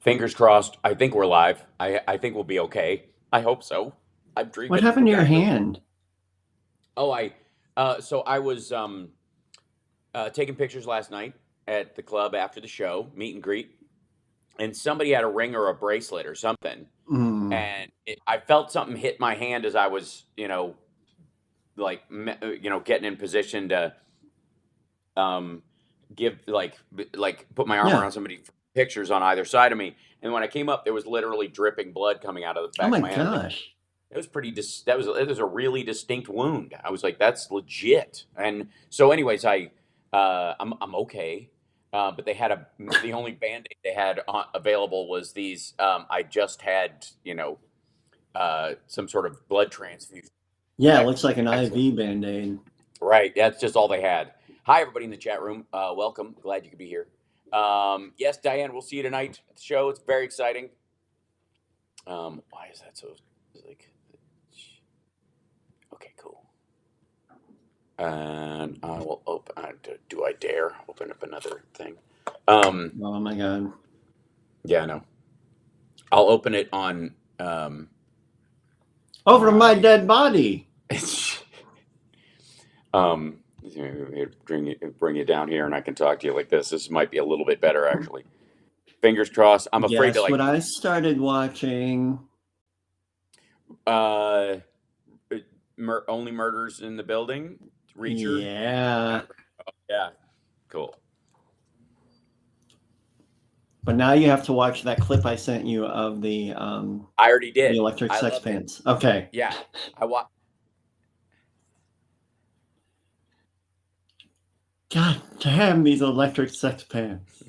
Fingers crossed. I think we're live. I think we'll be okay. I hope so. I'm What dreaming happened to your back of. hand? Oh, so I was taking pictures last night at the club after the show, meet and greet, and somebody had a ring or a bracelet or something, Mm, and I felt something hit my hand as I was, like, getting in position to um, give like put my arm yeah. around somebody for pictures on either side of me, and when I came up, there was literally dripping blood coming out of the Oh back my of my head. I was like, gosh. it was pretty it was a really distinct wound. I was like, that's legit. And so anyways, I'm okay. But they had the only band-aid they had available was these. I just had, some sort of blood transfusion. Yeah, it looks like Actually, an actually, IV Band-Aid. right. That's just all they had. Hi, everybody in the chat room. Welcome. Glad you could be here. Yes, Diane, we'll see you tonight at the show. It's very exciting. Why is that so like? Okay, cool. And I will open. Do I dare open up another thing? Oh my god. Yeah, no. I'll open it on Over my my. dead body. Bring you down here, and I can talk to you like this. This might be a little bit better, actually. Fingers crossed. I'm afraid to Guess what like. I started watching? Uh, Only murders in the building. Reacher. Yeah. Yeah. Cool. But now you have to watch that clip I sent you of the I already did. electric I sex loved it. pants. Okay. Yeah. I wa. God damn these electric sex pants.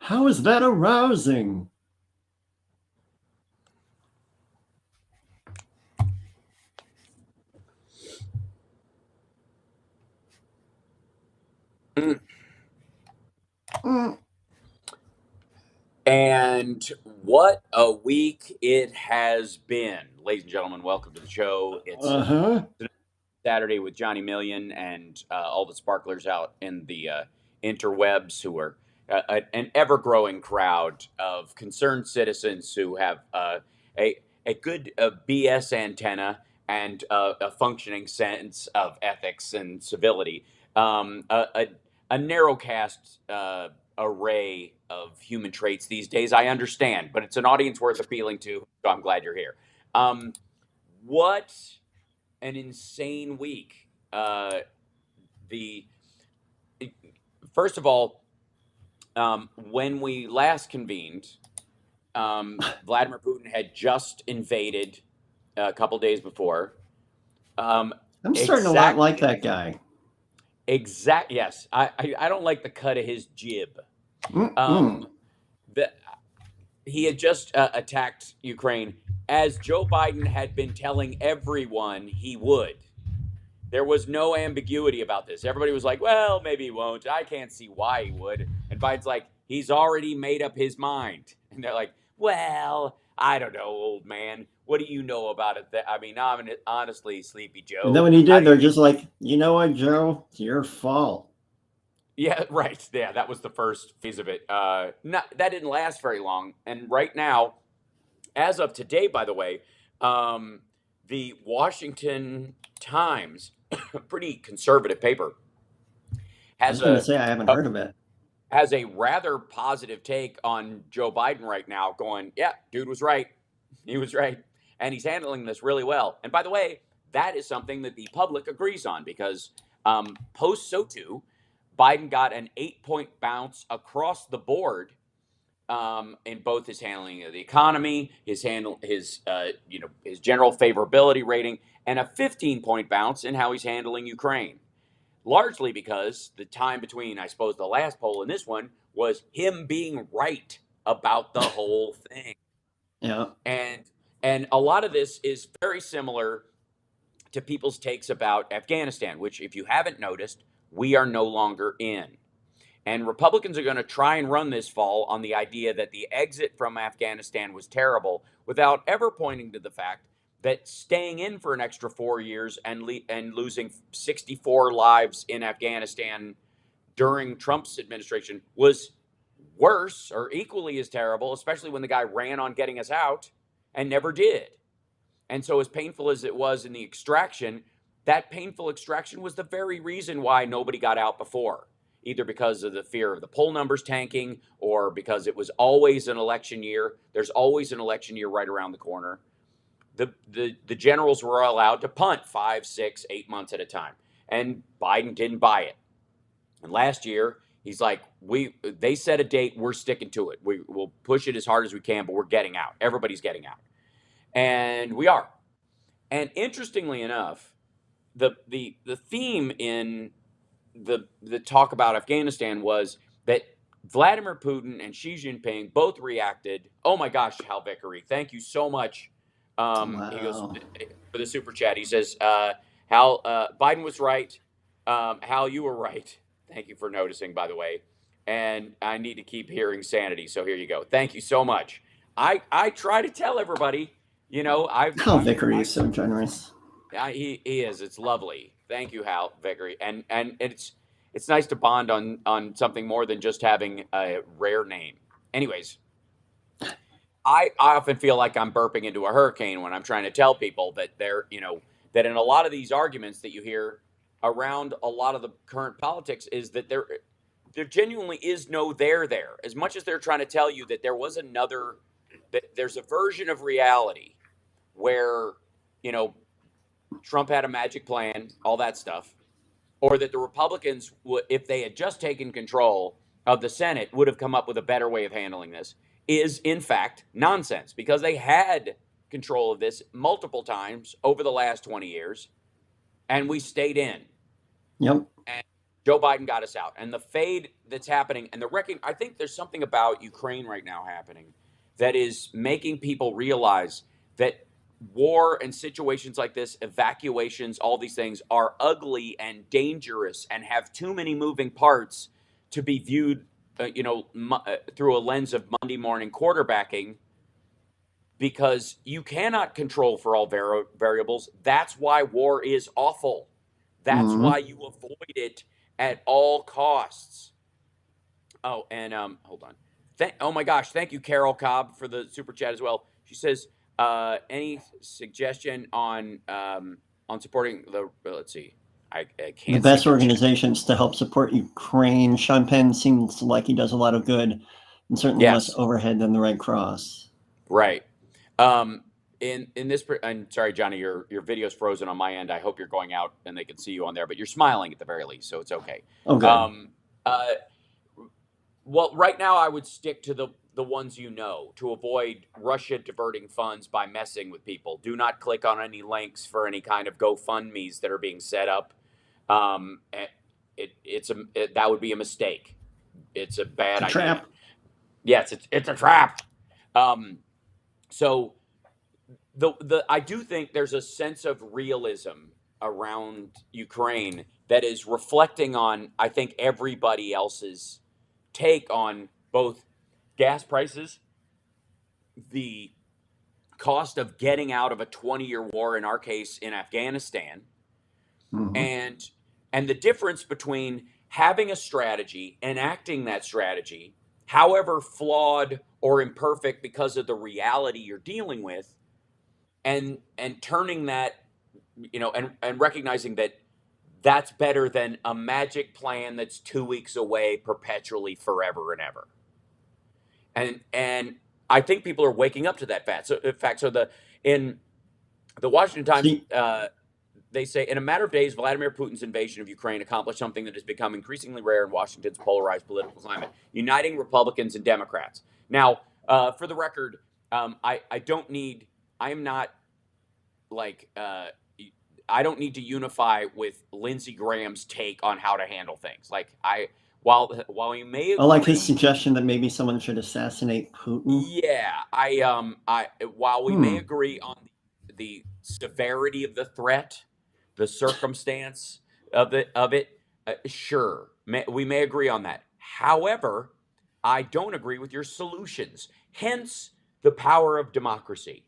How is that arousing? Mm. Mm. And what a week it has been. Ladies and gentlemen, welcome to the show. It's Uh-huh. Saturday with Johnny Million and all the sparklers out in the interwebs who are an ever growing crowd of concerned citizens who have a good BS antenna and a functioning sense of ethics and civility. A narrowcast array of human traits these days, I understand, but it's an audience worth appealing to, so I'm glad you're here. What an insane week. The First of all, when we last convened, Vladimir Putin had just invaded a couple days before. I'm starting to not like Exactly. that guy. Yes. I don't like the cut of his jib. Mm-mm. Um, the, he had just attacked Ukraine as Joe Biden had been telling everyone he would. There was no ambiguity about this. Everybody was like, well, maybe he won't. I can't see why he would. And Biden's like, he's already made up his mind. And they're like, well, I don't know, old man. What do you know about it? I mean, honestly, Sleepy And then Joe, when he I did, don't they're even. just like, you know what, Joe? It's your fault. Yeah, right. Yeah, that was the first phase of it. That didn't last very long. And right now, as of today, by the way, um, the Washington Times, a pretty conservative paper, I has was going to a, say I haven't a heard of it. has a rather positive take on Joe Biden right now, going, yeah, dude was right. He was right. And he's handling this really well. And by the way, that is something that the public agrees on because post SOTU, Biden got an 8-point bounce across the board in both his handling of the economy, his his general favorability rating, and a 15-point bounce in how he's handling Ukraine. Largely because the time between, I suppose, the last poll and this one was him being right about the whole thing. Yeah. And And a lot of this is very similar to people's takes about Afghanistan, which, if you haven't noticed, we are no longer in. And Republicans are going to try and run this fall on the idea that the exit from Afghanistan was terrible without ever pointing to the fact that staying in for an extra 4 years and losing 64 lives in Afghanistan during Trump's administration was worse or equally as terrible, especially when the guy ran on getting us out and never did. And so, as painful as it was in the extraction, that painful extraction was the very reason why nobody got out before, either because of the fear of the poll numbers tanking or because it was always an election year. There's always an election year right around the corner. The generals were allowed to punt 5, 6, 8 months at a time, and Biden didn't buy it. And last year, he's like, they set a date, we're sticking to it. We'll push it as hard as we can, but we're getting out. Everybody's getting out. And we are. And interestingly enough, the theme in the talk about Afghanistan was that Vladimir Putin and Xi Jinping both reacted. Oh my gosh, Hal Vickery, thank you so much. He goes Wow. for the super chat. He says, Hal, Biden was right. Hal, you were right. Thank you for noticing, by the way. And I need to keep hearing sanity. So here you go. Thank you so much. I try to tell everybody, Hal Vickery is so generous. he is. It's lovely. Thank you, Hal Vickery. And it's nice to bond on something more than just having a rare name. Anyways, I often feel like I'm burping into a hurricane when I'm trying to tell people that that in a lot of these arguments that you hear around a lot of the current politics is that there genuinely is no there. As much as they're trying to tell you that that there's a version of reality where, Trump had a magic plan, all that stuff, or that the Republicans, if they had just taken control of the Senate, would have come up with a better way of handling this, is in fact nonsense, because they had control of this multiple times over the last 20 years, and we stayed in. Yep. And Joe Biden got us out. And the fade that's happening, and I think there's something about Ukraine right now happening that is making people realize that war and situations like this, evacuations, all these things are ugly and dangerous and have too many moving parts to be viewed, through a lens of Monday morning quarterbacking, because you cannot control for all variables. That's why war is awful. That's Hmm. why you avoid it at all costs. Oh, and hold on. Oh my gosh, thank you, Carol Cobb, for the super chat as well. She says, any suggestion on supporting the? Let's see. I The can't see best the chat. organizations to help support Ukraine. Sean Penn seems like he does a lot of good, and certainly less Yes, overhead than the Red Cross. right. In this, I'm sorry, Johnny, your video's frozen on my end. I hope you're going out and they can see you on there, but you're smiling at the very least, so it's okay. Oh, good. Um, uh, well, right now I would stick to the ones to avoid Russia diverting funds by messing with people. Do not click on any links for any kind of GoFundMe's that are being set up. That would be a mistake. It's a It's bad a idea. trap. Yes, it's a trap. So I do think there's a sense of realism around Ukraine that is reflecting on, I think, everybody else's take on both gas prices, the cost of getting out of a 20-year war, in our case in Afghanistan, Hmm. and the difference between having a strategy, enacting that strategy, however flawed or imperfect because of the reality you're dealing with, and turning that, and recognizing that that's better than a magic plan that's 2 weeks away perpetually forever and ever. And I think people are waking up to that fact. So in fact, in the Washington Times, See, they say, in a matter of days, Vladimir Putin's invasion of Ukraine accomplished something that has become increasingly rare in Washington's polarized political climate: uniting Republicans and Democrats. Now, for the record, I don't need. I am not like. I don't need to unify with Lindsey Graham's take on how to handle things. Like, while we may I like his agree, suggestion that maybe someone should assassinate Putin. yeah, I while we may Hmm. agree on the severity of the threat, the circumstance of it, sure, we may agree on that. However, I don't agree with your solutions. Hence, the power of democracy.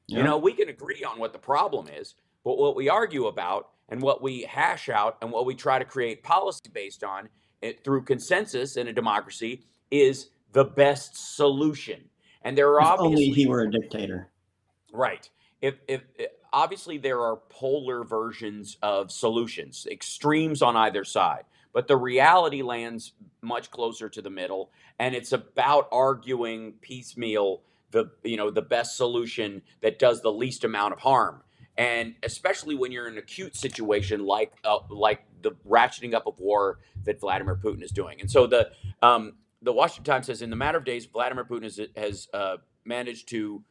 Yeah. We can agree on what the problem is, but what we argue about and what we hash out and what we try to create policy based on through consensus in a democracy is the best solution. And there are If only he obviously, were a dictator. right. If obviously there are polar versions of solutions, extremes on either side, but the reality lands much closer to the middle, and it's about arguing piecemeal the best solution that does the least amount of harm. And especially when you're in an acute situation like the ratcheting up of war that Vladimir Putin is doing. And so the Washington Times says in the matter of days, Vladimir Putin has managed to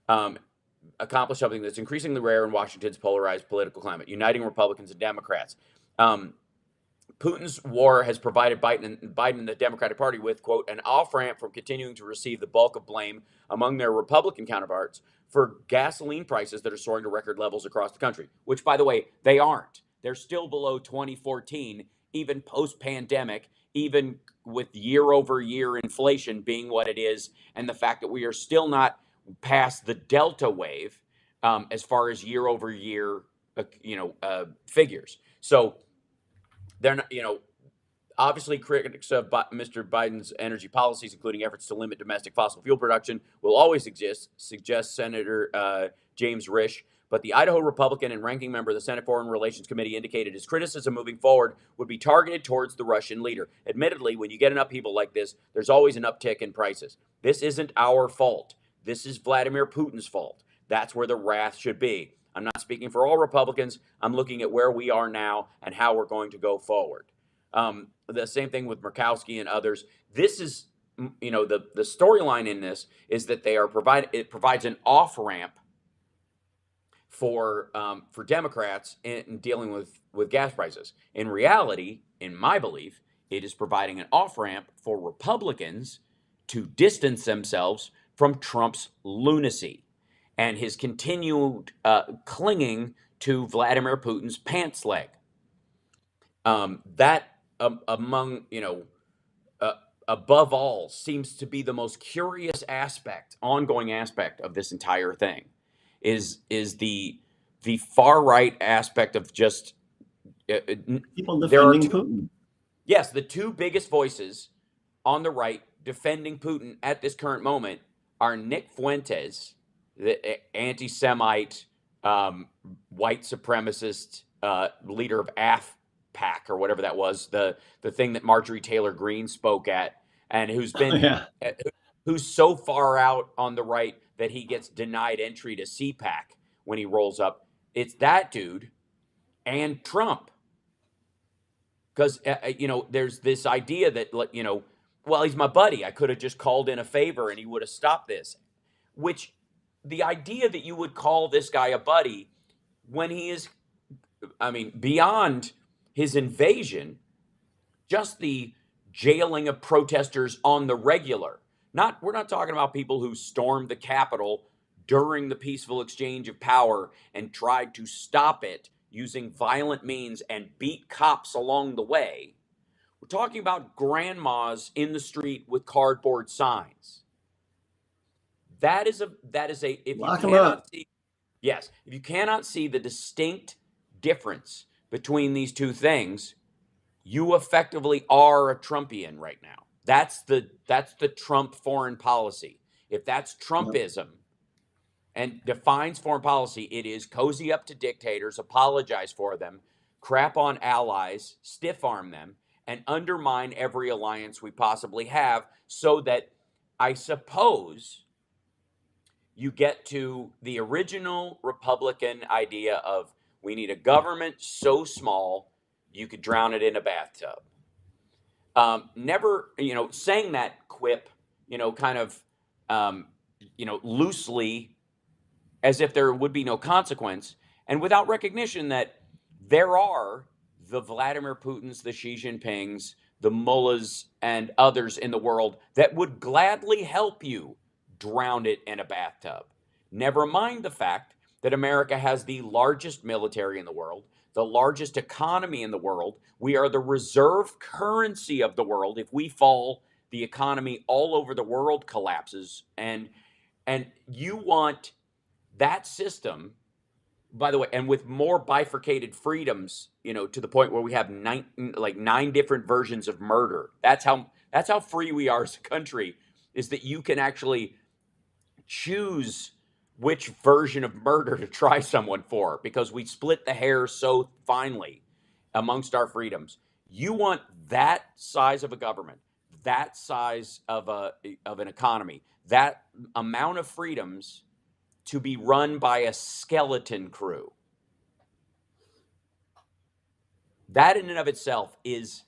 um, accomplish something that's increasingly rare in Washington's polarized political climate, uniting Republicans and Democrats. Um, Putin's war has provided Biden and the Democratic Party with, quote, an off ramp from continuing to receive the bulk of blame among their Republican counterparts for gasoline prices that are soaring to record levels across the country, which, by the way, they aren't. They're still below 2014, even post pandemic, even with year over year inflation being what it is, and the fact that we are still not past the Delta wave as far as year over year, figures. So they're not, obviously, critics of Mr. Biden's energy policies, including efforts to limit domestic fossil fuel production, will always exist, suggests Senator James Risch. But the Idaho Republican and ranking member of the Senate Foreign Relations Committee indicated his criticism moving forward would be targeted towards the Russian leader. Admittedly, when you get an upheaval like this, there's always an uptick in prices. This isn't our fault. This is Vladimir Putin's fault. That's where the wrath should be. I'm not speaking for all Republicans. I'm looking at where we are now and how we're going to go forward. The same thing with Murkowski and others. This is, the storyline in this is that it provides an off ramp for Democrats in dealing with gas prices. In reality, in my belief, it is providing an off ramp for Republicans to distance themselves from Trump's lunacy and his continued clinging to Vladimir Putin's pants leg. That among above all seems to be the most curious ongoing aspect of this entire thing, is the far right aspect of just People there are defending two. Putin. Yes, the two biggest voices on the right defending Putin at this current moment are Nick Fuentes, the anti-Semite, white supremacist leader of AFPAC or whatever that was, the thing that Marjorie Taylor Greene spoke at, and Yeah. who's so far out on the right that he gets denied entry to CPAC when he rolls up. It's that dude and Trump. Because, there's this idea that, well, he's my buddy. I could have just called in a favor and he would have stopped this. Which, the idea that you would call this guy a buddy when he is, beyond his invasion, just the jailing of protesters on the regular. We're not talking about people who stormed the Capitol during the peaceful exchange of power and tried to stop it using violent means and beat cops along the way. We're talking about grandmas in the street with cardboard signs. That is a if you Lock him up. cannot see Yes, if you cannot see the distinct difference between these two things, you effectively are a Trumpian right now. That's the Trump foreign policy. If that's Yep. Trumpism and defines foreign policy, it is cozy up to dictators, apologize for them, crap on allies, stiff arm them, and undermine every alliance we possibly have, so that, I suppose, you get to the original Republican idea of we need a government so small you could drown it in a bathtub. Never, saying that quip, kind of, loosely, as if there would be no consequence, and without recognition that there are the Vladimir Putins, the Xi Jinpings, the mullahs and others in the world that would gladly help you drown it in a bathtub. Never mind the fact that America has the largest military in the world, the largest economy in the world. We are the reserve currency of the world. If we fall, the economy all over the world collapses. And you want that system, by the way, and with more bifurcated freedoms, to the point where we have nine different versions of murder. That's how free we are as a country, is that you can actually choose which version of murder to try someone for, because we split the hair so finely amongst our freedoms. You want that size of a government, that size of an economy, that amount of freedoms to be run by a skeleton crew. That in and of itself is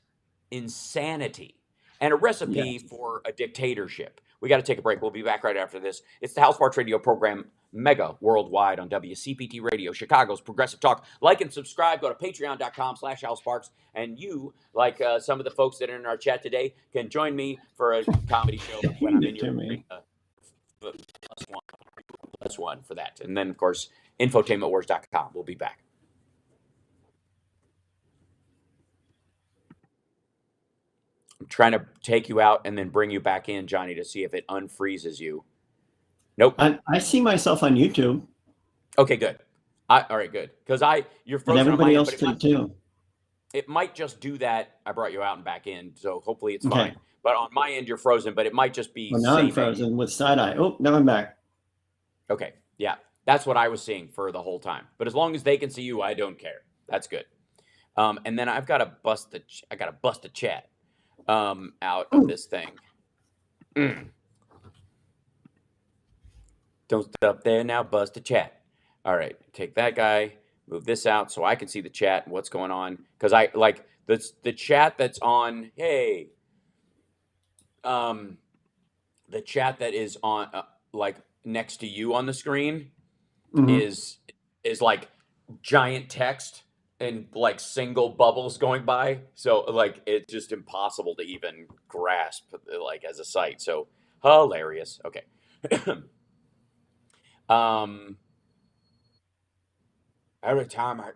insanity and a recipe for a dictatorship. We got to take a break. We'll be back right after this. It's the HAL Sparks radio program, Mega Worldwide, on WCPT Radio, Chicago's Progressive Talk. Like and subscribe. Go to patreon.com/HalSparks. And you, like some of the folks that are in our chat today, can join me for a comedy show when I'm in your plus one for that. And then, of course, infotainmentwars.com. We'll be back. I'm trying to take you out and then bring you back in, Johnny, to see if it unfreezes you. Nope. I see myself on YouTube. Okay, good. All right, good. Because you're frozen. And everybody else could too. It might just do that. I brought you out and back in, so hopefully it's fine. But on my end, you're frozen, but it might just be. Well, now I'm frozen with side eye. Oh, now I'm back. Okay, yeah. That's what I was seeing for the whole time. But as long as they can see you, I don't care. That's good. And then I've got to bust a chat out of this thing. Don't stop there now. Bust a chat. All right, take that guy. Move this out so I can see the chat and what's going on. Because I like the chat that's on. Hey, the chat that is on like next to you on the screen is like giant text and like single bubbles going by. So like it's just impossible to even grasp like as a sight. So hilarious. Okay. Every time I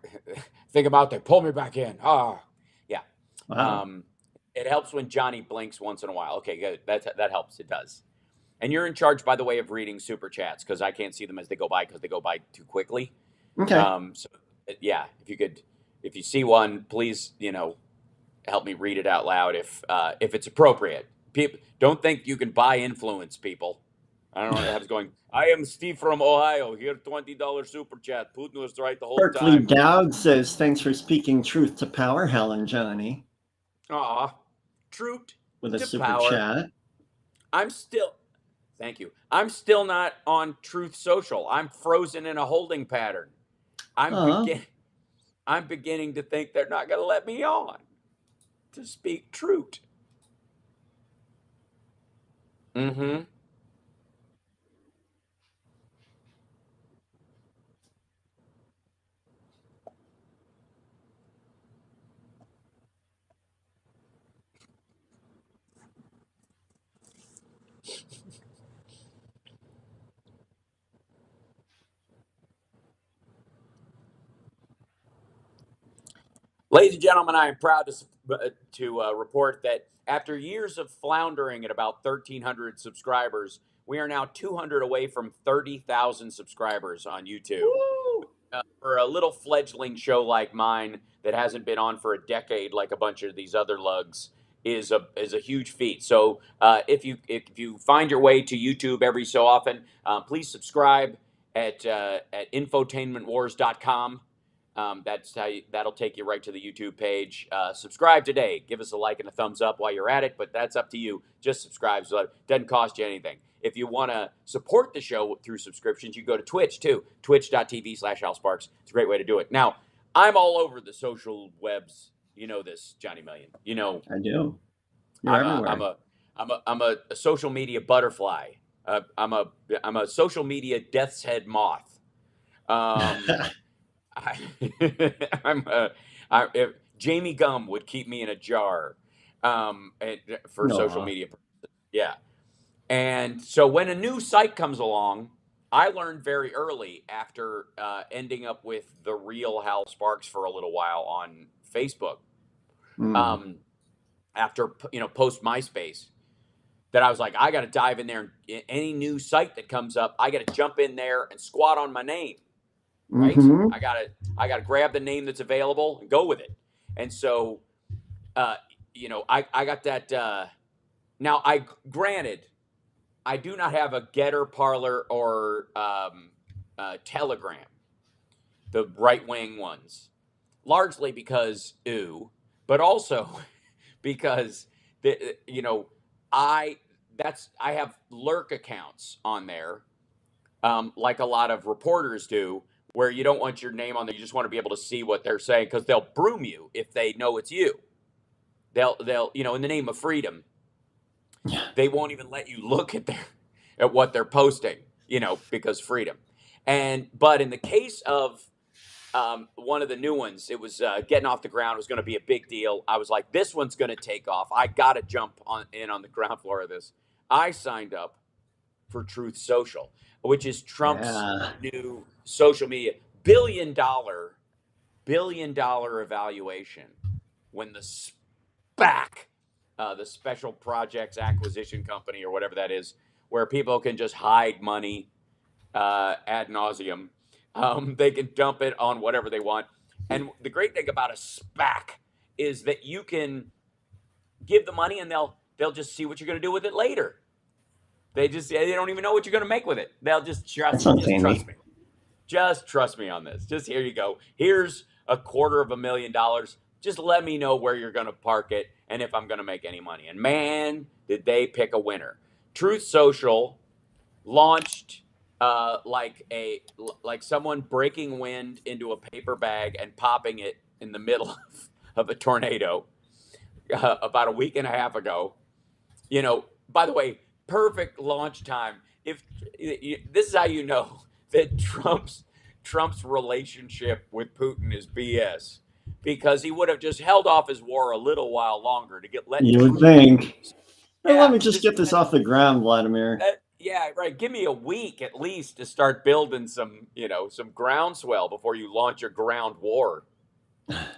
think about they pull me back in. Yeah. Wow. It helps when Johnny blinks once in a while. Okay, good. That helps. It does. And you're in charge, by the way, of reading super chats because I can't see them as they go by because they go by too quickly. Okay. So yeah, if you see one, please, help me read it out loud if it's appropriate. People don't think you can buy influence, people. I don't know what happens going. I am Steve from Ohio. Here, $20 super chat. Putin was right the whole Berkeley time. Dowd says, "Thanks for speaking truth to power, Hal and Johnny." Aw, Troot with a to super power. chat. Thank you. I'm still not on Truth Social. I'm frozen in a holding pattern. I'm beginning to think they're not going to let me on to speak Troot. Mm-hmm. Ladies and gentlemen, I am proud to report that after years of floundering at about 1,300 subscribers, we are now 200 away from 30,000 subscribers on YouTube. For a little fledgling show like mine that hasn't been on for a decade, like a bunch of these other lugs, is a huge feat. So if you find your way to YouTube every so often, please subscribe at infotainmentwars.com. That'll take you right to the YouTube page. Subscribe today. Give us a like and a thumbs up while you're at it, but that's up to you. Just subscribe. So it doesn't cost you anything. If you want to support the show through subscriptions, you go to Twitch too. Twitch.tv/HalSparks. It's a great way to do it. Now, I'm all over the social webs. You know this, Johnny Million. You know I do. You're everywhere. I'm a social media butterfly. I'm a social media death's head moth. If Jamie Gum would keep me in a jar. for social media purposes. Yeah. And so when a new site comes along, I learned very early after ending up with the real HAL Sparks for a little while on Facebook, after post MySpace, that I was like, I got to dive in there, and any new site that comes up, I got to jump in there and squat on my name, right? I gotta grab the name that's available and go with it. And so, I got that. Now, granted, I do not have a Getter, Parler, or Telegram, the right wing ones, largely because but also because I have lurk accounts on there, like a lot of reporters do, where you don't want your name on there. You just want to be able to see what they're saying, because they'll broom you if they know it's you. They'll in the name of freedom, they won't even let you look at what they're posting, because freedom. But in the case of one of the new ones, it was getting off the ground. It was going to be a big deal. I was like, this one's going to take off. I got to jump on the ground floor of this. I signed up for Truth Social, which is Trump's new social media billion-dollar evaluation. When the SPAC, the Special Projects Acquisition Company, or whatever that is, where people can just hide money ad nauseum. They can dump it on whatever they want. And the great thing about a SPAC is that you can give the money, and they'll just see what you're going to do with it later. They don't even know what you're going to make with it. They'll just trust me. Just trust me on this. Just, here you go. Here's $250,000. Just let me know where you're going to park it and if I'm going to make any money. And man, did they pick a winner. Truth Social launched like someone breaking wind into a paper bag and popping it in the middle of a tornado about a week and a half ago. By the way, perfect launch time. If this is how you know that Trump's relationship with Putin is BS, because he would have just held off his war a little while longer to You would think. Let me just get this off the ground, Vladimir. Yeah, right. Give me a week at least to start building some groundswell before you launch your ground war.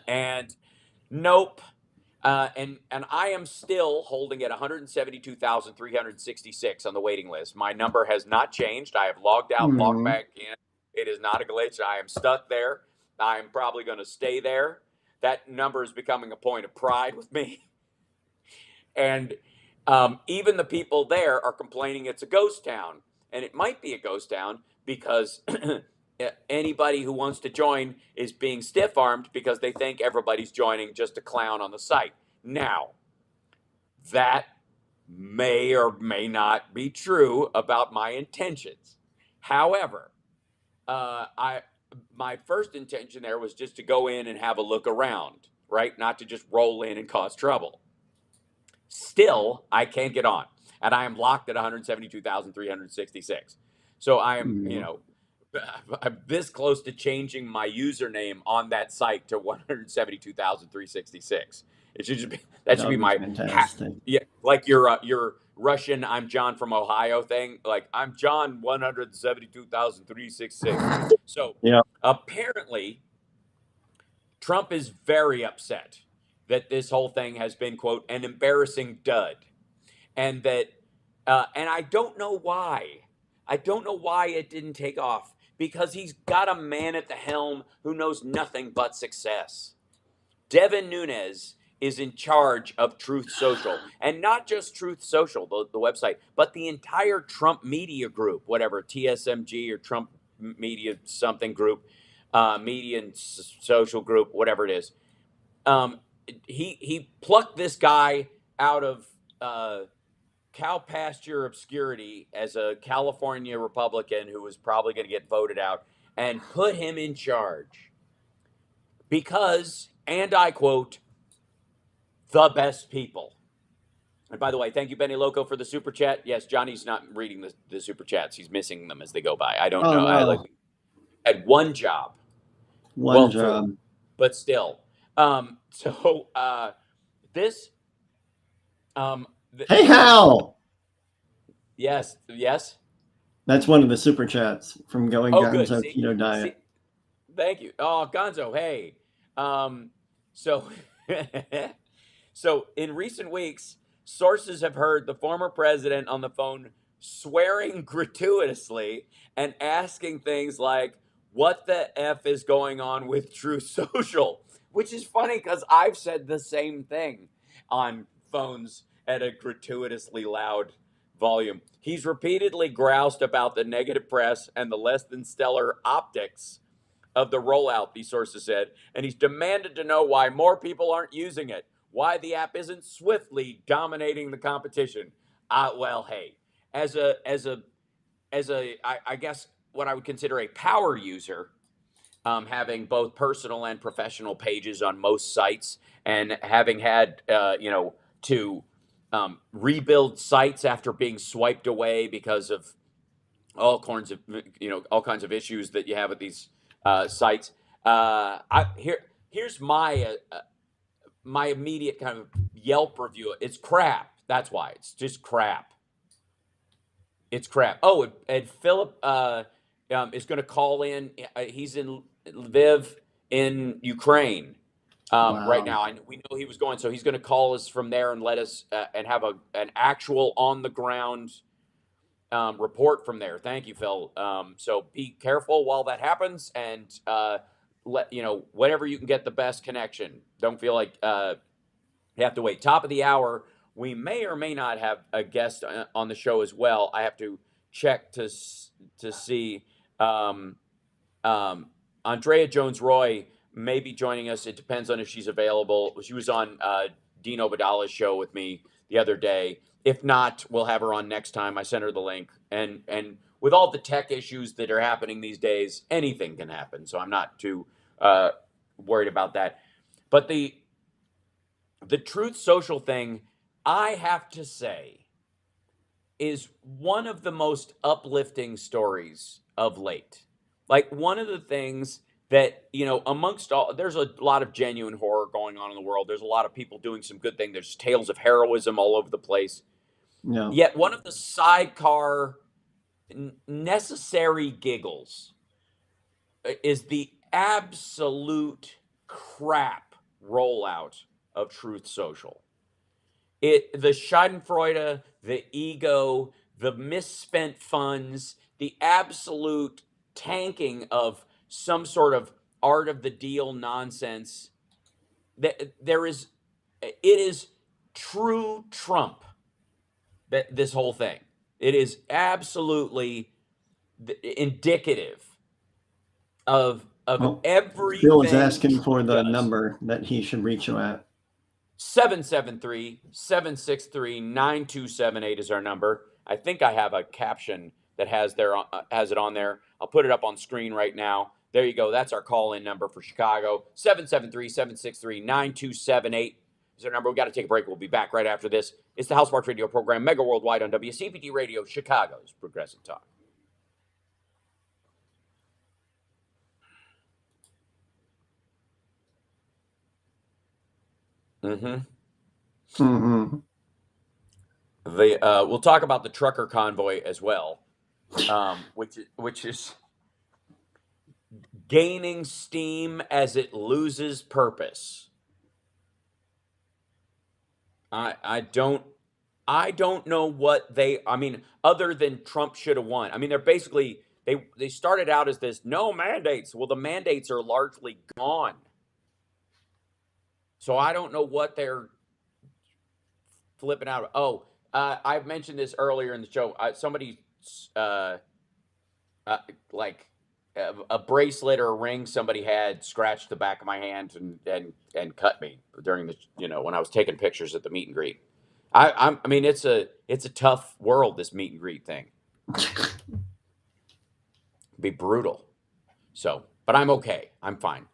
And nope. And I am still holding at 172,366 on the waiting list. My number has not changed. I have logged out, logged back in. It is not a glitch. I am stuck there. I'm probably going to stay there. That number is becoming a point of pride with me. And even the people there are complaining it's a ghost town. And it might be a ghost town because anybody who wants to join is being stiff-armed because they think everybody's joining just to clown on the site. Now, that may or may not be true about my intentions. However, my first intention there was just to go in and have a look around, right? Not to just roll in and cause trouble. Still, I can't get on, and I am locked at 172,366. So I am, I'm this close to changing my username on that site to 172,366. It should just be, that should be my fantastic. Like your Russian "I'm John from Ohio" thing. Like, I'm John 172,366. So apparently, Trump is very upset that this whole thing has been, quote, an embarrassing dud, and that and I don't know why. I don't know why it didn't take off, because he's got a man at the helm who knows nothing but success. Devin Nunes is in charge of Truth Social, and not just Truth Social, the website, but the entire Trump Media Group, whatever, TSMG or Trump Media something group, Media and Social Group, whatever it is. He plucked this guy out of cow pasture obscurity as a California Republican who was probably going to get voted out, and put him in charge because, and I quote, the best people. And by the way, thank you, Benny Loco, for the super chat. Yes, Johnny's not reading the super chats. He's missing them as they go by. I don't know. No. I had one job. One job. But still. This Hey, the HAL! yes, yes. That's one of the super chats from Going Oh, good. Gonzo Keto See, Diet. thank you. Oh, Gonzo, hey. So, so in recent weeks, sources have heard the former president on the phone swearing gratuitously and asking things like, "What the f is going on with True Social?" Which is funny because I've said the same thing on phones at a gratuitously loud volume. He's repeatedly groused about the negative press and the less than stellar optics of the rollout, these sources said, and he's demanded to know why more people aren't using it, why the app isn't swiftly dominating the competition. Well, hey, as I guess what I would consider a power user, having both personal and professional pages on most sites, and having had to rebuild sites after being swiped away because of all kinds of issues that you have with these sites. Here's my immediate kind of Yelp review. It's crap. That's why it's just crap. It's crap. Oh, and Philip is going to call in. He's in Lviv in Ukraine right Wow. now. We know he was going, so he's going to call us from there and let us and have an actual on the ground report from there. Thank you, Phil. So be careful while that happens, and whenever you can get the best connection. Don't feel like you have to wait. Top of the hour, we may or may not have a guest on the show as well. I have to check to see. Um, Andrea Jones Roy may be joining us. It depends on if she's available. She was on Dino Vidala's show with me the other day. If not, we'll have her on next time. I sent her the link. And with all the tech issues that are happening these days, anything can happen. So I'm not too worried about that. But the Truth Social thing, I have to say, is one of the most uplifting stories of late. Like, one of the things that, amongst all, there's a lot of genuine horror going on in the world. There's a lot of people doing some good things. There's tales of heroism all over the place. Yeah. Yet, one of the sidecar necessary giggles is the absolute crap rollout of Truth Social. The Schadenfreude, the ego, the misspent funds, the absolute tanking of some sort of art of the deal nonsense. It is true Trump. That this whole thing, it is absolutely indicative of Well, Phil is everything asking Trump for the does. number that he should reach you at. 773-763-9278 is our number. I think I have a caption that has it on there. I'll put it up on screen right now. There you go. That's our call-in number for Chicago. 773-763-9278 is our number. We got to take a break. We'll be back right after this. It's the House Sparks Radio program, Mega Worldwide on WCPT Radio, Chicago's Progressive Talk. Mm-hmm. Mm-hmm. We'll talk about the trucker convoy as well, which is gaining steam as it loses purpose. I don't know what I mean, other than Trump should have won. I mean, they're basically they started out as this no mandates. Well, the mandates are largely gone. So I don't know what they're flipping out. Oh, I've mentioned this earlier in the show. Somebody uh, like a bracelet or a ring somebody had scratched the back of my hand and cut me during the when I was taking pictures at the meet and greet. I mean it's a tough world, this meet and greet thing. It'd be brutal. So, but I'm okay. I'm fine.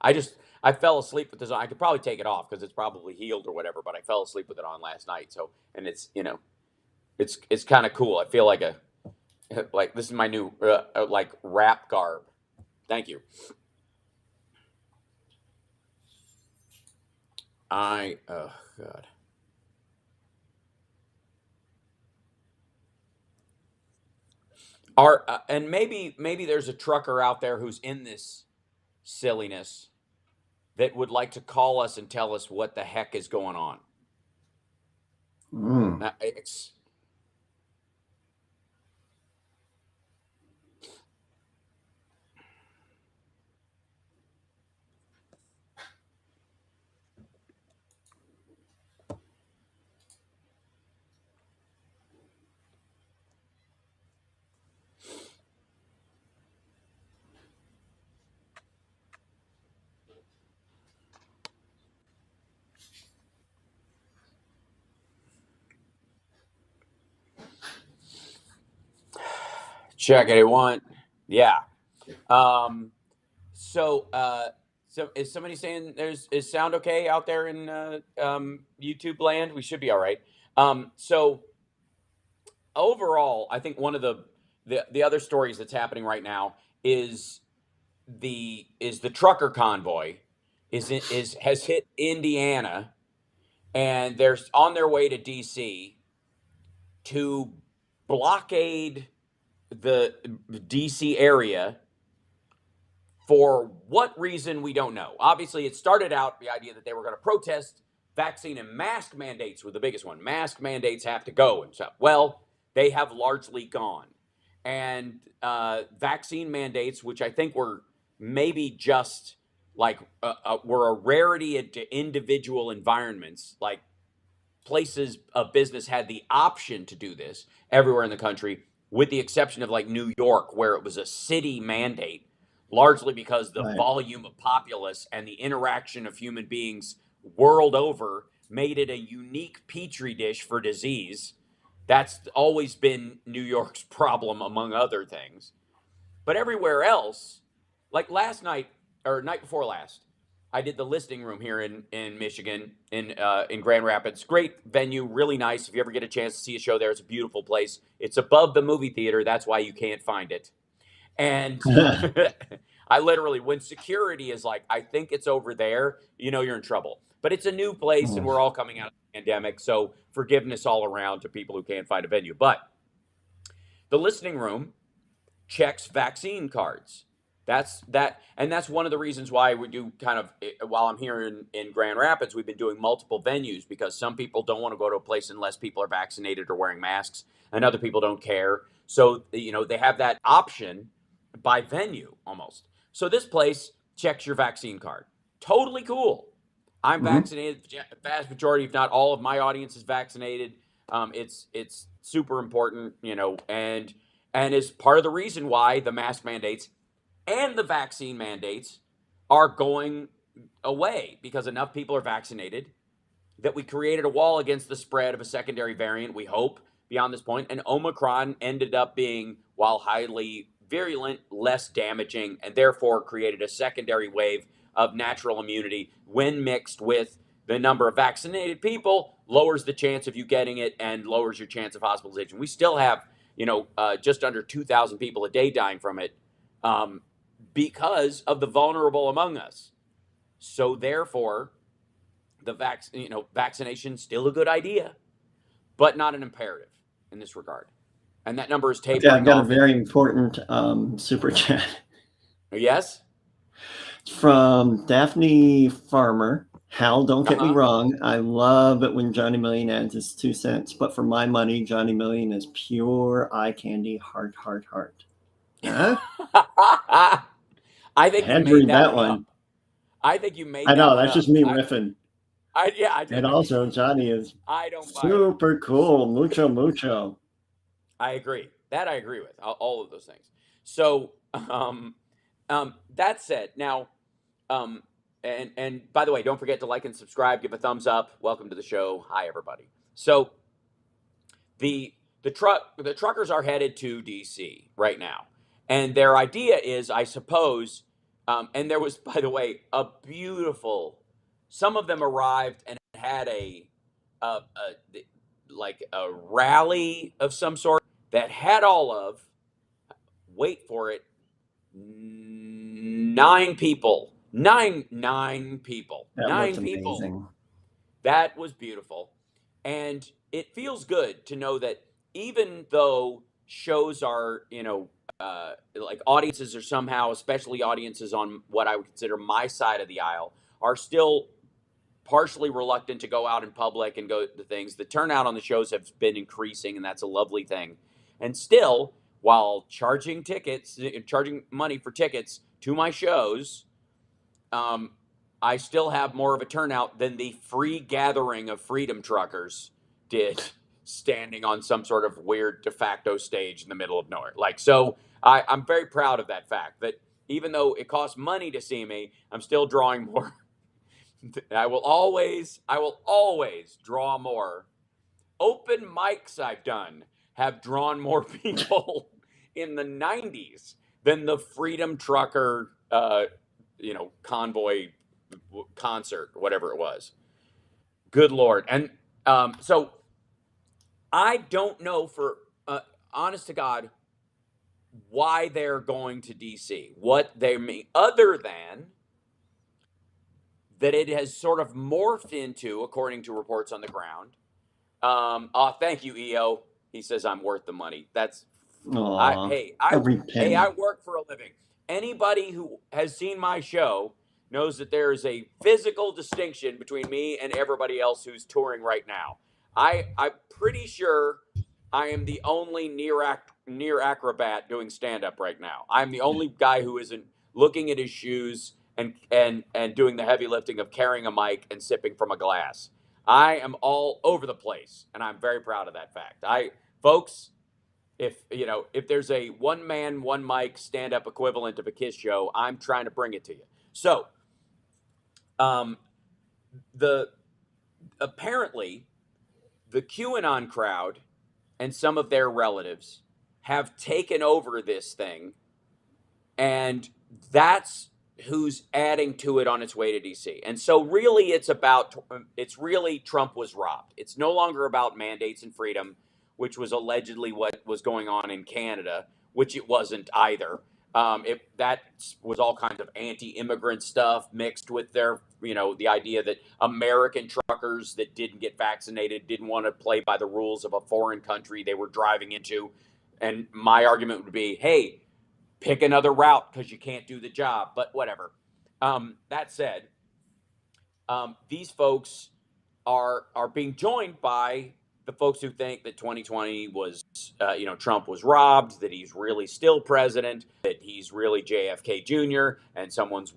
I fell asleep with this on. I could probably take it off because it's probably healed or whatever. But I fell asleep with it on last night. So, and it's kind of cool. I feel like like this is my new like rap garb. Thank you. Oh God. and maybe there's a trucker out there who's in this silliness that would like to call us and tell us what the heck is going on. It's check it. Yeah. So is somebody saying is sound okay out there in YouTube land? We should be all right. So overall, I think one of the other stories that's happening right now is the trucker convoy has hit Indiana, and they're on their way to DC to blockade the DC area. For what reason, we don't know. Obviously, it started out the idea that they were going to protest vaccine and mask mandates were the biggest one. Mask mandates have to go and stuff. Well, they have largely gone. And vaccine mandates, which I think were maybe just like were a rarity into individual environments, like places of business had the option to do this everywhere in the country, with the exception of like New York, where it was a city mandate, largely because the volume of populace and the interaction of human beings world over made it a unique petri dish for disease. That's always been New York's problem, among other things. But everywhere else, like last night or night before last, I did the listing room here in Michigan, in Grand Rapids. Great venue, really nice. If you ever get a chance to see a show there, it's a beautiful place. It's above the movie theater. That's why you can't find it. And I literally, when security is like, I think it's over there, you're in trouble. But it's a new place, and we're all coming out of the pandemic, so forgiveness all around to people who can't find a venue. But the listening room checks vaccine cards. That's one of the reasons why we do kind of, while I'm here in Grand Rapids, we've been doing multiple venues, because some people don't want to go to a place unless people are vaccinated or wearing masks, and other people don't care. So, they have that option by venue almost. So this place checks your vaccine card. Totally cool. I'm vaccinated. The vast majority, if not all, of my audience is vaccinated. It's super important, and is part of the reason why the mask mandates and the vaccine mandates are going away, because enough people are vaccinated that we created a wall against the spread of a secondary variant, we hope, beyond this point. And Omicron ended up being, while highly virulent, less damaging, and therefore created a secondary wave of natural immunity when mixed with the number of vaccinated people, lowers the chance of you getting it and lowers your chance of hospitalization. We still have, just under 2,000 people a day dying from it, because of the vulnerable among us. So therefore, the vaccination still a good idea, but not an imperative in this regard. And that number is tapering off. I've got a very important super chat. Yes? From Daphne Farmer. HAL, don't get me wrong. I love it when Johnny Million adds his 2 cents, but for my money, Johnny Million is pure eye candy, heart. Huh? I think you made that one up. I think you made that one up. I know, that's just me riffing. And also, Johnny is super cool. Mucho. I agree. That I agree with. All of those things. So, that said, now, and by the way, don't forget to like and subscribe, give a thumbs up. Welcome to the show. Hi, everybody. So, the truckers are headed to DC right now, and their idea is, I suppose, and there was, by the way, a beautiful. Some of them arrived and had a rally of some sort that had all of, wait for it, 9 people. 9 people. That 9 looked people. Amazing. That was beautiful. And it feels good to know that even though shows are, like audiences are somehow, especially audiences on what I would consider my side of the aisle, are still partially reluctant to go out in public and go to things. The turnout on the shows has been increasing, and that's a lovely thing. And still, while charging money for tickets to my shows, I still have more of a turnout than the free gathering of freedom truckers did standing on some sort of weird de facto stage in the middle of nowhere. Like, so I'm very proud of that fact that even though it costs money to see me, I'm still drawing more. I will always draw more. Open mics I've done have drawn more people in the 90s than the freedom trucker, convoy concert, whatever it was. Good Lord. And so I don't know for honest to God why they're going to DC, what they mean, other than that it has sort of morphed into, according to reports on the ground. Thank you, EO. He says I'm worth the money. That's every penny. I work for a living. Anybody who has seen my show knows that there is a physical distinction between me and everybody else who's touring right now. I'm pretty sure I am the only near acrobat doing stand up right now. I'm the only guy who isn't looking at his shoes and doing the heavy lifting of carrying a mic and sipping from a glass. I am all over the place, and I'm very proud of that fact. Folks, if there's a one man, one mic stand up equivalent of a KISS show, I'm trying to bring it to you. So, apparently the QAnon crowd and some of their relatives have taken over this thing, and that's who's adding to it on its way to DC. And so really it's really Trump was robbed. It's no longer about mandates and freedom, which was allegedly what was going on in Canada, which it wasn't either. That was all kinds of anti-immigrant stuff mixed with their, the idea that American truckers that didn't get vaccinated didn't want to play by the rules of a foreign country they were driving into. And my argument would be, hey, pick another route because you can't do the job, but whatever. That said, these folks are being joined by the folks who think that 2020 was, Trump was robbed, that he's really still president, that he's really JFK Jr., and someone's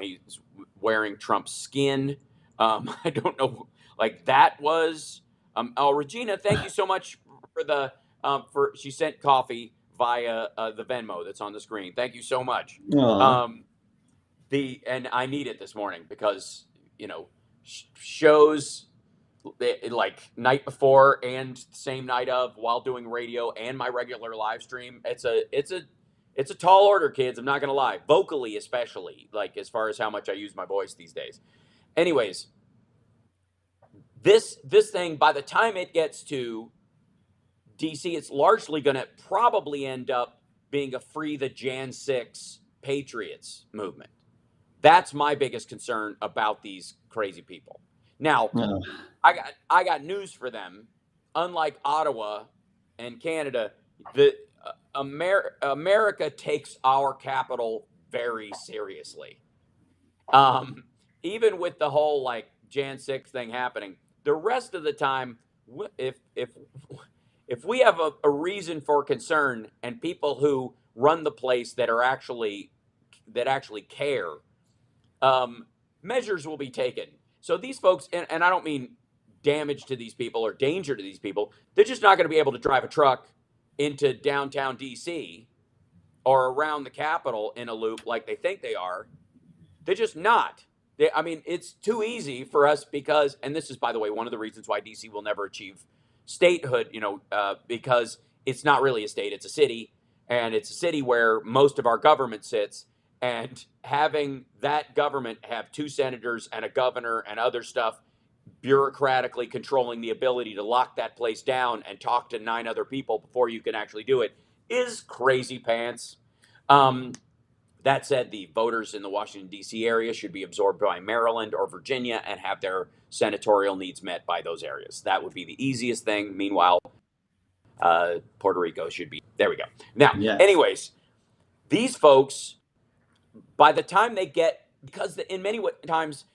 he's wearing Trump's skin. I don't know, like that was. Regina, thank you so much for the she sent coffee via the Venmo that's on the screen. Thank you so much. And I need it this morning because shows like night before and same night of while doing radio and my regular live stream. It's a tall order, kids. I'm not gonna lie, vocally especially, like as far as how much I use my voice these days. Anyways, this thing, by the time it gets to DC, it's largely going to probably end up being a free the Jan 6 Patriots movement. That's my biggest concern about these crazy people. Now, I got news for them. Unlike Ottawa and Canada, America takes our capital very seriously. Even with the whole like Jan 6 thing happening, the rest of the time, if we have a reason for concern and people who run the place that actually care, measures will be taken. So these folks, and I don't mean damage to these people or danger to these people, they're just not going to be able to drive a truck into downtown DC or around the Capitol in a loop like they think they are. They're just not. It's too easy for us because, and this is, by the way, one of the reasons why DC will never achieve statehood, because it's not really a state, it's a city, and it's a city where most of our government sits, and having that government have 2 senators and a governor and other stuff bureaucratically controlling the ability to lock that place down and talk to 9 other people before you can actually do it is crazy pants. That said, the voters in the Washington, D.C. area should be absorbed by Maryland or Virginia and have their senatorial needs met by those areas. That would be the easiest thing. Meanwhile, Puerto Rico should be There we go. Now, Yes. anyways, these folks, by the time they get, because in many times,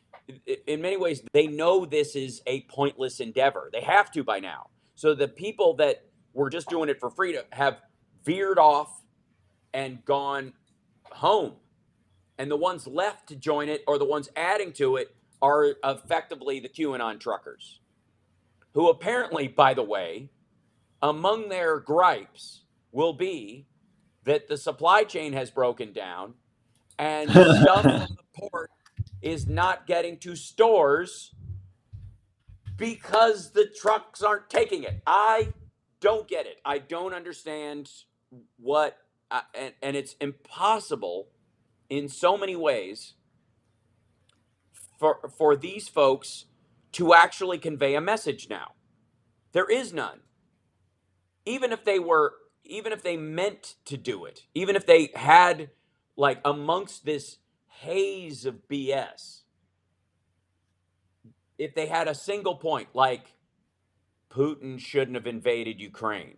in many ways, they know this is a pointless endeavor. They have to by now. So the people that were just doing it for free have veered off and gone home. And the ones left to join it, or the ones adding to it, are effectively the QAnon truckers, who apparently, by the way, among their gripes will be that the supply chain has broken down and stuff from the port is not getting to stores because the trucks aren't taking it. I don't get it. I don't understand what, and it's impossible in so many ways for these folks to actually convey a message now. There is none. Even if they were, even if they meant to do it, even if they had, like, amongst this haze of BS, if they had a single point like Putin shouldn't have invaded Ukraine,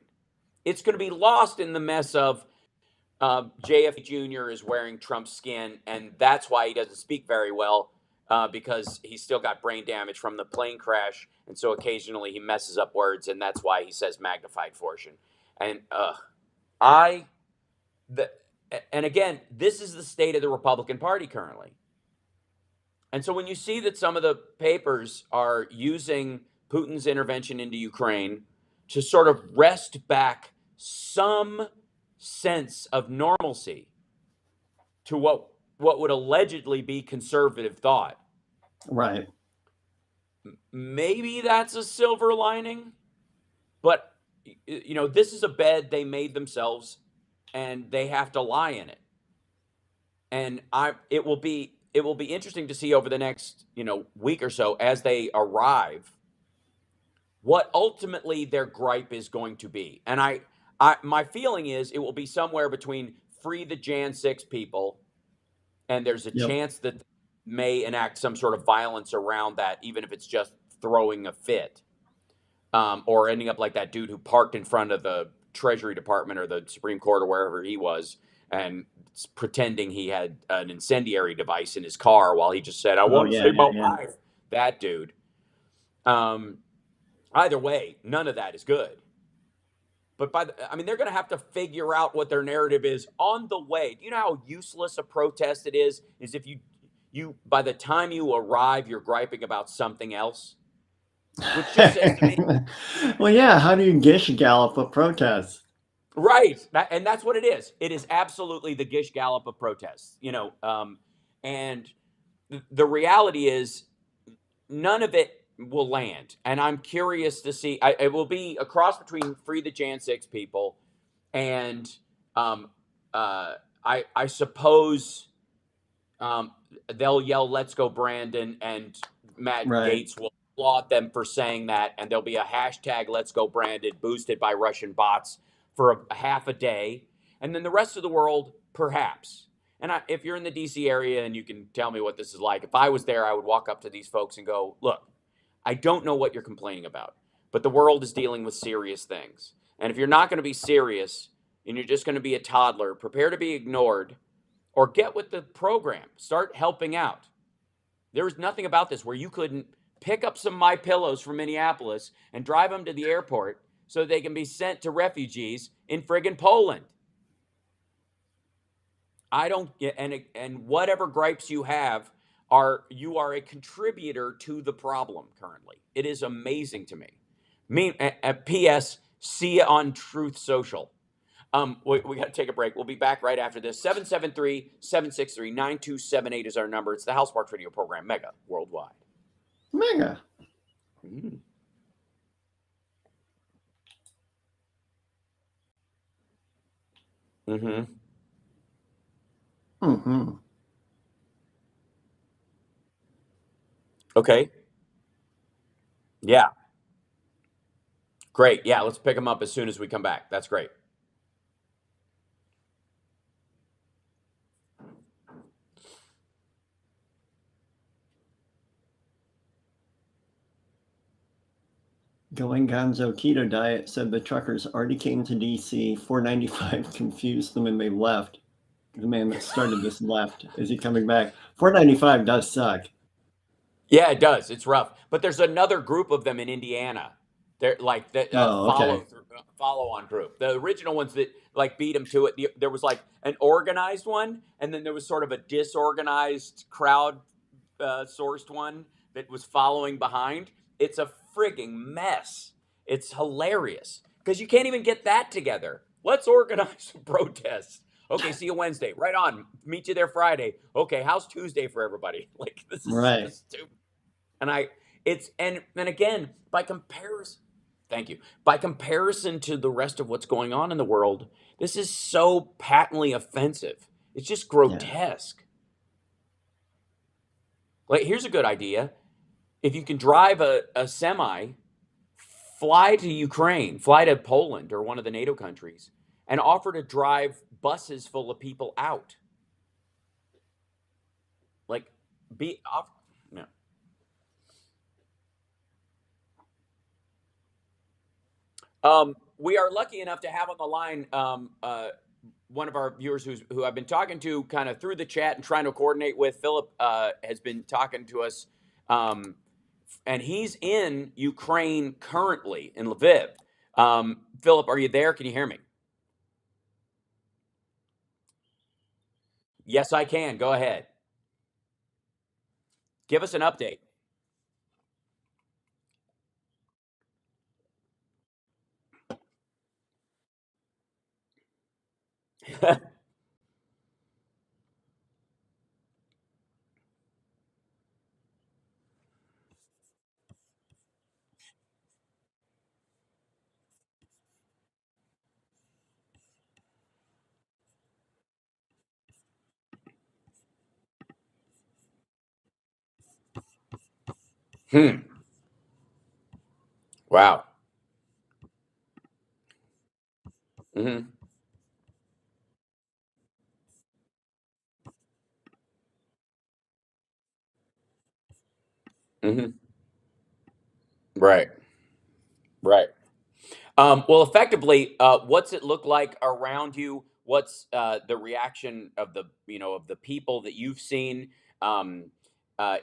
it's going to be lost in the mess of JF Jr. is wearing Trump's skin, and that's why he doesn't speak very well, because he's still got brain damage from the plane crash, and so occasionally he messes up words, and that's why he says magnified fortune. And I, the, and again, this is the state of the Republican Party currently. And so when you see that some of the papers are using Putin's intervention into Ukraine to sort of wrest back some sense of normalcy to what would allegedly be conservative thought. Right. Maybe that's a silver lining, but this is a bed they made themselves, and they have to lie in it. And it will be interesting to see over the next week or so, as they arrive, what ultimately their gripe is going to be. And my feeling is it will be somewhere between free the Jan 6 people, and there's a chance that may enact some sort of violence around that, even if it's just throwing a fit, or ending up like that dude who parked in front of the Treasury Department or the Supreme Court or wherever he was, and pretending he had an incendiary device in his car while he just said, "I want to save my life." That dude. Either way, none of that is good. But they're going to have to figure out what their narrative is on the way. Do you know how useless a protest it is? Is if you by the time you arrive, you're griping about something else, which just says to me, well, yeah. How do you gish gallop a protest? Right, and that's what it is. It is absolutely the gish gallop of protests. And the reality is, none of it will land. And I'm curious to see. It will be a cross between Free the Jan 6 people and I suppose they'll yell "Let's go Brandon," and Matt Gaetz will applaud them for saying that, and there'll be a hashtag "Let's go Brandon" boosted by Russian bots for a half a day, and then the rest of the world, perhaps. And if you're in the DC area and you can tell me what this is like, if I was there, I would walk up to these folks and go, "Look, I don't know what you're complaining about, but the world is dealing with serious things. And if you're not going to be serious and you're just going to be a toddler, prepare to be ignored, or get with the program. Start helping out." There was nothing about this where you couldn't pick up some My Pillows from Minneapolis and drive them to the airport so they can be sent to refugees in friggin' Poland. I don't get, and whatever gripes you have, you are a contributor to the problem currently. It is amazing to me. P.S. See you on Truth Social. We got to take a break. We'll be back right after this. 773-763-9278 is our number. It's the HAL Sparks radio program, Mega Worldwide. Mega. Okay. Yeah. Great. Yeah, let's pick them up as soon as we come back. That's great. Going Gonzo Keto Diet said the truckers already came to DC. 495 confused them and they left. The man that started this left. Is he coming back? 495 does suck. Yeah, it does. It's rough. But there's another group of them in Indiana. They're like the Oh, okay. follow on group. The original ones that like beat them to it. There was like an organized one, and then there was sort of a disorganized crowd sourced one that was following behind. It's a frigging mess. It's hilarious because you can't even get that together. Let's organize some protests. Okay, see you Wednesday. Right on. Meet you there Friday. Okay, how's Tuesday for everybody? Like this is Right. just stupid. And it's and again, by comparison, thank you. By comparison to the rest of what's going on in the world, this is so patently offensive. It's just Yeah. grotesque. Like, here's a good idea. If you can drive a semi, fly to Ukraine, fly to Poland or one of the NATO countries, and offer to drive buses full of people out. Like, be off. No. We are lucky enough to have on the line one of our viewers who I've been talking to kind of through the chat and trying to coordinate with. Philip has been talking to us, um, and he's in Ukraine currently in Lviv. Philip, are you there? Can you hear me? Yes, I can. Go ahead. Give us an update. Hmm. Wow. Hmm. Hmm. Right. Right. Well, effectively, what's it look like around you? What's the reaction of the people that you've seen? Um,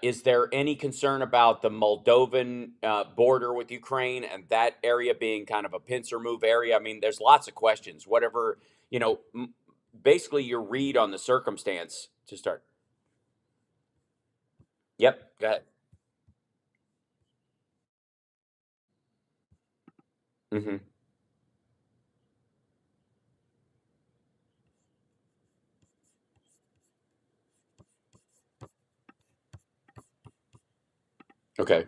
is there any concern about the Moldovan border with Ukraine and that area being kind of a pincer move area? I mean, there's lots of questions. Whatever basically your read on the circumstance to start. Yep. Go ahead. Hmm. Okay.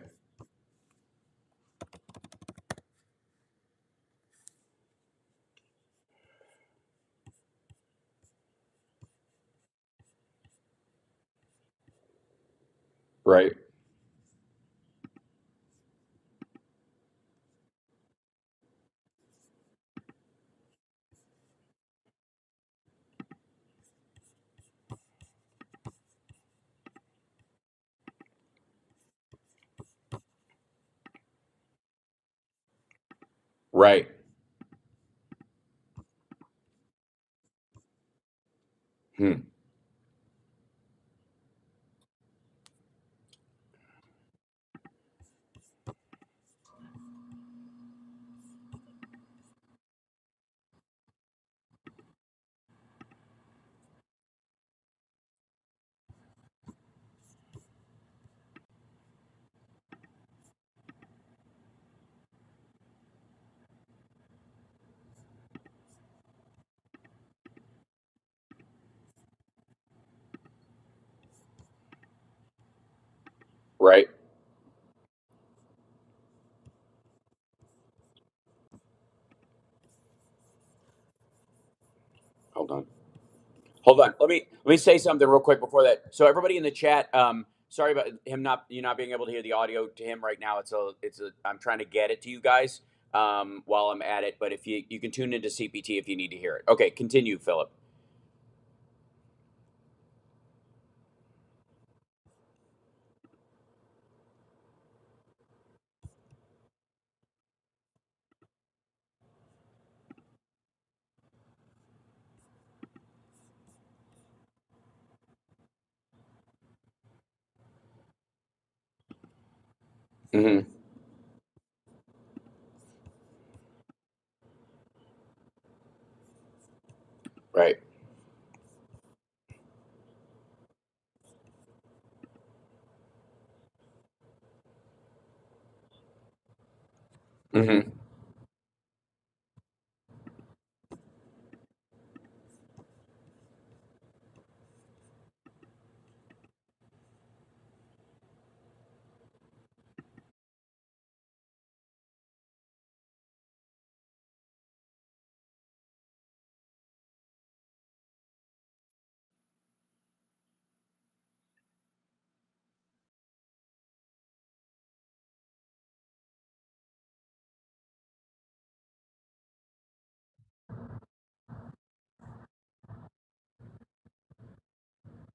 Right. Right. Hmm. Right. Hold on. Hold on. Let me say something real quick before that. So everybody in the chat, sorry about him not you not being able to hear the audio to him right now. It's a I'm trying to get it to you guys while I'm at it. But if you can tune into CPT if you need to hear it. Okay, continue, Philip. Hmm. Right. Hmm.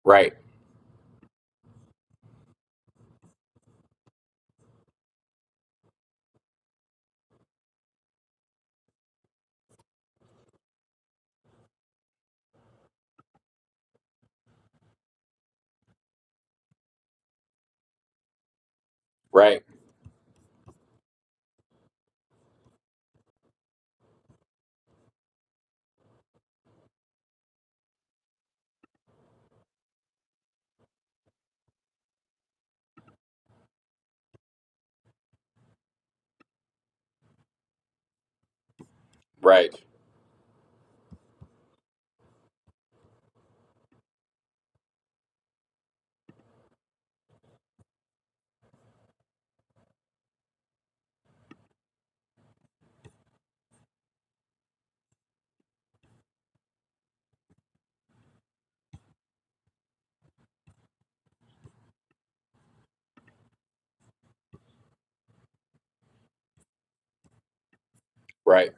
Right. Right. Right. Right.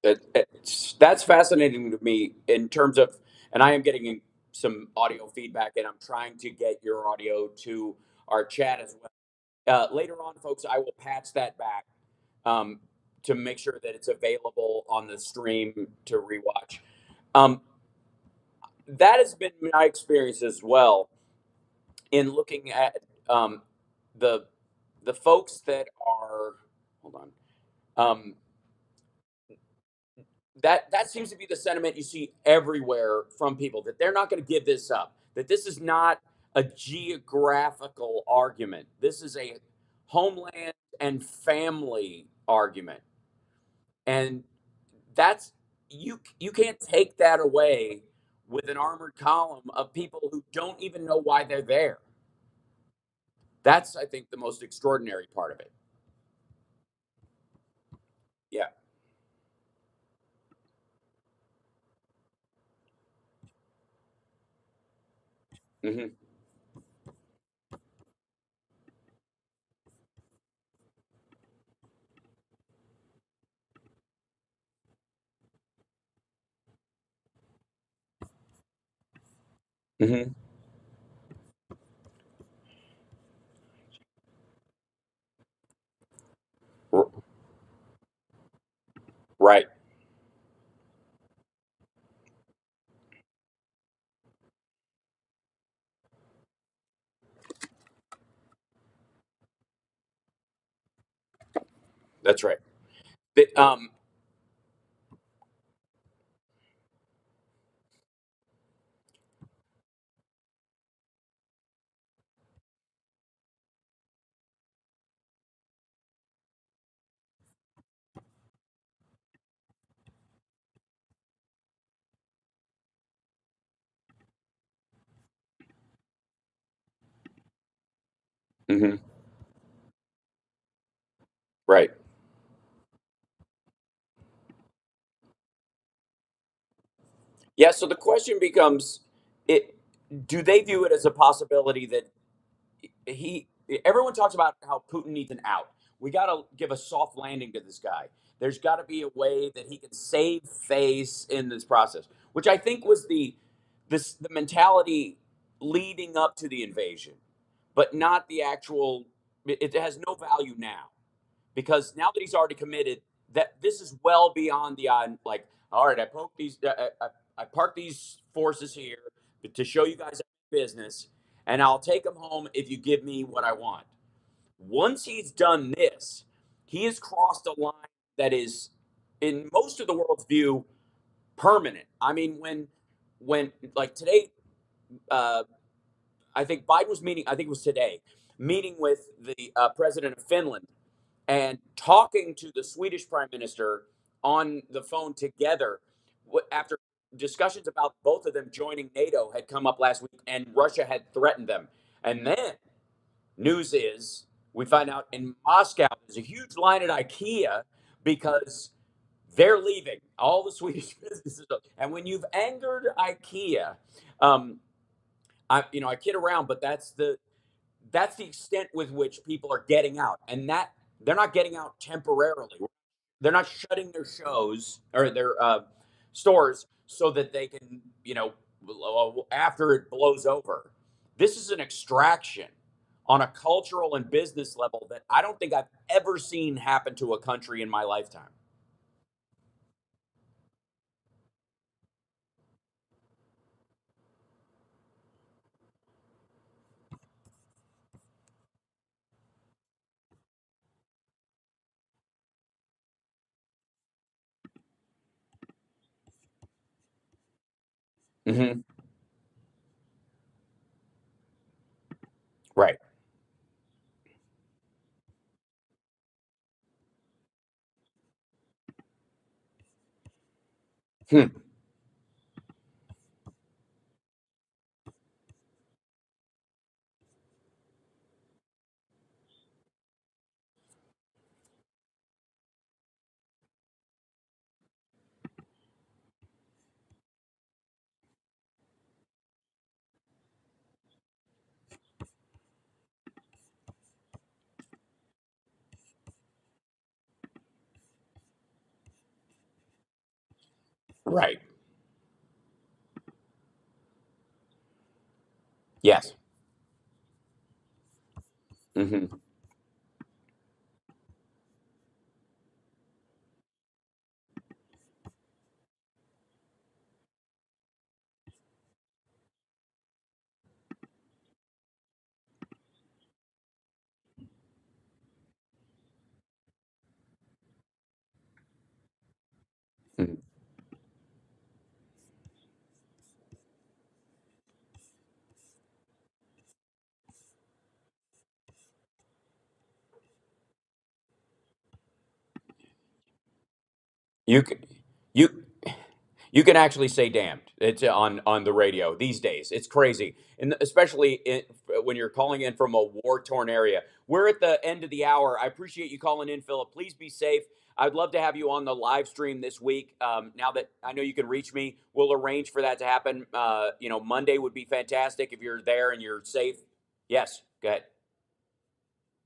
That's fascinating to me in terms of, and I am getting some audio feedback, and I'm trying to get your audio to our chat as well. Later on, folks, I will patch that back um, to make sure that it's available on the stream to rewatch. Um, that has been my experience as well in looking at the the folks that are. Hold on. Um, that seems to be the sentiment you see everywhere from people, that they're not going to give this up, that this is not a geographical argument, this is a homeland and family argument. And that's, you can't take that away with an armored column of people who don't even know why they're there. That's, I think, the most extraordinary part of it. Yeah. Hmm. Hmm. Right. That's right. But, mhm, right. Yeah, so the question becomes, it do they view it as a possibility that he everyone talks about how Putin needs an out. We got to give a soft landing to this guy. There's got to be a way that he can save face in this process, which I think was the mentality leading up to the invasion, but not the actual. It has no value now, because now that he's already committed, that this is well beyond the like. All right, I park these forces here to show you guys business, and I'll take them home if you give me what I want. Once he's done this, he has crossed a line that is, in most of the world's view, permanent. I mean, when like today, uh, I think Biden was meeting. I think it was today, meeting with the president of Finland and talking to the Swedish prime minister on the phone together after discussions about both of them joining NATO had come up last week, and Russia had threatened them. And then news is we find out in Moscow there's a huge line at IKEA because they're leaving all the Swedish businesses. And when you've angered IKEA, I kid around, but that's the extent with which people are getting out, and that they're not getting out temporarily. They're not shutting their shows or their stores so that they can, after it blows over. This is an extraction on a cultural and business level that I don't think I've ever seen happen to a country in my lifetime. Hmm. Right. Hmm. Right. Yes. Hmm. Hmm. You c- you You can actually say "damned." It's on the radio these days. It's crazy, and especially when you're calling in from a war-torn area. We're at the end of the hour. I appreciate you calling in, Philip. Please be safe. I'd love to have you on the live stream this week. Now that I know you can reach me, we'll arrange for that to happen. Monday would be fantastic if you're there and you're safe. Yes, go ahead.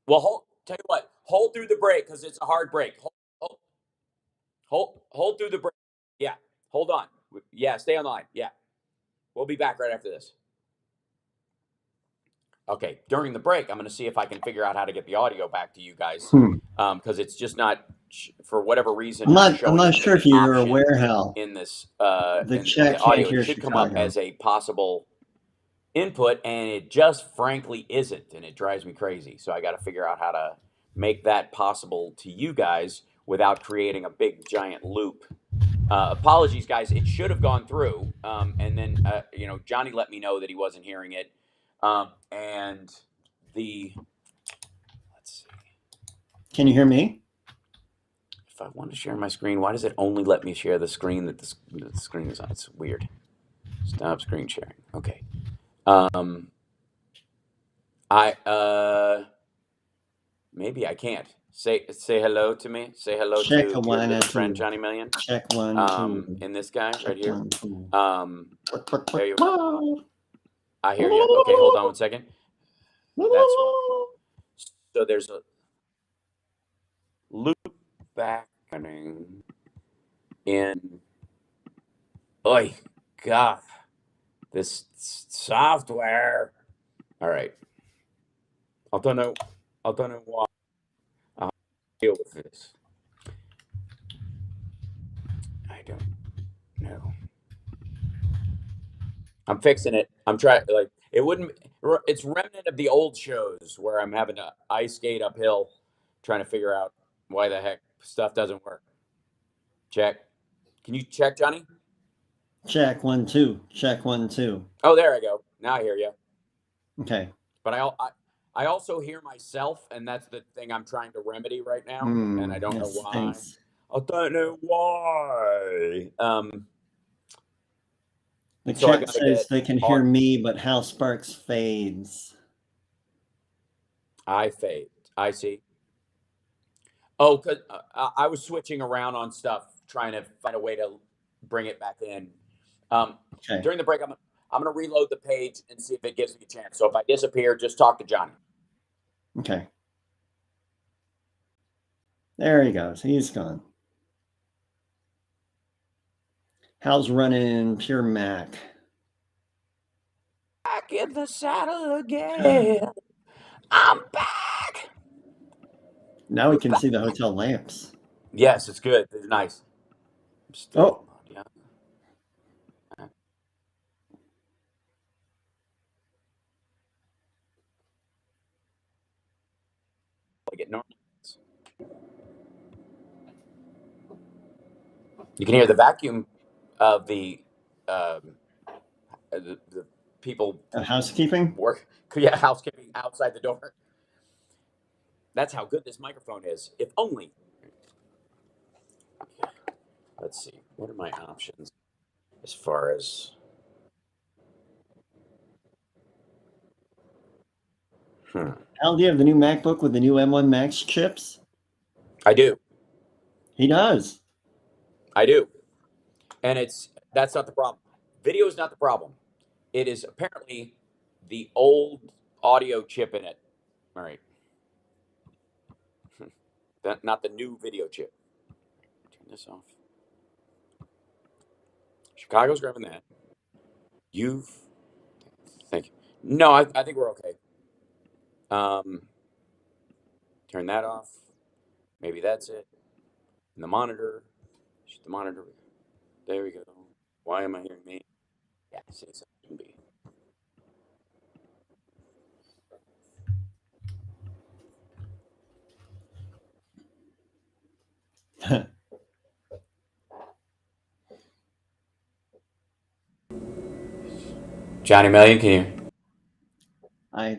Well, tell you what, hold through the break because it's a hard break. Hold, hold through the break. Yeah, hold on. Yeah, stay on the line. Yeah. We'll be back right after this. Okay, during the break, I'm going to see if I can figure out how to get the audio back to you guys Hmm. because it's just not, for whatever reason, I'm not not. I'm showing not up sure as if an you're option aware, Hal. in this The in the chat can't audio. It hear should come up Chicago. as a possible input, and it just frankly isn't, and it drives me crazy. So I got to figure out how to make that possible to you guys without creating a big giant loop. Apologies, guys. It should have gone through, and then Johnny let me know that he wasn't hearing it, and the let's see Can you hear me? if I want to share my screen. Why does it only let me share the screen that the screen is on? It's weird. Stop screen sharing. Okay. I maybe I can't say hello to me. Say hello Check to your one good and friend two. Johnny Million. Check one, two. In this guy Check right here. one, two. There you. I hear you. Okay, hold on one second. That's why. So there's a loop back in. Oh, God, this software. All right, I don't know. I don't know why. I'll deal with this. I don't know. I'm fixing it. I'm trying. Like it wouldn't. It's remnant of the old shows where I'm having to ice skate uphill, trying to figure out why the heck stuff doesn't work. Check. Can you check, Johnny? Check 1 2. Check 1 2. Oh, there I go. Now I hear you. Okay. But I also hear myself, and that's the thing I'm trying to remedy right now, and I don't know Yes, why. thanks. I don't know why. The So I chat gotta says get. they can hear me, but how Sparks fades. I fade. I see. Oh, cause I was switching around on stuff, trying to find a way to bring it back in. Okay. During the break, I'm gonna reload the page and see if it gives me a chance. So if I disappear, just talk to Johnny. Okay. There he goes. He's gone. How's running pure Mac? Back in the saddle again. I'm back. Now we can see the hotel lamps. Yes, it's good. It's nice. Oh, Yeah. Like it normally is. You can hear the vacuum of the people housekeeping. work. Yeah, housekeeping outside the door. That's how good this microphone is. If only. Let's see. What are my options as far as? Al, do you have the new MacBook with the new M1 Max chips? I do. He does. I do. And that's not the problem. Video is not the problem. It is apparently the old audio chip in it. All right. That not the new video chip. Turn this off. Chicago's grabbing that. You've thank you. No, I think we're okay. Um, turn that off. Maybe that's it. And the monitor. Shoot the monitor. There we go. Why am I hearing me? Yeah, see, so it can be. Johnny Million, can you?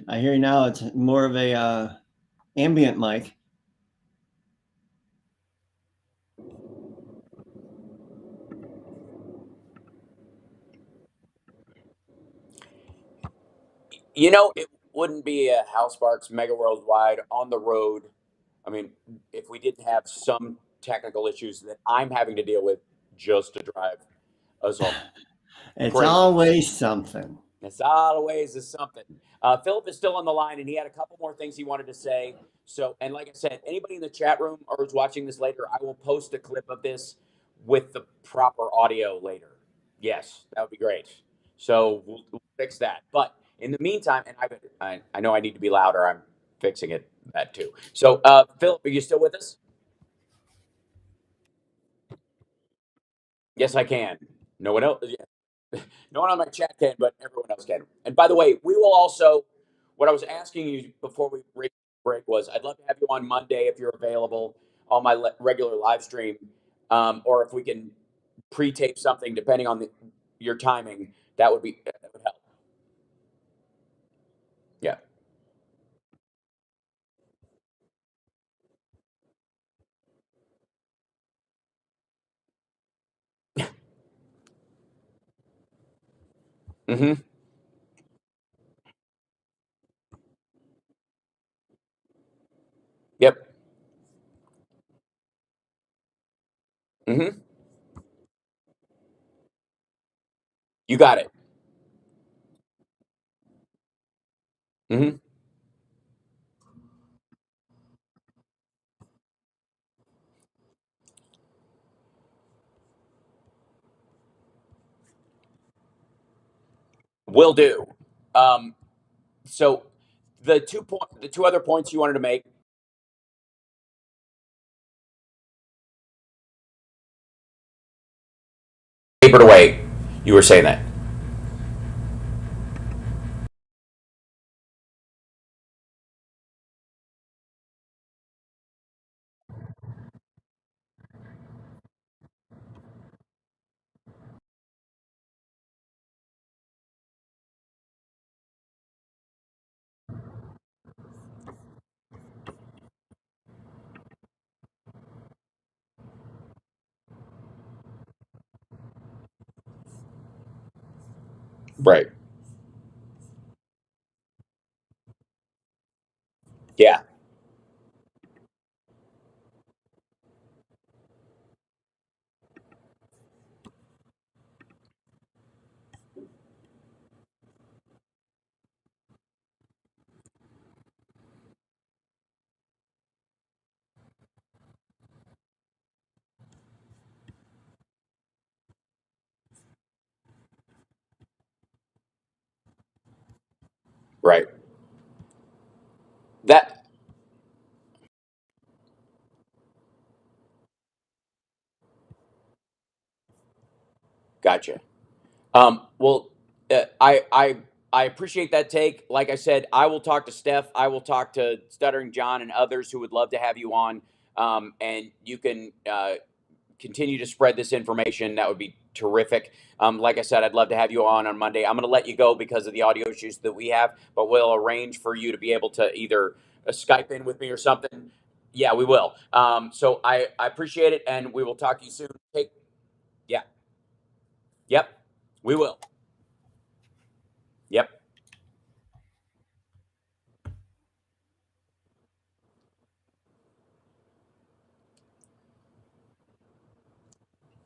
I hear you now. It's more of a ambient mic. You know, it wouldn't be a House Sparks Mega Worldwide on the road. I mean, if we didn't have some technical issues that I'm having to deal with just to drive us all It's crazy. always something. It's always is something. Philip is still on the line, and he had a couple more things he wanted to say. So, and like I said, anybody in the chat room or who's watching this later, I will post a clip of this with the proper audio later. Yes, that would be great. So we'll fix that. But in the meantime, and I know I need to be louder. I'm fixing it that too. So, Philip, are you still with us? Yes, I can. No one else. No one on my chat can, but everyone else can. And by the way, we will also. What I was asking you before we break was, I'd love to have you on Monday if you're available on my regular live stream, or if we can pre-tape something depending on your timing. That would help. Yeah. Mm-hmm. Yep. Mm-hmm. You got it. Mm-hmm. Will do. Um, so the two other points you wanted to make. Papered away. You were saying that. Right. Yeah. Right. That. Gotcha. Well, I appreciate that take. Like I said, I will talk to Steph. I will talk to Stuttering John and others who would love to have you on. And you can continue to spread this information. That would be terrific. Like I said, I'd love to have you on Monday. I'm going to let you go because of the audio issues that we have, but we'll arrange for you to be able to either Skype in with me or something. Yeah, we will. So I appreciate it, and we will talk to you soon. Take. Yeah. Yep. We will. Yep.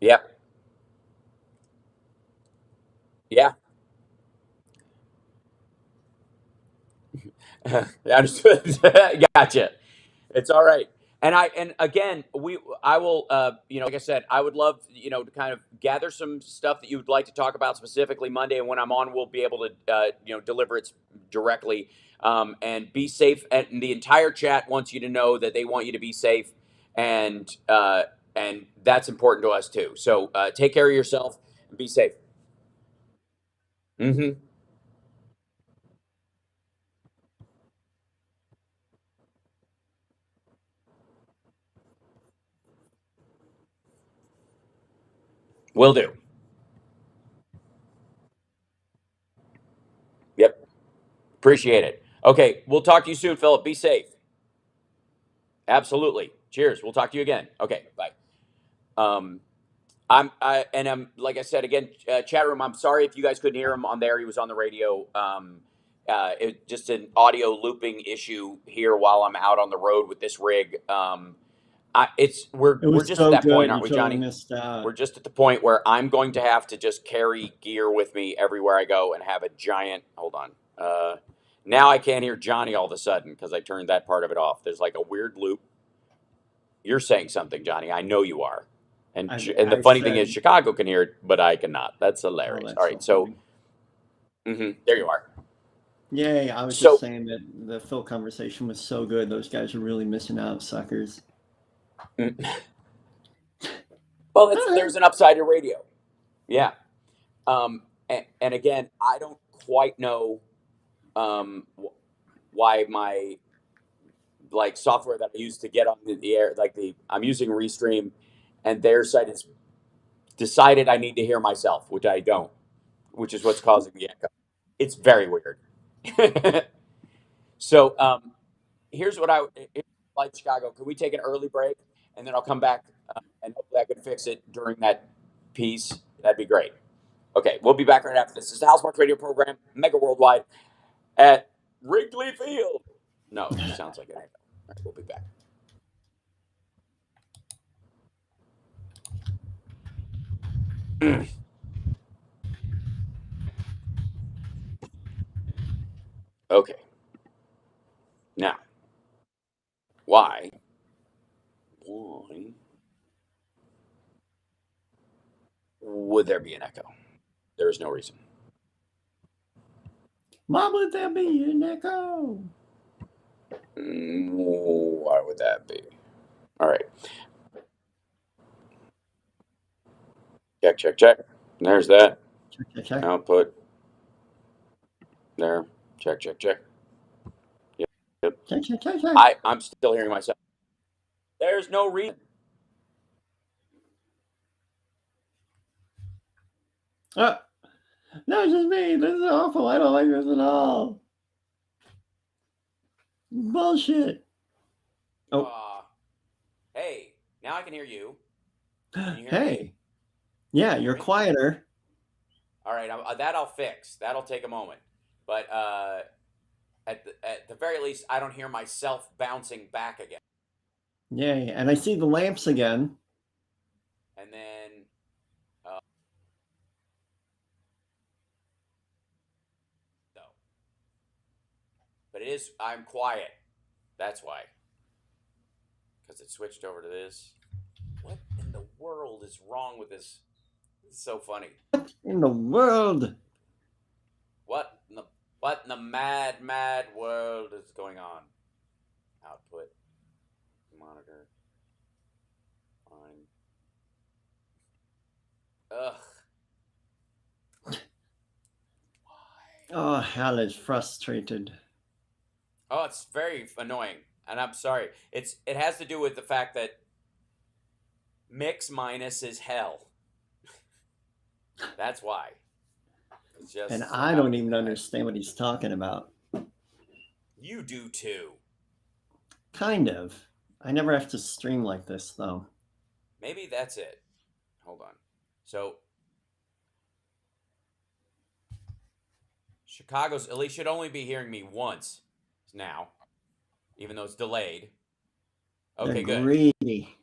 Yep. Yeah. Understood. Gotcha. It's all right. And again, I will like I said, I would love to kind of gather some stuff that you would like to talk about specifically Monday, and when I'm on, we'll be able to deliver it directly. And be safe. And the entire chat wants you to know that they want you to be safe, and that's important to us too. So take care of yourself and be safe. Mm-hmm. Will do. Yep. Appreciate it. Okay, we'll talk to you soon, Philip. Be safe. Absolutely. Cheers. We'll talk to you again. Okay. Bye. Um, I'm like I said again, chat room. I'm sorry if you guys couldn't hear him on there. He was on the radio. It just an audio looping issue here while I'm out on the road with this rig. It's It we're was just at so that point, good. aren't You we, totally Johnny? missed out. We're just at the point where I'm going to have to just carry gear with me everywhere I go and have a giant. Hold on. Now I can't hear Johnny all of a sudden because I turned that part of it off. There's like a weird loop. You're saying something, Johnny. I know you are. And the I funny thing is, said, Chicago can hear it, but I cannot. That's oh, hilarious. All that's right, so so funny. there you are. Yay, I was just So, saying that the Phil conversation was so good. Those guys are really missing out, suckers. mm, well, there's an upside to radio. Yeah. And again, I don't quite know why my like software that I use to get on the air, like I'm using Restream, and their site has decided I need to hear myself, which I don't, which is what's causing the echo. It's very weird. So here's what like Chicago. Can we take an early break and then I'll come back and hopefully I can fix it during that piece. That'd be great. Okay, we'll be back right after this. This is the Housemark Radio program, Mega Worldwide at Wrigley Field. No, it just sounds like an echo. All right, we'll be back. Okay, now why why would there be an echo? There is no reason. Why would there be an echo? Why would that be? All right, check, check, check. There's that. Check. Output. There. Check. Yep. Check. I'm still hearing myself. There's no reason. Oh, no, it's just me. This is awful. I don't like this at all. Bullshit. Oh. Hey, now I can hear you. Can you hear Hey. me? Yeah, you're quieter. All right, that I'll fix. That'll take a moment. But at the very least, I don't hear myself bouncing back again. Yay. And I see the lamps again. And then no. But it is, I'm quiet. That's why. Because it switched over to this. What in the world is wrong with this? It's so funny. What in the world? What in the mad world is going on? Output. Monitor. Fine. Ugh. Why? Oh, HAL is frustrated. Oh, it's very annoying, and I'm sorry. It has to do with the fact that mix minus is hell. That's why. It's just. And I don't even understand what he's talking about. You do too. Kind of. I never have to stream like this, though. Maybe that's it. Hold on. So, Chicago's, at least should only be hearing me once now, even though it's delayed. Okay, They're good. Greedy.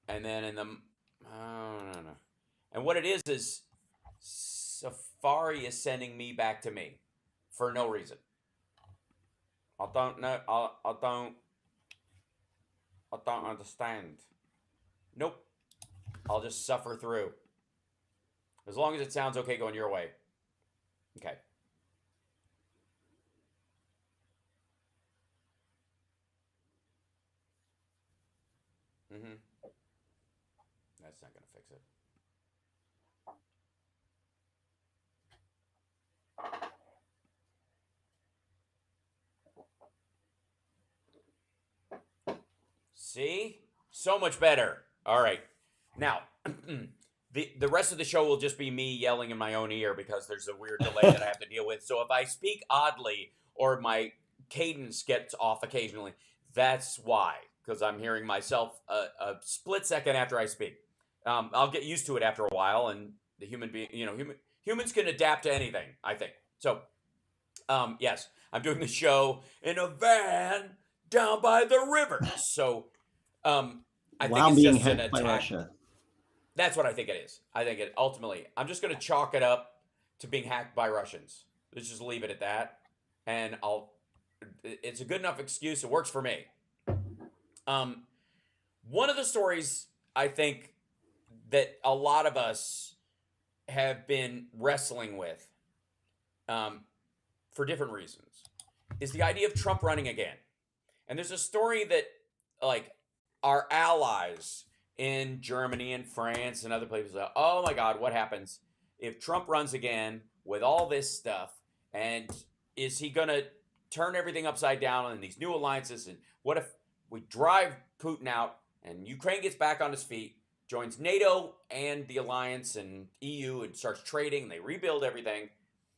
And then in the, no. And what it is Safari is sending me back to me for no reason. I don't know. I don't understand. Nope. I'll just suffer through. As long as it sounds okay going your way. Okay. That's not going to fix it. See? So much better. All right. Now, the rest of the show will just be me yelling in my own ear because there's a weird delay that I have to deal with. So if I speak oddly or my cadence gets off occasionally, that's why. Because I'm hearing myself a split second after I speak. I'll get used to it after a while, and the humans can adapt to anything, I think. So, yes, I'm doing the show in a van down by the river. So, I think it's being just an hacked by attack. Russia. That's what I think it is. I think it ultimately, I'm just going to chalk it up to being hacked by Russians. Let's just leave it at that. And it's a good enough excuse. It works for me. One of the stories I think that a lot of us have been wrestling with for different reasons is the idea of Trump running again. And there's a story that, like, our allies in Germany and France and other places are, oh my God, what happens if Trump runs again with all this stuff? And is he going to turn everything upside down on these new alliances? And what if we drive Putin out and Ukraine gets back on his feet, joins NATO and the alliance and EU and starts trading and they rebuild everything?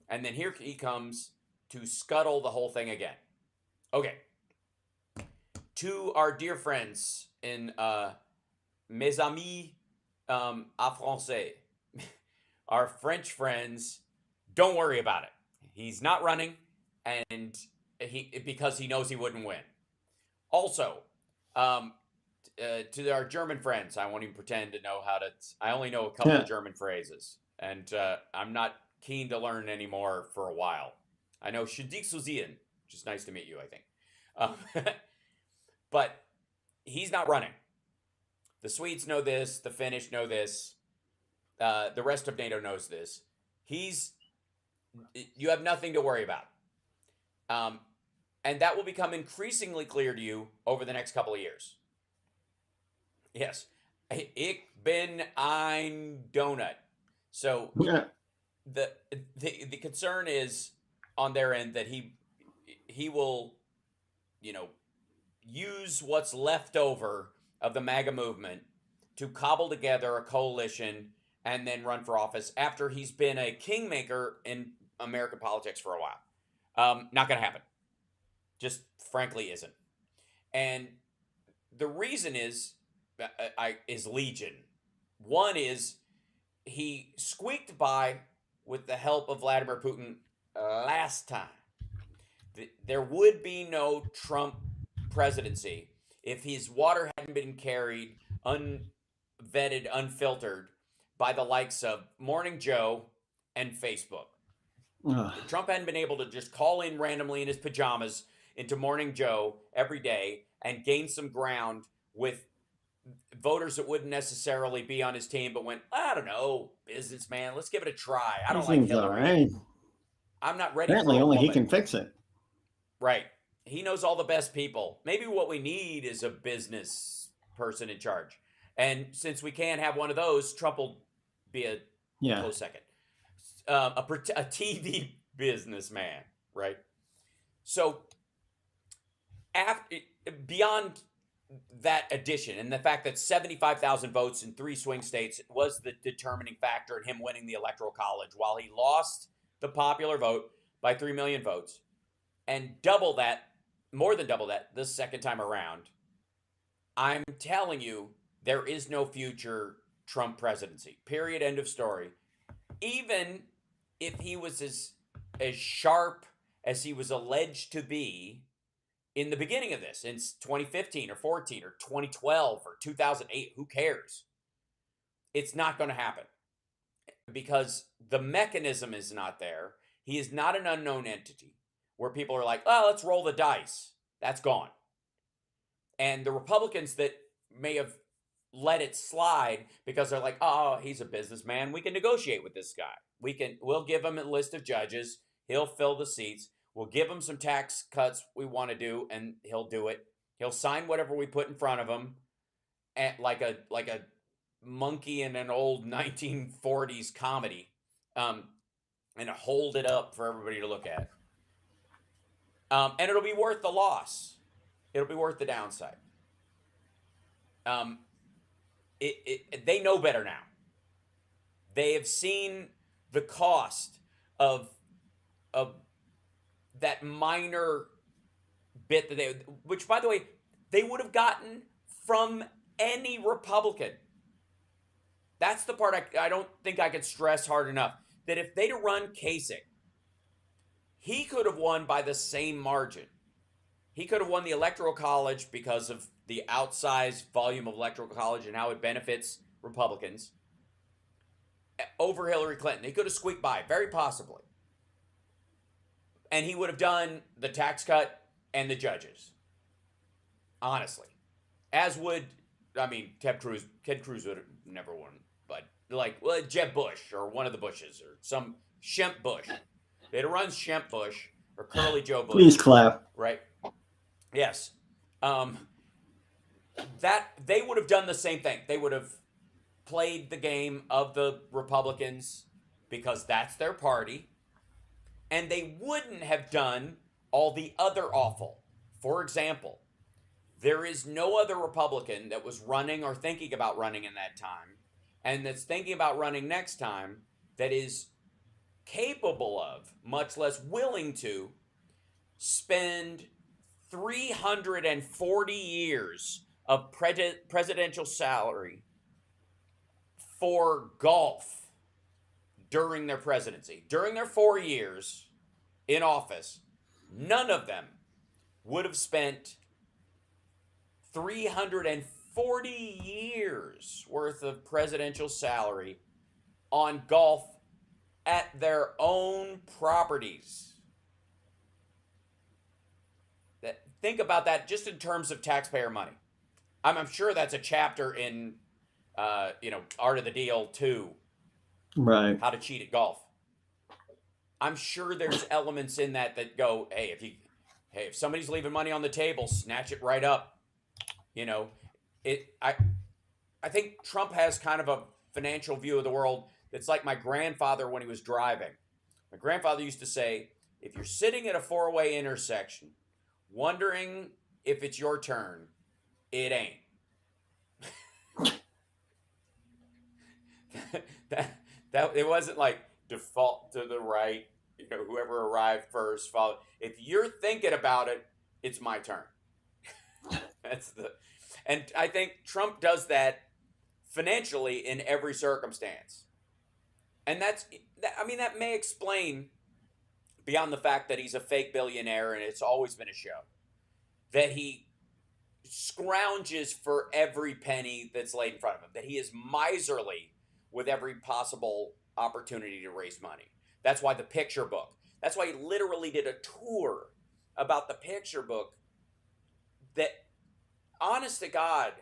And then here he comes to scuttle the whole thing again. Okay. To our dear friends in mes amis à français, our French friends, don't worry about it. He's not running, and because he knows he wouldn't win. Also, to our German friends, I won't even pretend to know how to. I only know a couple of German phrases, and I'm not keen to learn anymore for a while. I know "Schön zu sehen," which is nice to meet you, I think. But he's not running. The Swedes know this. The Finnish know this. The rest of NATO knows this. You have nothing to worry about. And that will become increasingly clear to you over the next couple of years. Yes. Ich bin ein Donut. So Yeah. the concern is on their end that he will, you know, use what's left over of the MAGA movement to cobble together a coalition and then run for office after he's been a kingmaker in American politics for a while. Not going to happen. Just frankly isn't. And the reason is legion. One is he squeaked by with the help of Vladimir Putin last time. There would be no Trump presidency if his water hadn't been carried unvetted, unfiltered by the likes of Morning Joe and Facebook. If Trump hadn't been able to just call in randomly in his pajamas into Morning Joe every day and gain some ground with voters that wouldn't necessarily be on his team, but went, I don't know, businessman, let's give it a try. I He don't like seems all Hillary. right. I'm not ready Apparently, for a only woman. he can fix it. Right. He knows all the best people. Maybe what we need is a business person in charge. And since we can't have one of those, Trump will be a close second. A TV businessman, right? So, beyond that addition and the fact that 75,000 votes in 3 swing states was the determining factor in him winning the Electoral College, while he lost the popular vote by 3 million votes, and double that, more than double that, the second time around, I'm telling you, there is no future Trump presidency. Period. End of story. Even if he was as sharp as he was alleged to be in the beginning of this, in 2015 or 14 or 2012 or 2008, who cares? It's not going to happen because the mechanism is not there. He is not an unknown entity where people are like, oh, let's roll the dice. That's gone. And the Republicans that may have let it slide because they're like, oh, he's a businessman. We can negotiate with this guy. We'll give him a list of judges. He'll fill the seats. We'll give him some tax cuts we want to do, and he'll do it. He'll sign whatever we put in front of him, like a monkey in an old 1940s comedy, and hold it up for everybody to look at. And it'll be worth the loss. It'll be worth the downside. They know better now. They have seen the cost of that minor bit that which by the way, they would have gotten from any Republican. That's the part I don't think I could stress hard enough. That if they'd have run Kasich, he could have won by the same margin. He could have won the Electoral College because of the outsized volume of Electoral College and how it benefits Republicans over Hillary Clinton. He could have squeaked by, very possibly. And he would have done the tax cut and the judges. Honestly. As would, Ted Cruz would have never won. But Jeb Bush or one of the Bushes or some Shemp Bush. They'd have run Shemp Bush or Curly Joe Bush. Please clap. Right? Yes. That they would have done the same thing. They would have played the game of the Republicans because that's their party. And they wouldn't have done all the other awful. For example, there is no other Republican that was running or thinking about running in that time, and that's thinking about running next time, that is capable of, much less willing to, spend 340 years of presidential salary for golf during their presidency. During their 4 years in office, none of them would have spent 340 years worth of presidential salary on golf at their own properties. Think about that just in terms of taxpayer money. I'm sure that's a chapter in, Art of the Deal 2. Right. How to cheat at golf. I'm sure there's elements in that go, hey, if somebody's leaving money on the table, snatch it right up. I think Trump has kind of a financial view of the world It's like my grandfather when he was driving. My grandfather used to say, if you're sitting at a four-way intersection, wondering if it's your turn, it ain't. that it wasn't like default to the right, whoever arrived first follow. If you're thinking about it, it's my turn. And I think Trump does that financially in every circumstance. And that may explain, beyond the fact that he's a fake billionaire and it's always been a show, that he scrounges for every penny that's laid in front of him, that he is miserly with every possible opportunity to raise money. That's why the picture book. That's why he literally did a tour about the picture book that, honest to God,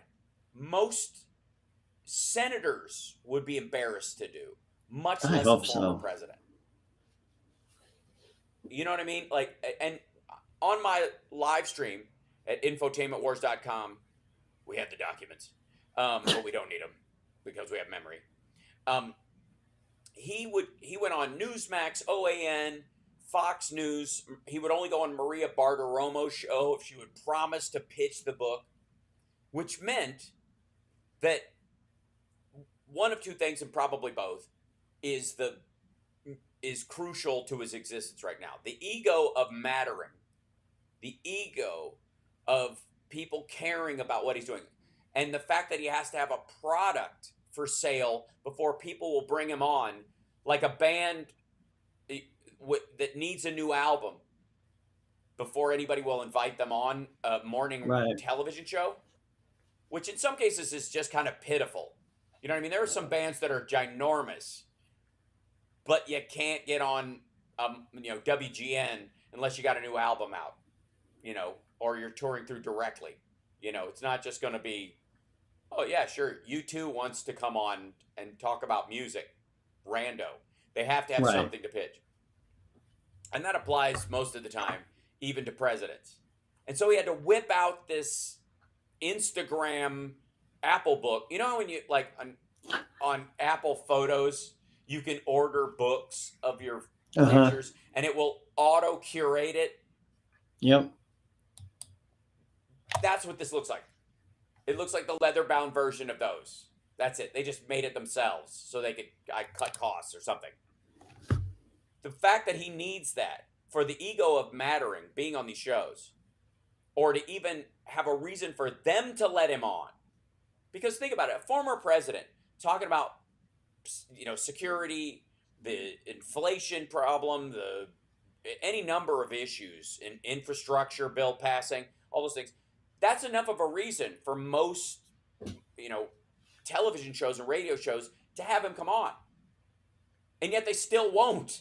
most senators would be embarrassed to do, much less a former president. You know what I mean? Like, and on my live stream at infotainmentwars.com, we have the documents, but we don't need them because we have memory. He went on Newsmax, OAN, Fox News. He would only go on Maria Bartiromo's show if she would promise to pitch the book, which meant that one of two things, and probably both, is crucial to his existence right now. The ego of mattering, the ego of people caring about what he's doing, and the fact that he has to have a product for sale before people will bring him on, like a band that needs a new album before anybody will invite them on a morning television show, which in some cases is just kind of pitiful. You know what I mean? There are some bands that are ginormous, but you can't get on, WGN unless you got a new album out, or you're touring through directly. It's not just going to be, oh yeah, sure, U2 wants to come on and talk about music, rando. They have to have something to pitch. And that applies most of the time, even to presidents. And so he had to whip out this Instagram Apple book. You know when you, like, on Apple Photos, you can order books of your pictures, and it will auto-curate it? Yep. That's what this looks like. It looks like the leather-bound version of those. That's it. They just made it themselves so they could cut costs or something. The fact that he needs that for the ego of mattering, being on these shows, or to even have a reason for them to let him on. Because think about it, a former president talking about, security, the inflation problem, any number of issues, in infrastructure bill passing, all those things. That's enough of a reason for most, television shows and radio shows to have him come on. And yet they still won't.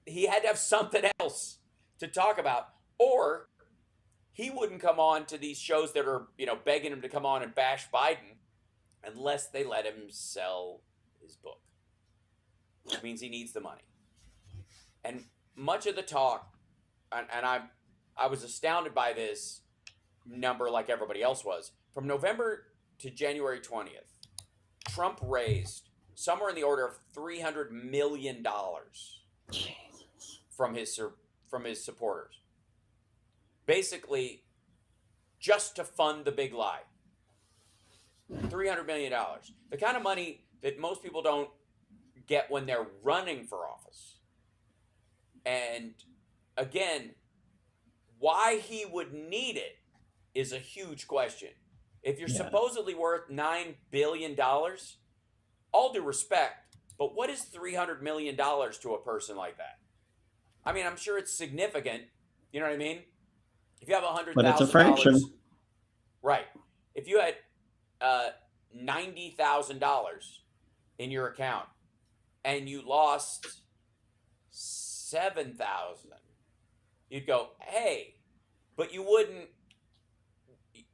He had to have something else to talk about, or he wouldn't come on to these shows that are, begging him to come on and bash Biden unless they let him sell his book, which means he needs the money. And much of the talk, and I was astounded by this number like everybody else was, from November to January 20th, Trump raised somewhere in the order of $300 million from his supporters. Basically, just to fund the big lie. $300 million. The kind of money that most people don't get when they're running for office. And again, why he would need it is a huge question. If you're supposedly worth $9 billion, all due respect, but what is $300 million to a person like that? I mean, I'm sure it's significant. You know what I mean? If you have $100,000, but it's a fraction, right? If you had $90,000 in your account and you lost $7,000, you'd go, hey, but you wouldn't.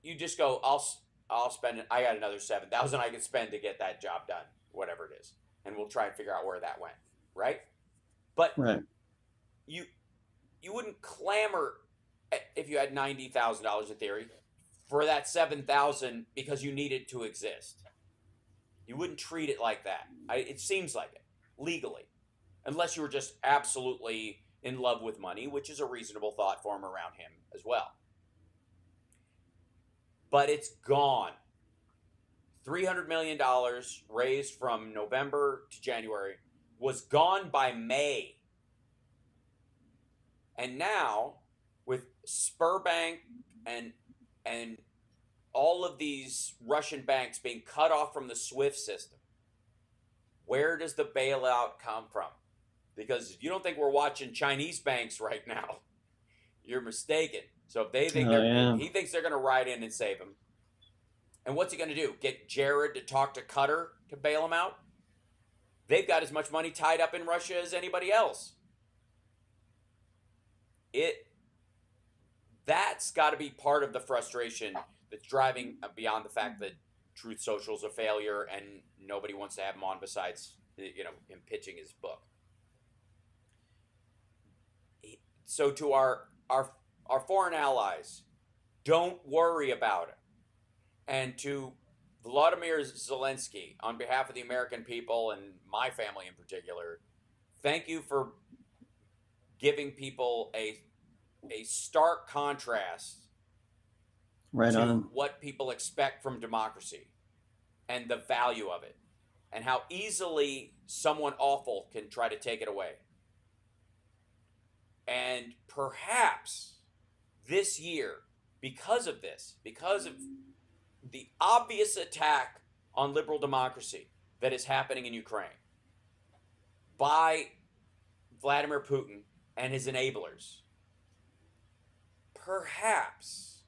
You just go, I'll spend it. I got another $7,000 I can spend to get that job done, whatever it is, and we'll try and figure out where that went, right? But you wouldn't clamor if you had $90,000 in theory for that $7,000 because you needed to exist. You wouldn't treat it like that. It seems like it, legally. Unless you were just absolutely in love with money, which is a reasonable thought form around him as well. But it's gone. $300 million raised from November to January was gone by May. And now, with Sberbank and all of these Russian banks being cut off from the SWIFT system, where does the bailout come from? Because if you don't think we're watching Chinese banks right now, you're mistaken. So if they think he thinks they're going to ride in and save him, and what's he going to do? Get Jared to talk to Qatar to bail him out? They've got as much money tied up in Russia as anybody else. That's got to be part of the frustration that's driving beyond the fact that Truth Social is a failure and nobody wants to have him on besides, him pitching his book. So to our foreign allies, don't worry about it. And to Vladimir Zelensky, on behalf of the American people and my family in particular, thank you for giving people a stark contrast to what people expect from democracy and the value of it, and how easily someone awful can try to take it away. And perhaps this year, because of the obvious attack on liberal democracy that is happening in Ukraine by Vladimir Putin and his enablers, perhaps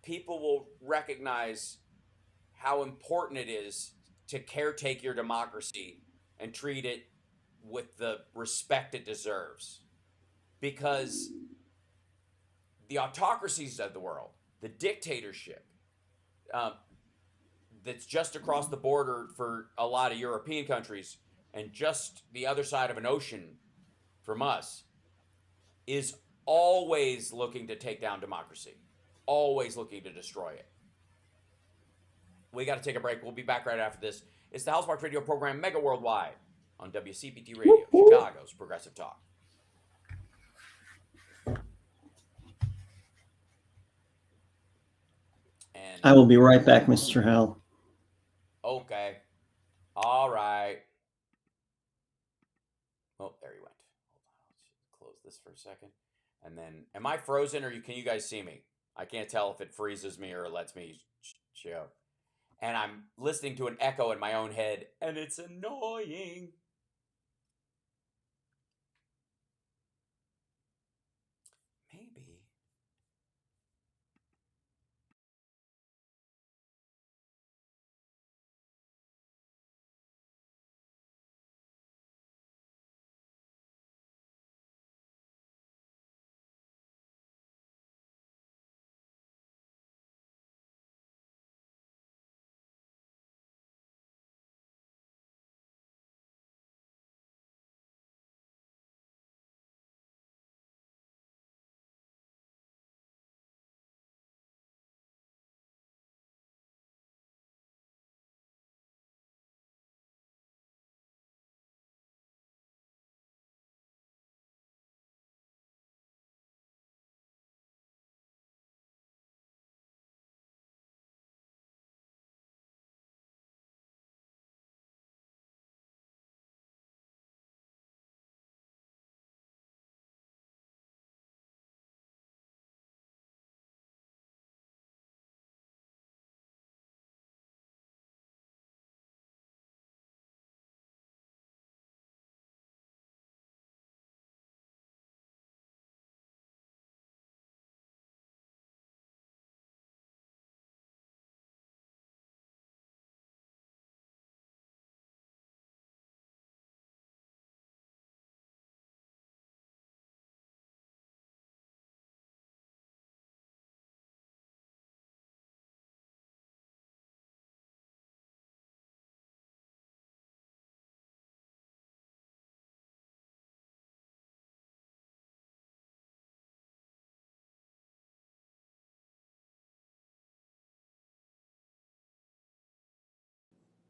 people will recognize how important it is to caretake your democracy and treat it with the respect it deserves. Because the autocracies of the world, the dictatorship that's just across the border for a lot of European countries and just the other side of an ocean from us, is always looking to take down democracy, always looking to destroy it. We got to take a break. We'll be back right after this. It's the HAL Radio program, Mega Worldwide, on WCPT Radio, Chicago's Progressive Talk. And I will be right back, Mr. HAL. Okay. All right. Oh, there he went. Hold on. Let's close this for a second. And then, am I frozen or can you guys see me? I can't tell if it freezes me or lets me show. And I'm listening to an echo in my own head, and it's annoying.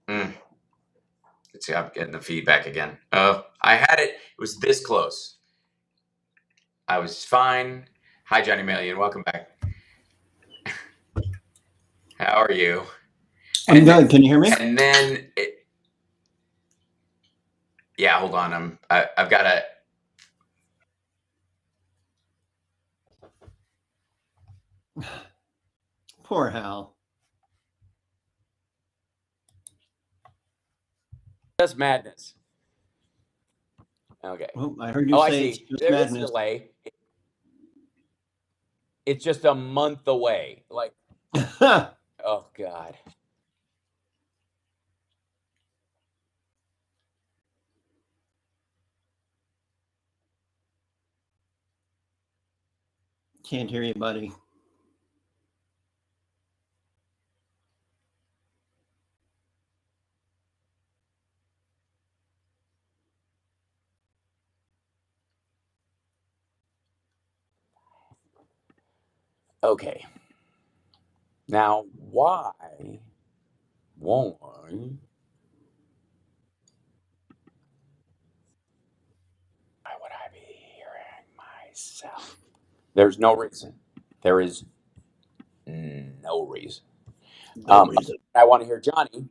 Let's see, I'm getting the feedback again. Oh, I had it. It was this close. I was fine. Hi, Johnny Million. Welcome back. How are you? I'm good. Can you hear me? And then, yeah, hold on. I've got to. Poor Hal. Just madness. Okay. Well, I heard you I say it's see. just There is a madness. delay. It's just a month away. Like, oh God. Can't hear you, buddy. Okay. Now, why won't I? Why would I be hearing myself? There's no reason. There is no reason. No reason. I want to hear Johnny,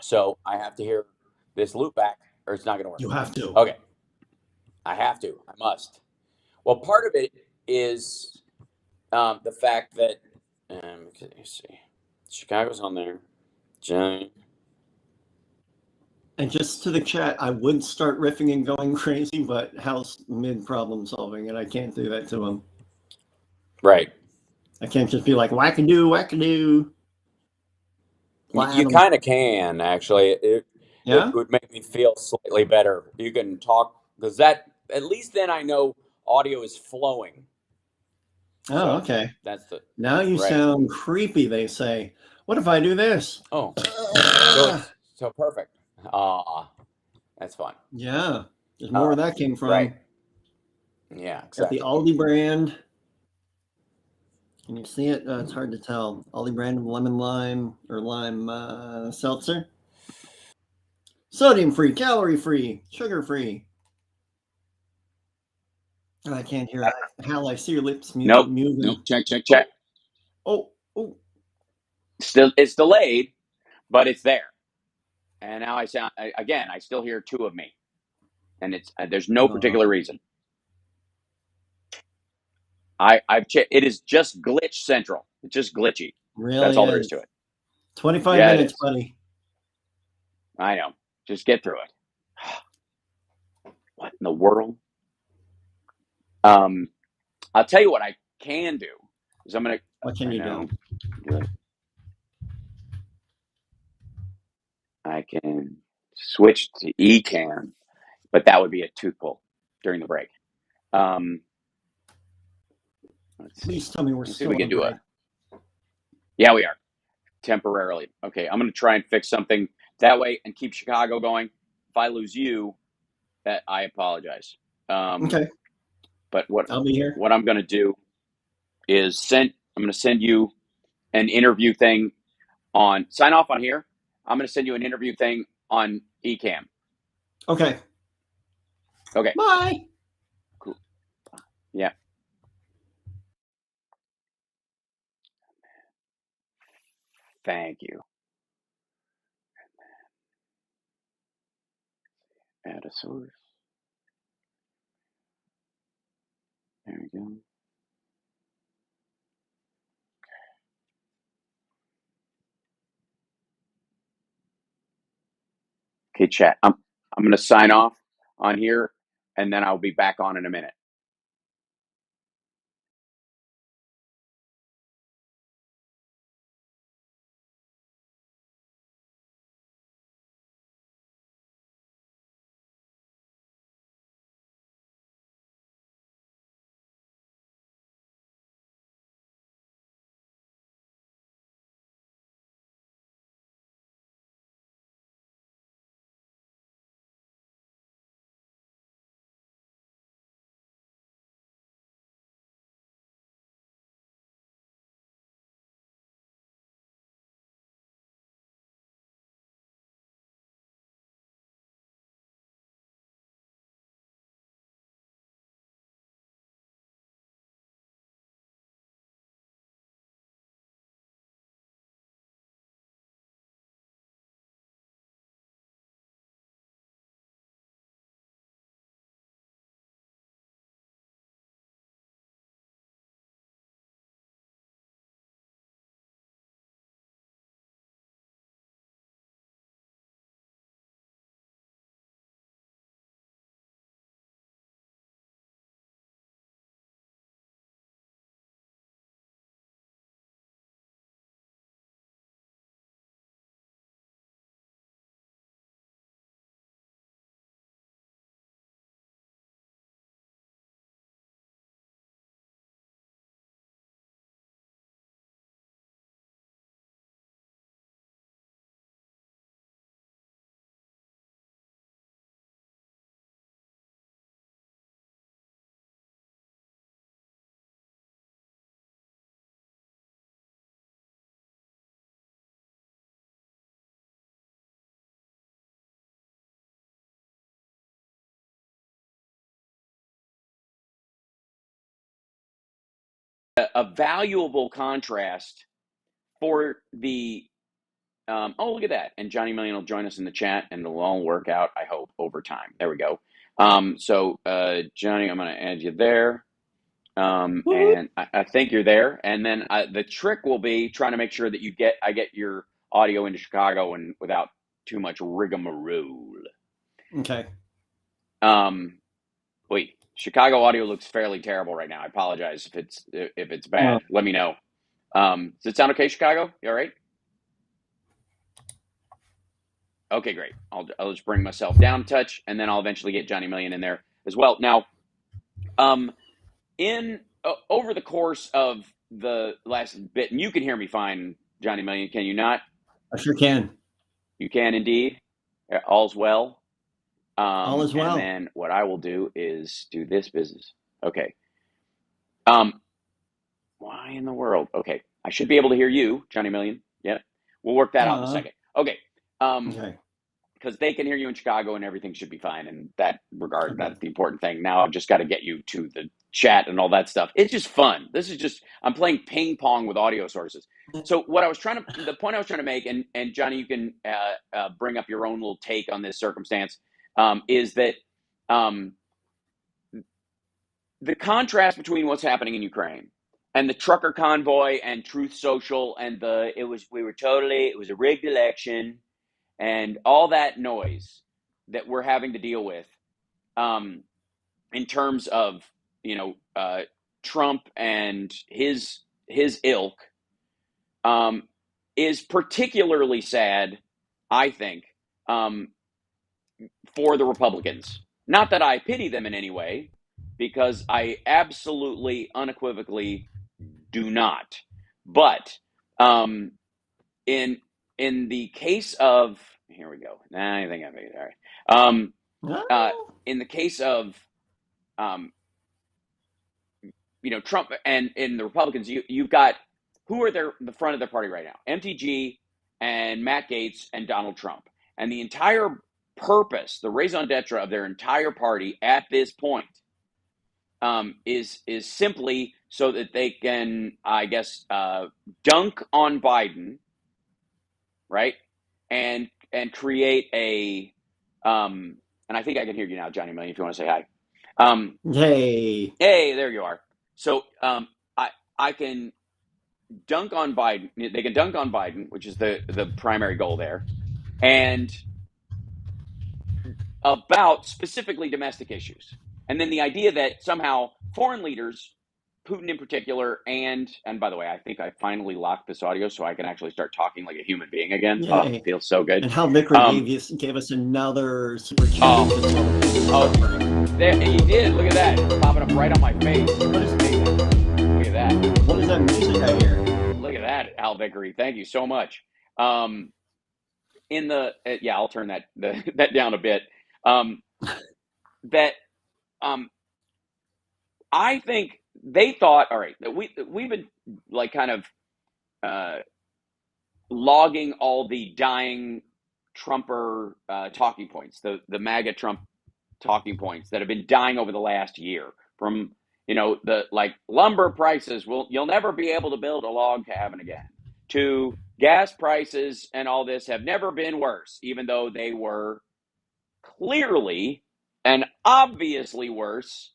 so I have to hear this loop back, or it's not going to work. You have to. Okay. I have to. I must. Well, part of it is the fact that, let's see, Chicago's on there. Johnny. And just to the chat, I would start riffing and going crazy, but Hal's mid problem solving, and I can't do that to him. Right. I can't just be like wackadoo, wackadoo. You kind of can, actually. It Yeah? would make me feel slightly better. You can talk, because that, at least then I know audio is flowing. Oh, So, okay. That's the. Now you right. sound creepy, they say. What if I do this? Oh. So perfect. That's fun. Yeah. There's more where that came from. Right. Yeah, exactly. Got the Aldi brand. Can you see it? It's hard to tell. Aldi brand of lemon lime or lime seltzer. Sodium free, calorie free, sugar free. And I can't hear Hal. I see your lips moving. Nope. Check. Oh. Still, it's delayed, but it's there. And now I sound again. I still hear two of me, and it's there's no particular reason. I've checked. It is just glitch central. It's just glitchy. Really? That's all there is to it. 25 Yeah, minutes, buddy. I know. Just get through it. What in the world? I'll tell you what I can do. Is I'm gonna. What can you do? Good. I can switch to eCam, but that would be a tooth pull during the break. Please tell me we're Let's see still if we can on do break. Yeah, we are temporarily. Okay, I'm going to try and fix something that way and keep Chicago going. If I lose you, that I apologize. Okay. But I'll be here. What I'm going to do is I'm going to send you an interview thing on. Sign off on here. I'm going to send you an interview thing on eCam. Okay. Bye. Cool. Yeah. Thank you. Add a source. There we go. Okay, chat. I'm going to sign off on here, and then I'll be back on in a minute. a valuable contrast for the oh, look at that. And Johnny Million will join us in the chat, and it'll all work out, I hope, over time. There we go. So Johnny, I'm going to add you there. And I think you're there. And then the trick will be trying to make sure that I get your audio into Chicago and without too much rigmarole. Okay. Wait, Chicago audio looks fairly terrible right now. I apologize if it's bad. Let me know. Does it sound okay, Chicago? You all right? Okay, great. I'll just bring myself down a touch, and then I'll eventually get Johnny Million in there as well. Now, over the course of the last bit, and you can hear me fine, Johnny Million, can you not? I sure can. You can indeed. All's well. All is well. And then what I will do is do this business. Okay. Why in the world? Okay. I should be able to hear you, Johnny Million. Yeah. We'll work that out in a second. Okay. Okay. Because they can hear you in Chicago and everything should be fine in that regard. That's the important thing. Now I've just got to get you to the chat and all that stuff. It's just fun. I'm playing ping pong with audio sources. So the point I was trying to make, and Johnny, you can bring up your own little take on this circumstance, is that the contrast between what's happening in Ukraine and the trucker convoy and Truth Social and it was a rigged election and all that noise that we're having to deal with in terms of, Trump and his ilk is particularly sad, I think, for the Republicans. Not that I pity them in any way, because I absolutely, unequivocally do not. But in the case of, here we go. I think I made it. All right. In the case of, Trump and in the Republicans, you've got, who are the front of their party right now? MTG and Matt Gaetz and Donald Trump. And the entire purpose, the raison d'etre of their entire party at this point is simply so that they can, I guess, dunk on Biden, right? And create a, and I think I can hear you now, Johnny Million, if you want to say hi. Hey, there you are. So I can dunk on Biden. They can dunk on Biden, which is the primary goal there, and about specifically domestic issues. And then the idea that somehow foreign leaders, Putin in particular, and by the way, I think I finally locked this audio so I can actually start talking like a human being again. Yay. Oh, it feels so good. And Hal Vickery gave us another super chat. There, he did. Look at that. It's popping up right on my face. Look at that. What is that music I hear? Look at that, Hal Vickery. Thank you so much. I'll turn that down a bit. I think they thought, all right, that we've been like kind of logging all the dying Trumper talking points, the MAGA Trump talking points that have been dying over the last year, from the lumber prices, you'll never be able to build a log cabin again, to gas prices and all this have never been worse, even though they were clearly and obviously worse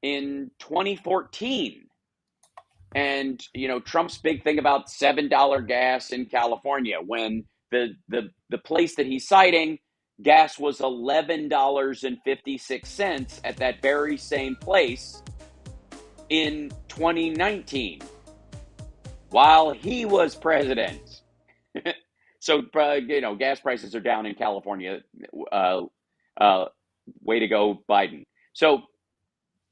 in 2014. And Trump's big thing about $7 gas in California, when the place that he's citing, gas was $11.56 at that very same place in 2019 while he was president. So gas prices are down in California. Way to go, Biden. So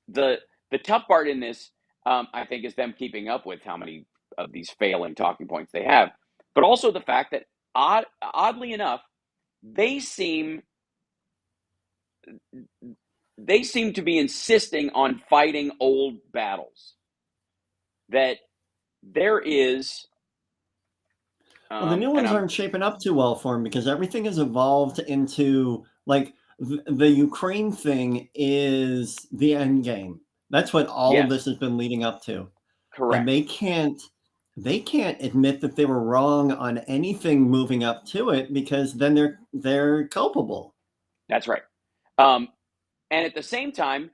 the tough part in this, I think, is them keeping up with how many of these failing talking points they have, but also the fact that oddly enough, they seem to be insisting on fighting old battles. That there is. Well, the new ones aren't shaping up too well for him, because everything has evolved into the Ukraine thing is the end game. That's what all of this has been leading up to. and Correct. they can't admit that they were wrong on anything moving up to it, because then they're culpable. That's right. And at the same time,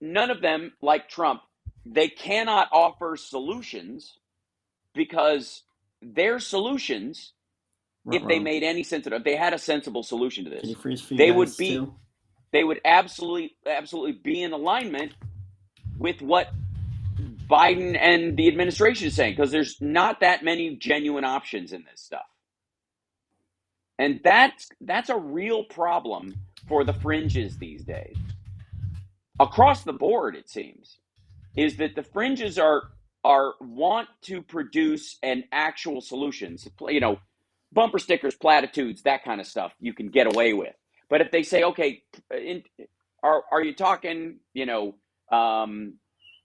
none of them, like Trump, they cannot offer solutions, because their solutions, Weren't if they wrong. made any sense of it, if they had a sensible solution to Can this, you freeze for you they would guys be, too? they would absolutely be in alignment with what Biden and the administration is saying, because there's not that many genuine options in this stuff. And that's a real problem for the fringes these days. Across the board, it seems, is that the fringes are want to produce an actual solutions. Bumper stickers, platitudes, that kind of stuff you can get away with. But if they say, okay, are you talking,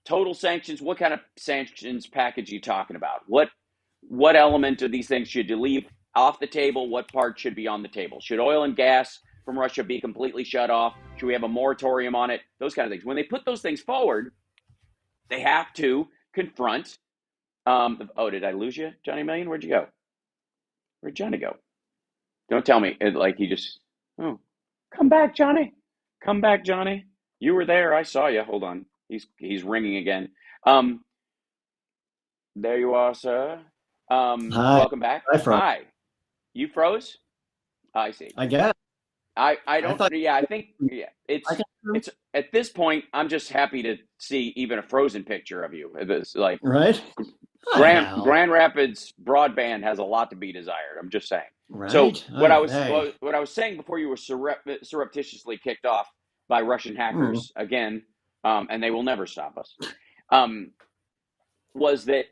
total sanctions? What kind of sanctions package are you talking about? What element of these things should you leave off the table? What part should be on the table? Should oil and gas from Russia be completely shut off? Should we have a moratorium on it? Those kind of things. When they put those things forward, they have to confront. Did I lose you, Johnny Million? Where'd you go? Where'd Johnny go? Don't tell me like he just. Oh, come back, Johnny. Come back, Johnny. You were there. I saw you. Hold on. He's ringing again. There you are, sir. Hi. Welcome back. Hi, Frank. Hi. You froze? I see. I guess. I don't. thought Yeah, I think. Yeah, I got it's at this point. I'm just happy to see even a frozen picture of you. It's like right. Grand Rapids broadband has a lot to be desired. I'm just saying. Right. So what I Hey. was saying before you were surreptitiously kicked off by Russian hackers again, and they will never stop us, was that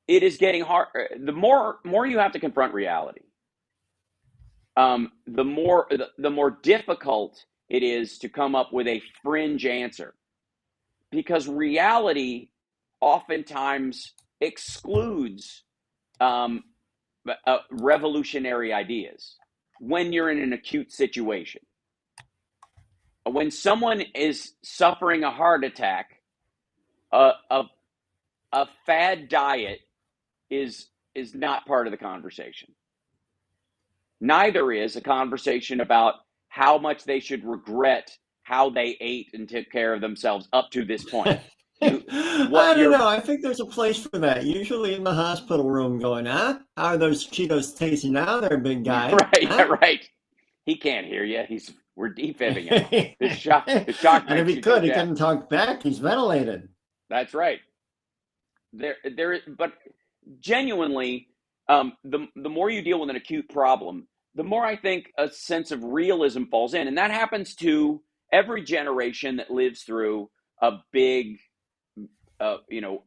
it is getting hard. The more you have to confront reality, the more difficult it is to come up with a fringe answer, because reality oftentimes excludes revolutionary ideas when you're in an acute situation. When someone is suffering a heart attack, a fad diet is not part of the conversation. Neither is a conversation about how much they should regret how they ate and took care of themselves up to this point. I don't know. I think there's a place for that. Usually in the hospital room going, how are those Cheetos tasting now there, big guy? Right, huh? Right. He can't hear you. We're defibbing him. His shock And if he could, he couldn't talk back. He's ventilated. That's right. But genuinely, the more you deal with an acute problem, the more I think a sense of realism falls in. And that happens to every generation that lives through a big,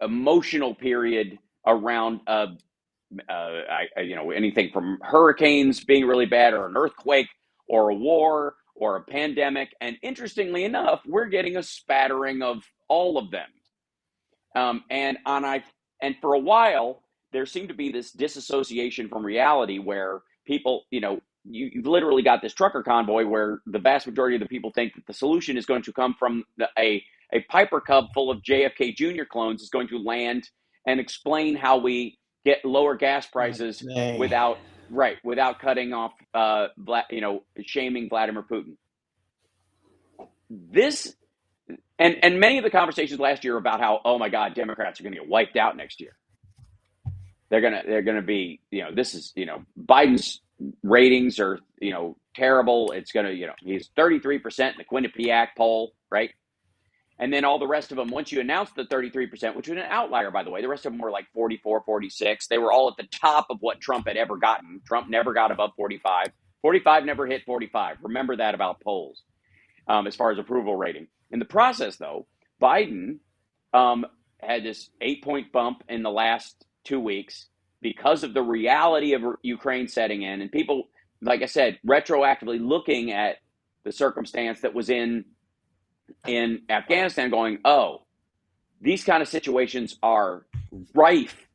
emotional period around, anything from hurricanes being really bad, or an earthquake, or a war, or a pandemic. And interestingly enough, we're getting a spattering of all of them. And for a while, there seemed to be this disassociation from reality, where people, you've literally got this trucker convoy where the vast majority of the people think that the solution is going to come from a Piper Cub full of JFK Jr. clones is going to land and explain how we get lower gas prices without cutting off, shaming Vladimir Putin. This. And many of the conversations last year about how, oh my God, Democrats are going to get wiped out next year. They're gonna be, this is, Biden's ratings are, terrible. It's gonna, he's 33% in the Quinnipiac poll, right? And then all the rest of them, once you announce the 33%, which was an outlier, by the way, the rest of them were like 44, 46. They were all at the top of what Trump had ever gotten. Trump never got above 45. 45 never hit 45. Remember that about polls, as far as approval rating. In the process, though, Biden had this 8-point bump in the last 2 weeks because of the reality of Ukraine setting in, and people, like I said, retroactively looking at the circumstance that was in Afghanistan, going, oh, these kind of situations are rife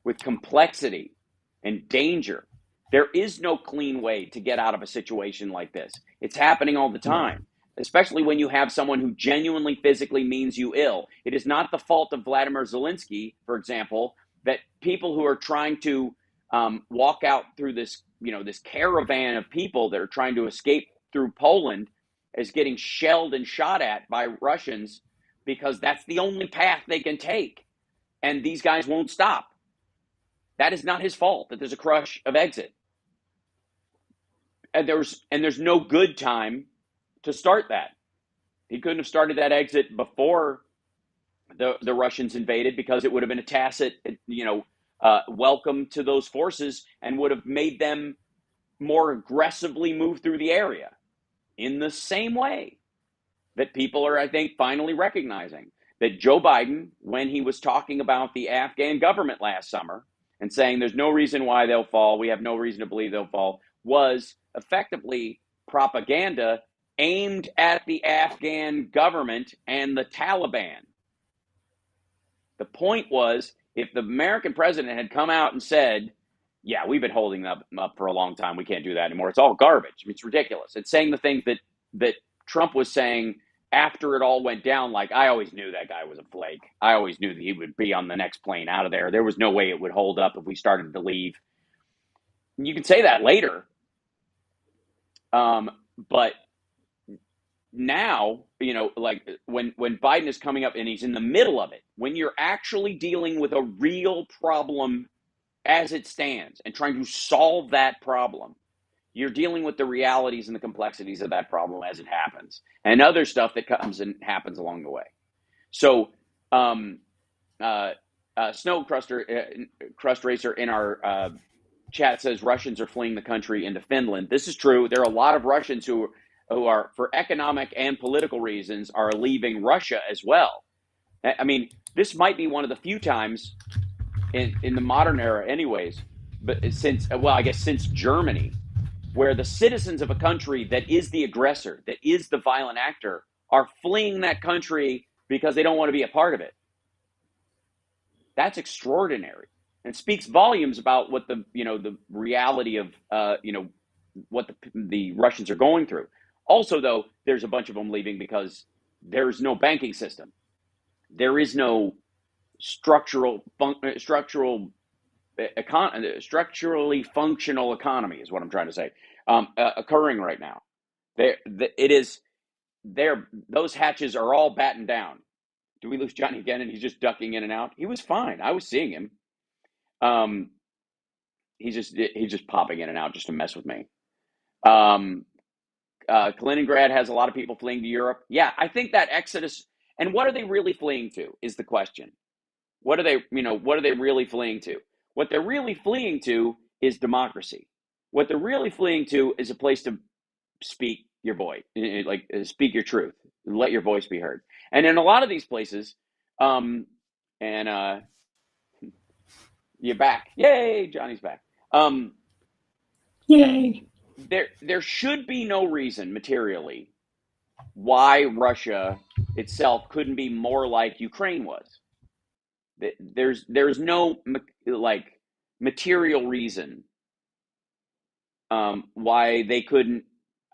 with complexity and danger. There is no clean way to get out of a situation like this. It's happening all the time. especially when you have someone who genuinely physically means you ill. It is not the fault of Vladimir Zelensky, for example, that people who are trying to walk out through this, this caravan of people that are trying to escape through Poland is getting shelled and shot at by Russians because that's the only path they can take. And these guys won't stop. That is not his fault that there's a crush of exit. And there's no good time to start that. He couldn't have started that exit before the Russians invaded, because it would have been a tacit, welcome to those forces, and would have made them more aggressively move through the area in the same way that people are, I think, finally recognizing that Joe Biden, when he was talking about the Afghan government last summer and saying there's no reason why they'll fall, we have no reason to believe they'll fall, was effectively propaganda aimed at the Afghan government and the Taliban. The point was, if the American president had come out and said, yeah, we've been holding them up for a long time, we can't do that anymore, it's all garbage, it's ridiculous. It's saying the things that Trump was saying after it all went down, like, I always knew that guy was a flake. I always knew that he would be on the next plane out of there. There was no way it would hold up if we started to leave. You can say that later. But now, like when Biden is coming up and he's in the middle of it, when you're actually dealing with a real problem as it stands and trying to solve that problem, you're dealing with the realities and the complexities of that problem as it happens, and other stuff that comes and happens along the way. So, Snow Crust Racer in our chat says Russians are fleeing the country into Finland. This is true. There are a lot of Russians who are, for economic and political reasons, are leaving Russia as well. I mean, this might be one of the few times in the modern era, anyways, but since Germany, where the citizens of a country that is the aggressor, that is the violent actor, are fleeing that country because they don't want to be a part of it. That's extraordinary, and speaks volumes about what the reality of what the Russians are going through. Also, though, there's a bunch of them leaving because there's no banking system. There is no structurally functional economy, is what I'm trying to say, occurring right now. Those hatches are all battened down. Do we lose Johnny again? And he's just ducking in and out. He was fine. I was seeing him. He's just popping in and out just to mess with me. Kaliningrad has a lot of people fleeing to Europe. Yeah, I think that exodus. And what are they really fleeing to is the question. What are they really fleeing to? What they're really fleeing to is democracy. What they're really fleeing to is a place to speak your voice, speak your truth, let your voice be heard. And in a lot of these places, you're back. Yay, Johnny's back. Yay. There should be no reason materially why Russia itself couldn't be more like Ukraine was. There's no material reason why they couldn't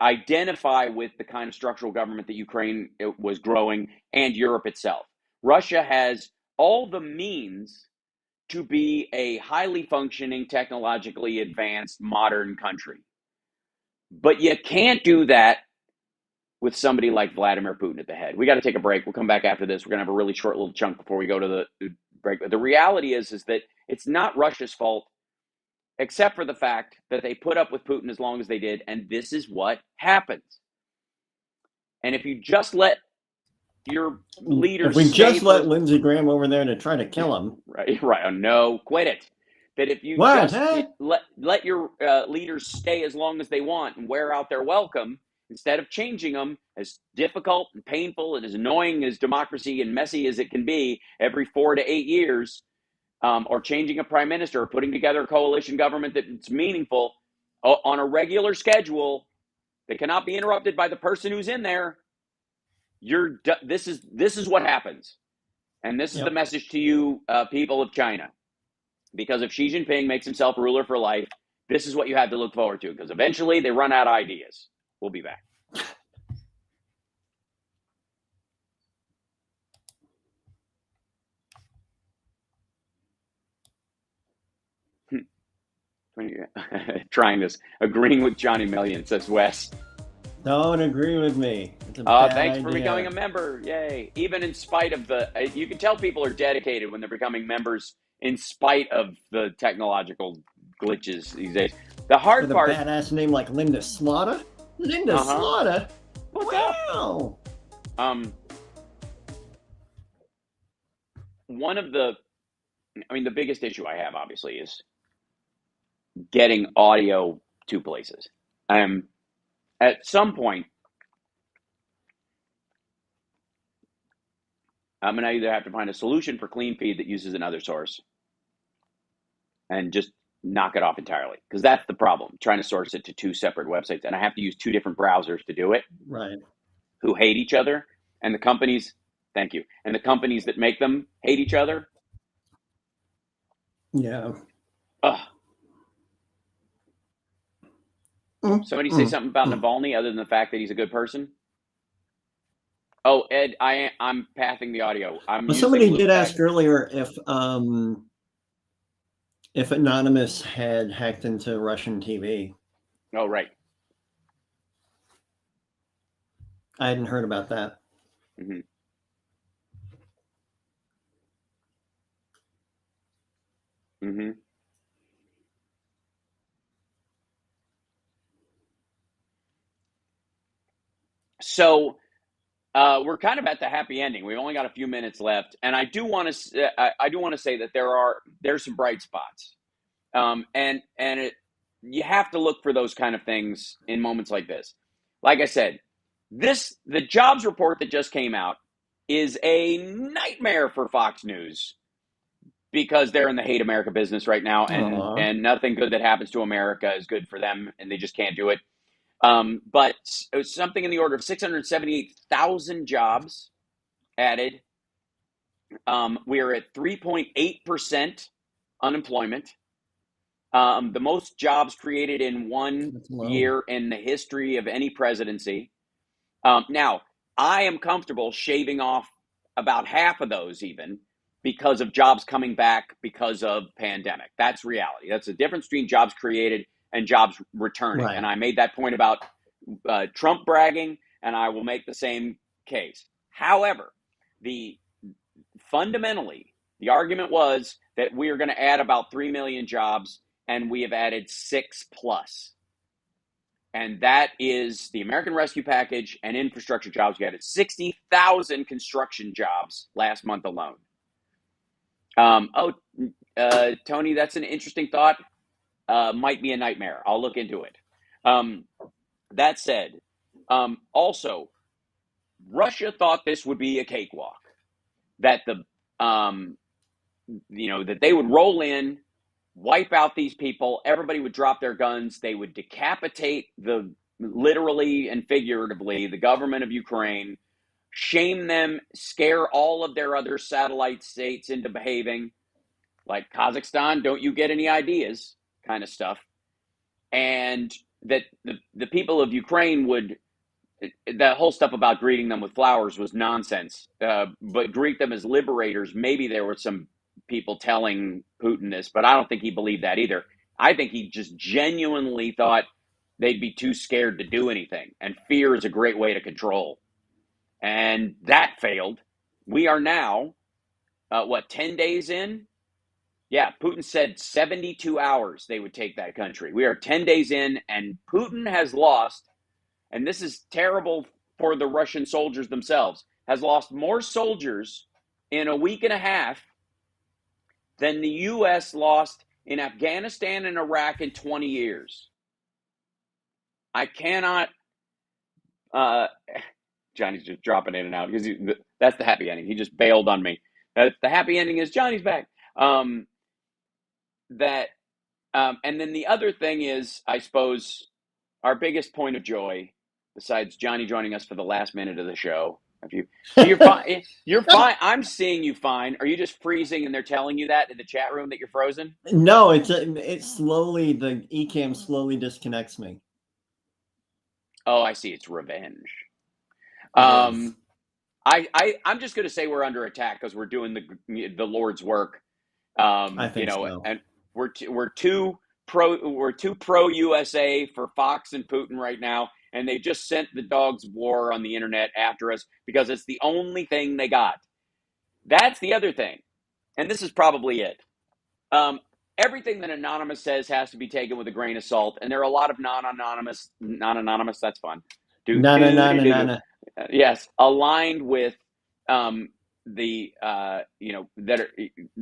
identify with the kind of structural government that Ukraine was growing, and Europe itself. Russia has all the means to be a highly functioning, technologically advanced, modern country. But you can't do that with somebody like Vladimir Putin at the head. We got to take a break. We'll come back after this. We're going to have a really short little chunk before we go to the break. But the reality is that it's not Russia's fault, except for the fact that they put up with Putin as long as they did, and this is what happens. And if you just let your leaders, if we just let Lindsey Graham over there to try to kill him, right? Oh, no, quit it. That if you let your leaders stay as long as they want and wear out their welcome, instead of changing them, as difficult and painful and as annoying as democracy and messy as it can be every 4 to 8 years, or changing a prime minister, or putting together a coalition government that's meaningful on a regular schedule that cannot be interrupted by the person who's in there, this is what happens. And this is the message to you, people of China. Because if Xi Jinping makes himself ruler for life, this is what you have to look forward to, because eventually they run out of ideas. We'll be back. Trying this. Agreeing with Johnny Million, says Wes. Don't agree with me. It's a bad Thanks for becoming idea. a member. Yay. Even in spite of you can tell people are dedicated when they're becoming members in spite of the technological glitches these days. The hard With a part. badass name like Linda Slaughter? Linda Slaughter? What's wow. up? One of the biggest issue I have, obviously, is getting audio to places. At some point, I'm going to either have to find a solution for clean feed that uses another source and just knock it off entirely, because that's the problem, trying to source it to two separate websites, and I have to use two different browsers to do it, Right. who hate each other, and the companies, thank you, and the companies that make them hate each other. Yeah. Ugh. Somebody say something about Navalny other than the fact that he's a good person. Oh, Ed, I'm pathing the audio. I'm Well, using somebody loop did back. ask earlier if Anonymous had hacked into Russian TV. Oh, right. I hadn't heard about that. Mm-hmm. Mm-hmm. So we're kind of at the happy ending. We've only got a few minutes left, and I do want to say that there's some bright spots, you have to look for those kind of things in moments like this. Like I said, the jobs report that just came out is a nightmare for Fox News, because they're in the hate America business right now, and nothing good that happens to America is good for them, and they just can't do it. But it was something in the order of 678,000 jobs added. We are at 3.8% unemployment. The most jobs created in one year in the history of any presidency. Now, I am comfortable shaving off about half of those, even because of jobs coming back because of pandemic. That's reality. That's the difference between jobs created and jobs returning. Right. And I made that point about Trump bragging, and I will make the same case. However, fundamentally, the argument was that we are going to add about 3 million jobs, and we have added 6 plus. And that is the American Rescue Package and infrastructure jobs. We added 60,000 construction jobs last month alone. Tony, that's an interesting thought. Might be a nightmare. I'll look into it. That said, also, Russia thought this would be a cakewalk. That that they would roll in, wipe out these people, everybody would drop their guns, they would decapitate literally and figuratively the government of Ukraine, shame them, scare all of their other satellite states into behaving like Kazakhstan, don't you get any ideas kind of stuff. And that the people of Ukraine would, that whole stuff about greeting them with flowers was nonsense, but greet them as liberators. Maybe there were some people telling Putin this, but I don't think he believed that either. I think he just genuinely thought they'd be too scared to do anything, and fear is a great way to control. And that failed. We are now, 10 days in? Yeah, Putin said 72 hours they would take that country. We are 10 days in, and Putin has lost, and this is terrible for the Russian soldiers themselves, has lost more soldiers in a week and a half than the U.S. lost in Afghanistan and Iraq in 20 years. I cannot... Johnny's just dropping in and out, because that's the happy ending. He just bailed on me. The happy ending is Johnny's back. And then the other thing is, I suppose, our biggest point of joy, besides Johnny joining us for the last minute of the show. You're fine. You're fine. I'm seeing you fine. Are you just freezing and they're telling you that in the chat room that you're frozen? No, it's slowly, the eCam slowly disconnects me. Oh, I see. It's revenge. It I'm just going to say we're under attack because we're doing the Lord's work. I think so. And we're too too pro USA for Fox and Putin right now, and they just sent the dogs of war on the internet after us because it's the only thing they got. That's the other thing, and this is probably it. Everything that Anonymous says has to be taken with a grain of salt, and there are a lot of non-anonymous, that's fun. Yes, aligned with there are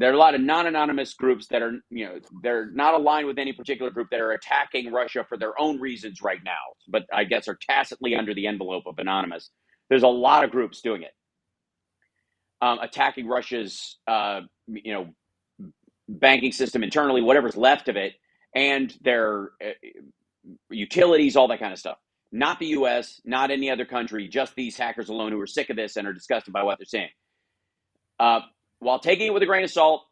a lot of non-anonymous groups that are, they're not aligned with any particular group that are attacking Russia for their own reasons right now, but I guess are tacitly under the envelope of anonymous. There's a lot of groups doing it, attacking Russia's, banking system internally, whatever's left of it, and their utilities, all that kind of stuff. Not the U.S., not any other country, just these hackers alone who are sick of this and are disgusted by what they're saying. While taking it with a grain of salt,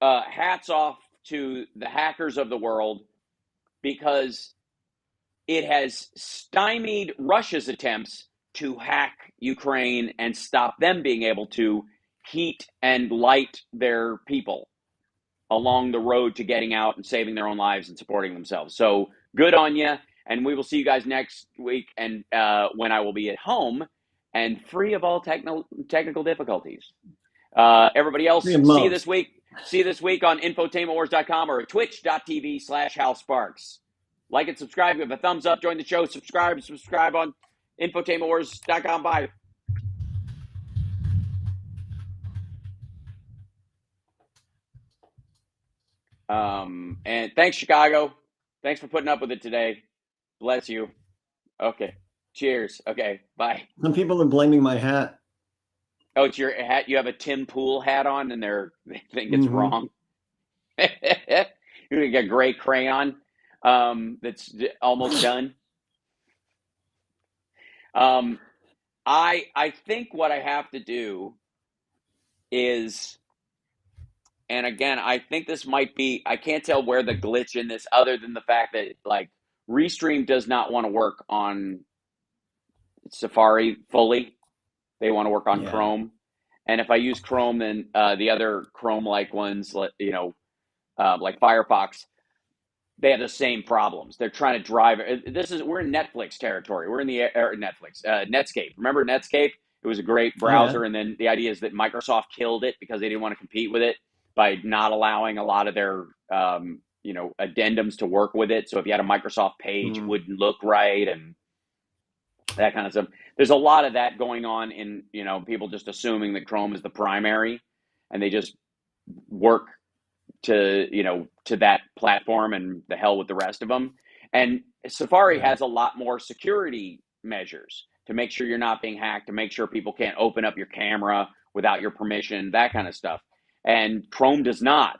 hats off to the hackers of the world, because it has stymied Russia's attempts to hack Ukraine and stop them being able to heat and light their people along the road to getting out and saving their own lives and supporting themselves. So good on you. And we will see you guys next week, and when I will be at home and free of all technical difficulties. Everybody else, see you this week. See you this week on infotainmentwars.com or twitch.tv/HALSparks. Like and subscribe. Give a thumbs up. Join the show. Subscribe on infotainmentwars.com. Bye. And thanks, Chicago. Thanks for putting up with it today. Bless you. Okay. Cheers. Okay. Bye. Some people are blaming my hat. Oh, it's your hat. You have a Tim Pool hat on, and they think it's wrong. You got a gray crayon that's almost done. I think what I have to do is, and again, I think this might be, I can't tell where the glitch in this, other than the fact that Restream does not want to work on Safari fully. They want to work on Chrome. And if I use Chrome, then the other Chrome-like ones, like Firefox, they have the same problems. They're trying to drive. We're in Netflix territory. We're in the Netscape. Remember Netscape? It was a great browser, and then the idea is that Microsoft killed it because they didn't want to compete with it by not allowing a lot of their addendums to work with it. So if you had a Microsoft page, it wouldn't look right, and that kind of stuff. There's a lot of that going on in, people just assuming that Chrome is the primary, and they just work to that platform, and the hell with the rest of them. And Safari has a lot more security measures to make sure you're not being hacked, to make sure people can't open up your camera without your permission, that kind of stuff. And Chrome does not.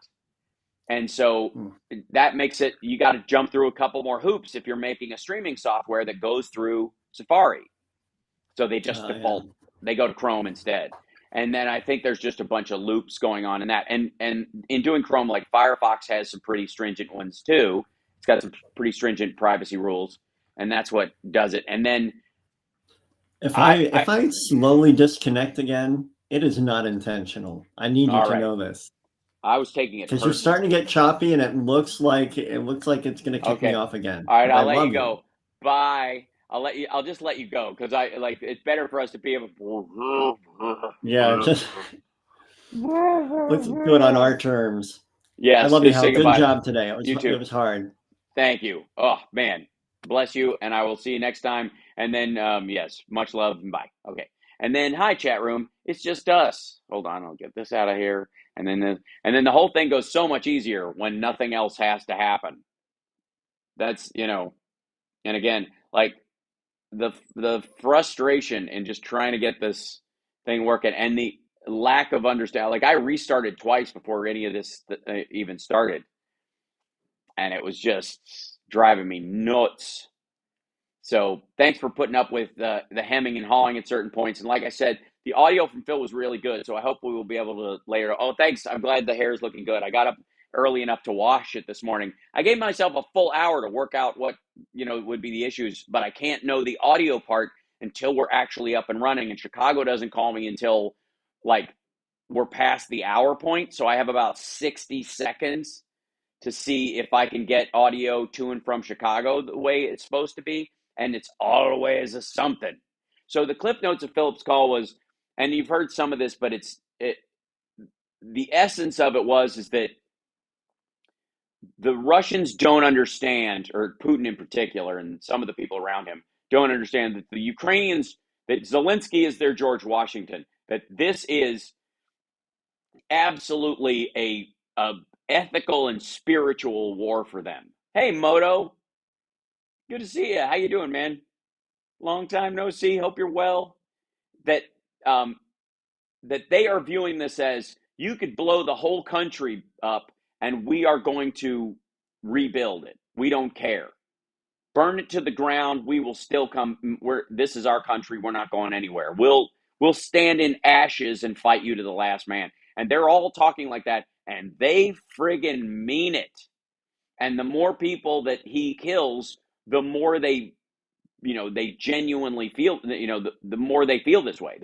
And so that makes it, you got to jump through a couple more hoops if you're making a streaming software that goes through Safari. So they just default, they go to Chrome instead. And then I think there's just a bunch of loops going on in that. And in doing Chrome, like Firefox has some pretty stringent ones too. It's got some pretty stringent privacy rules, and that's what does it. And then if I slowly disconnect again, it is not intentional. I need you to know this. I was taking it because you're starting to get choppy, and it looks like it's going to kick me off again. All right, I'll let you go. Bye. I'll just let you go, because it's better for us to be able to. Yeah, just let's do it on our terms. Yes, I love you, Hal. Good job today. It was hard. Thank you. Oh man, bless you, and I will see you next time. And then yes, much love and bye. Okay, and then hi chat room. It's just us. Hold on, I'll get this out of here, and then the whole thing goes so much easier when nothing else has to happen. That's and again, the frustration in just trying to get this thing working, and the lack of understanding. I restarted twice before any of this even started, and it was just driving me nuts. So thanks for putting up with the hemming and hawing at certain points. And like I said, the audio from Phil was really good, so I hope we will be able to later. Oh, thanks. I'm glad the hair is looking good. I got up early enough to wash it this morning. I gave myself a full hour to work out what would be the issues, but I can't know the audio part until we're actually up and running. And Chicago doesn't call me until we're past the hour point, so I have about 60 seconds to see if I can get audio to and from Chicago the way it's supposed to be, and it's always a something. So the clip notes of Philip's call was, and you've heard some of this, but the essence of it is that the Russians don't understand, or Putin in particular, and some of the people around him don't understand that the Ukrainians, that Zelensky is their George Washington, that this is absolutely a ethical and spiritual war for them. Hey, Moto, good to see you. How you doing, man? Long time no see. Hope you're well. That um, that they are viewing this as, you could blow the whole country up and we are going to rebuild it. We don't care. Burn it to the ground. We will still come. This is our country. We're not going anywhere. We'll stand in ashes and fight you to the last man. And they're all talking like that, and they friggin' mean it. And the more people that he kills, the more they genuinely feel, the more they feel this way,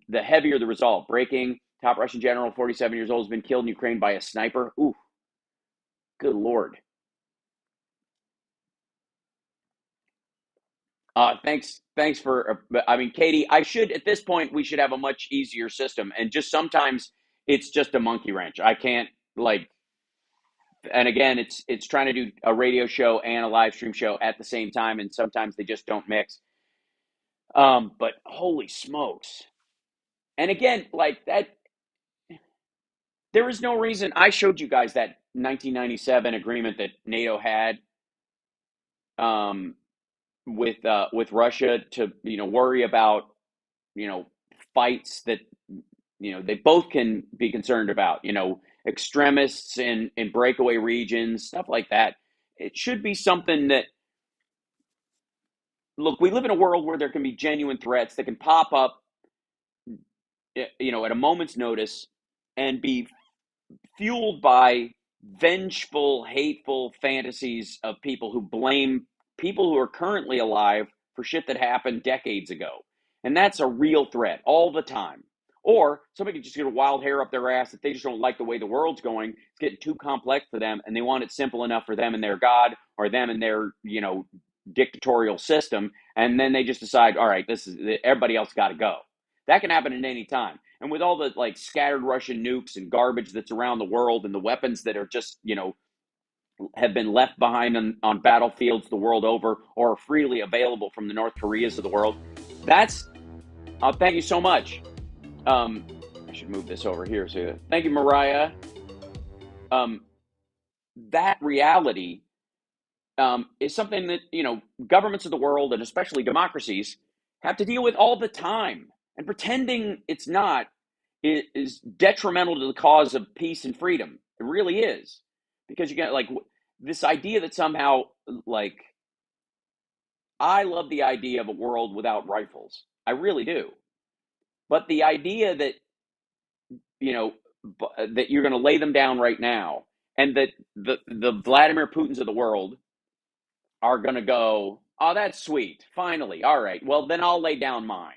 the heavier the resolve. Breaking, top Russian general, 47 years old, has been killed in Ukraine by a sniper. Ooh, good Lord. Thanks for, Katie, at this point, we should have a much easier system. And just sometimes it's just a monkey wrench. I can't, and again, it's trying to do a radio show and a live stream show at the same time. And sometimes they just don't mix. But holy smokes. And again, that, there is no reason. I showed you guys that 1997 agreement that NATO had, with Russia to worry about fights that they both can be concerned about, extremists in breakaway regions, stuff like that. It should be something that, look, we live in a world where there can be genuine threats that can pop up at a moment's notice and be fueled by vengeful, hateful fantasies of people who blame people who are currently alive for shit that happened decades ago. And that's a real threat all the time. Or somebody can just get a wild hair up their ass if they just don't like the way the world's going. It's getting too complex for them, and they want it simple enough for them and their God, or them and their, dictatorial system. And then they just decide, all right, everybody else got to go. That can happen at any time. And with all the scattered Russian nukes and garbage that's around the world, and the weapons that are just, have been left behind on battlefields the world over, or are freely available from the North Koreas of the world, that's, thank you so much. I should move this over here. So thank you, Mariah. That reality is something that, governments of the world, and especially democracies, have to deal with all the time. And pretending it's not is detrimental to the cause of peace and freedom. It really is. Because you get this idea that somehow, I love the idea of a world without rifles. I really do. But the idea that, that you're going to lay them down right now, and that the Vladimir Putins of the world are going to go, oh, that's sweet. Finally. All right. Well, then I'll lay down mine.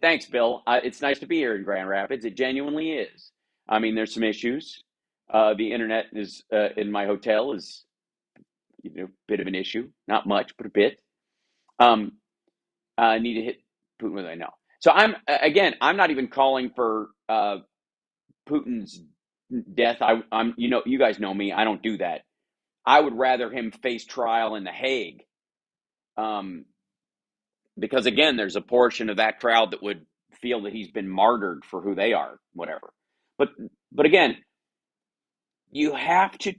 Thanks, Bill. It's nice to be here in Grand Rapids. It genuinely is. There's some issues. The internet is, in my hotel is, a bit of an issue. Not much, but a bit. I need to hit Putin with, I know. So I'm not even calling for Putin's death. I'm you guys know me. I don't do that. I would rather him face trial in The Hague, because again, there's a portion of that crowd that would feel that he's been martyred for who they are, whatever. But again, you have to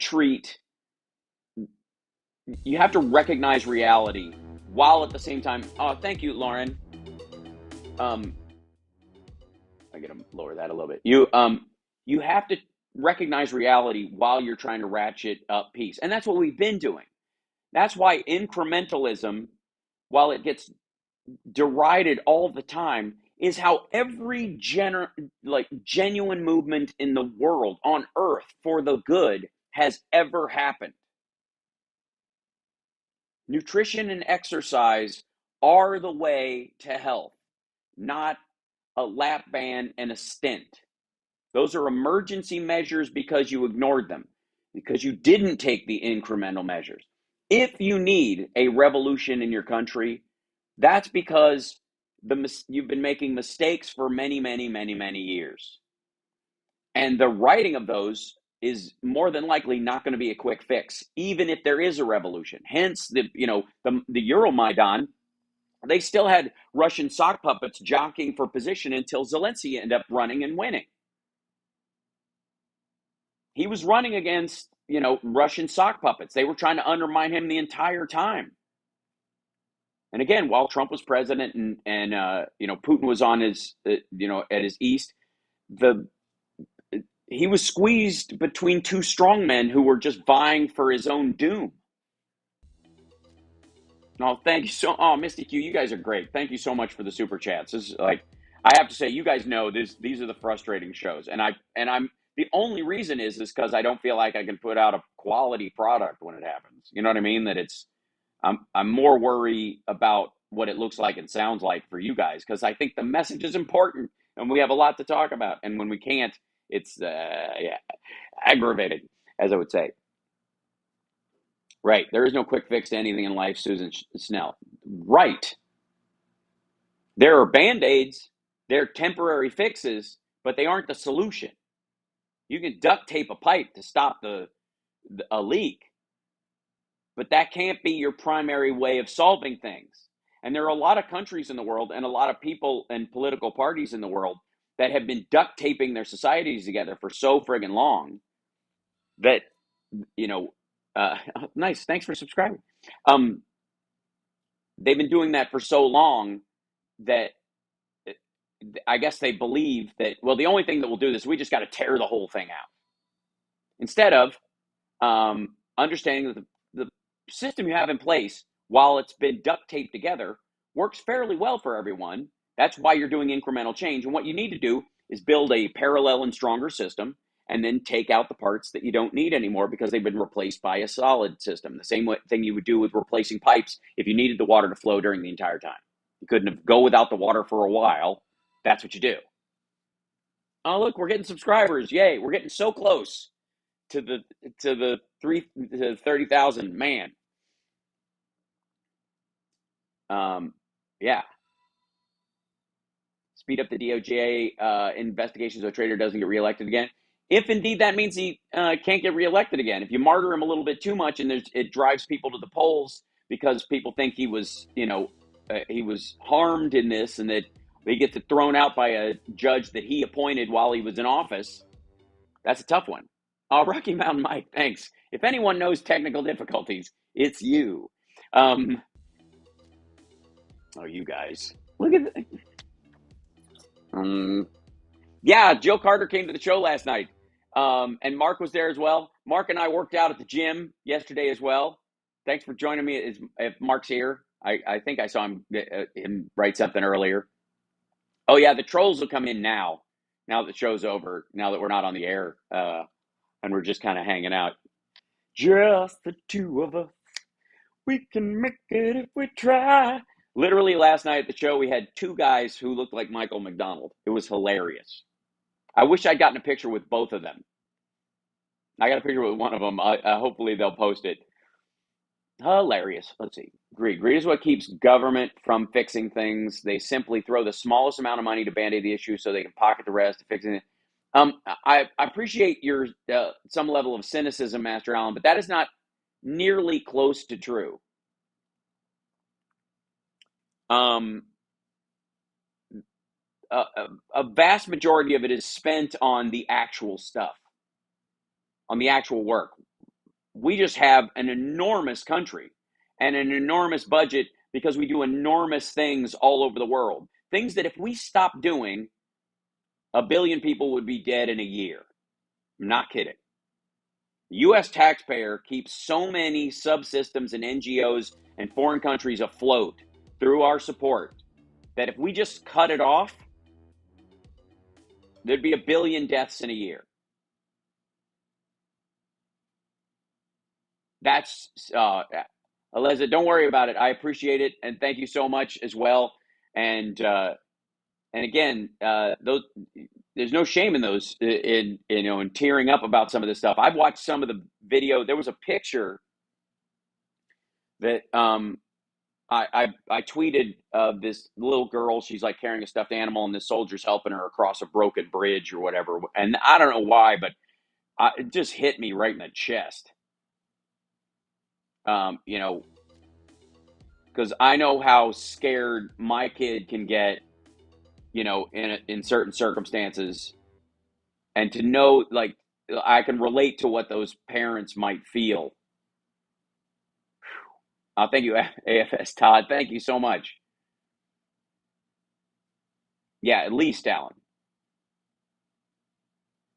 recognize reality while at the same time. Oh, thank you, Lauren. I gotta lower that a little bit. You have to recognize reality while you're trying to ratchet up peace, and that's what we've been doing. That's why incrementalism, while it gets derided all the time, is how every genuine movement in the world, on earth, for the good has ever happened. Nutrition and exercise are the way to health, not a lap band and a stint. Those are emergency measures because you ignored them, because you didn't take the incremental measures. If you need a revolution in your country, that's because you've been making mistakes for many, many, many, many years. And the writing of those is more than likely not going to be a quick fix, even if there is a revolution. Hence, the Euromaidan, they still had Russian sock puppets jockeying for position until Zelensky ended up running and winning. He was running against, Russian sock puppets. They were trying to undermine him the entire time. And again, while Trump was president and Putin was on his, at his east, he was squeezed between two strong men who were just vying for his own doom. Oh, thank you Misty Q, you guys are great. Thank you so much for the super chats. This is I have to say, you guys know these are the frustrating shows, and I'm the only reason is because I don't feel like I can put out a quality product when it happens. You know what I mean? That I'm more worried about what it looks like and sounds like for you guys, because I think the message is important and we have a lot to talk about. And when we can't, it's aggravating, as I would say. Right. There is no quick fix to anything in life, Susan Snell. Right. There are Band-Aids. They're temporary fixes, but they aren't the solution. You can duct tape a pipe to stop a leak, but that can't be your primary way of solving things. And there are a lot of countries in the world and a lot of people and political parties in the world that have been duct taping their societies together for so friggin' long that, nice. Thanks for subscribing. They've been doing that for so long that I guess they believe that, well, the only thing that will do this, we just got to tear the whole thing out. Instead of understanding that the system you have in place, while it's been duct taped together, works fairly well for everyone. That's why you're doing incremental change. And what you need to do is build a parallel and stronger system, and then take out the parts that you don't need anymore because they've been replaced by a solid system. The same thing you would do with replacing pipes if you needed the water to flow during the entire time. You couldn't go without the water for a while. That's what you do. Oh, look, we're getting subscribers. Yay, we're getting so close to the 30,000, man. Yeah. Speed up the DOJ investigation so a traitor doesn't get reelected again. If indeed that means he can't get reelected again, if you martyr him a little bit too much and it drives people to the polls because people think he was harmed in this, and that he gets thrown out by a judge that he appointed while he was in office, that's a tough one. Rocky Mountain Mike, thanks. If anyone knows technical difficulties, it's you. You guys. Look at yeah, Jill Carter came to the show last night. And Mark was there as well. Mark and I worked out at the gym yesterday as well. Thanks for joining me if Mark's here. I think I saw him write something earlier. Oh, yeah, the trolls will come in now that the show's over, now that we're not on the air, and we're just kind of hanging out. Just the two of us. We can make it if we try. Literally last night at the show, we had two guys who looked like Michael McDonald. It was hilarious. I wish I'd gotten a picture with both of them. I got a picture with one of them. Hopefully they'll post it. Hilarious. Let's see. Greed. Greed is what keeps government from fixing things. They simply throw the smallest amount of money to band-aid the issue so they can pocket the rest to fixing it. I appreciate your some level of cynicism, Master Allen, but that is not nearly close to true. A vast majority of it is spent on the actual stuff, on the actual work. We just have an enormous country and an enormous budget because we do enormous things all over the world. Things that if we stopped doing, 1 billion people would be dead in a year. I'm not kidding. The U.S. taxpayer keeps so many subsystems and NGOs and foreign countries afloat through our support that if we just cut it off, there'd be 1 billion deaths in a year. That's Eliza, don't worry about it. I appreciate it, and thank you so much as well. And And again, those there's no shame in those in tearing up about some of this stuff. I've watched some of the video. There was a picture that I tweeted of this little girl. She's like carrying a stuffed animal, and this soldier's helping her across a broken bridge or whatever. And I don't know why, but it just hit me right in the chest. Because I know how scared my kid can get, in certain circumstances, and to know, like, I can relate to what those parents might feel. Thank you, AFS Todd. Thank you so much. Yeah, at least, Alan.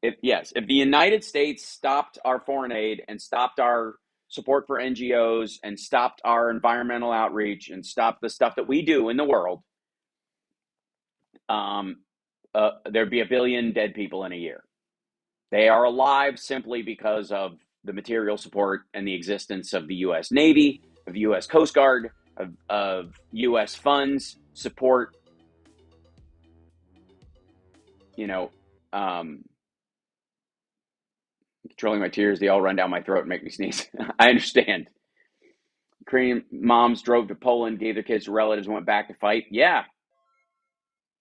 If the United States stopped our foreign aid and stopped our support for NGOs and stopped our environmental outreach and stopped the stuff that we do in the world, there'd be 1 billion dead people in a year. They are alive simply because of the material support and the existence of the U.S. Navy, of the U.S. Coast Guard, of U.S. funds, support, controlling my tears. They all run down my throat and make me sneeze. I understand. Ukrainian moms drove to Poland, gave their kids to relatives, went back to fight. Yeah.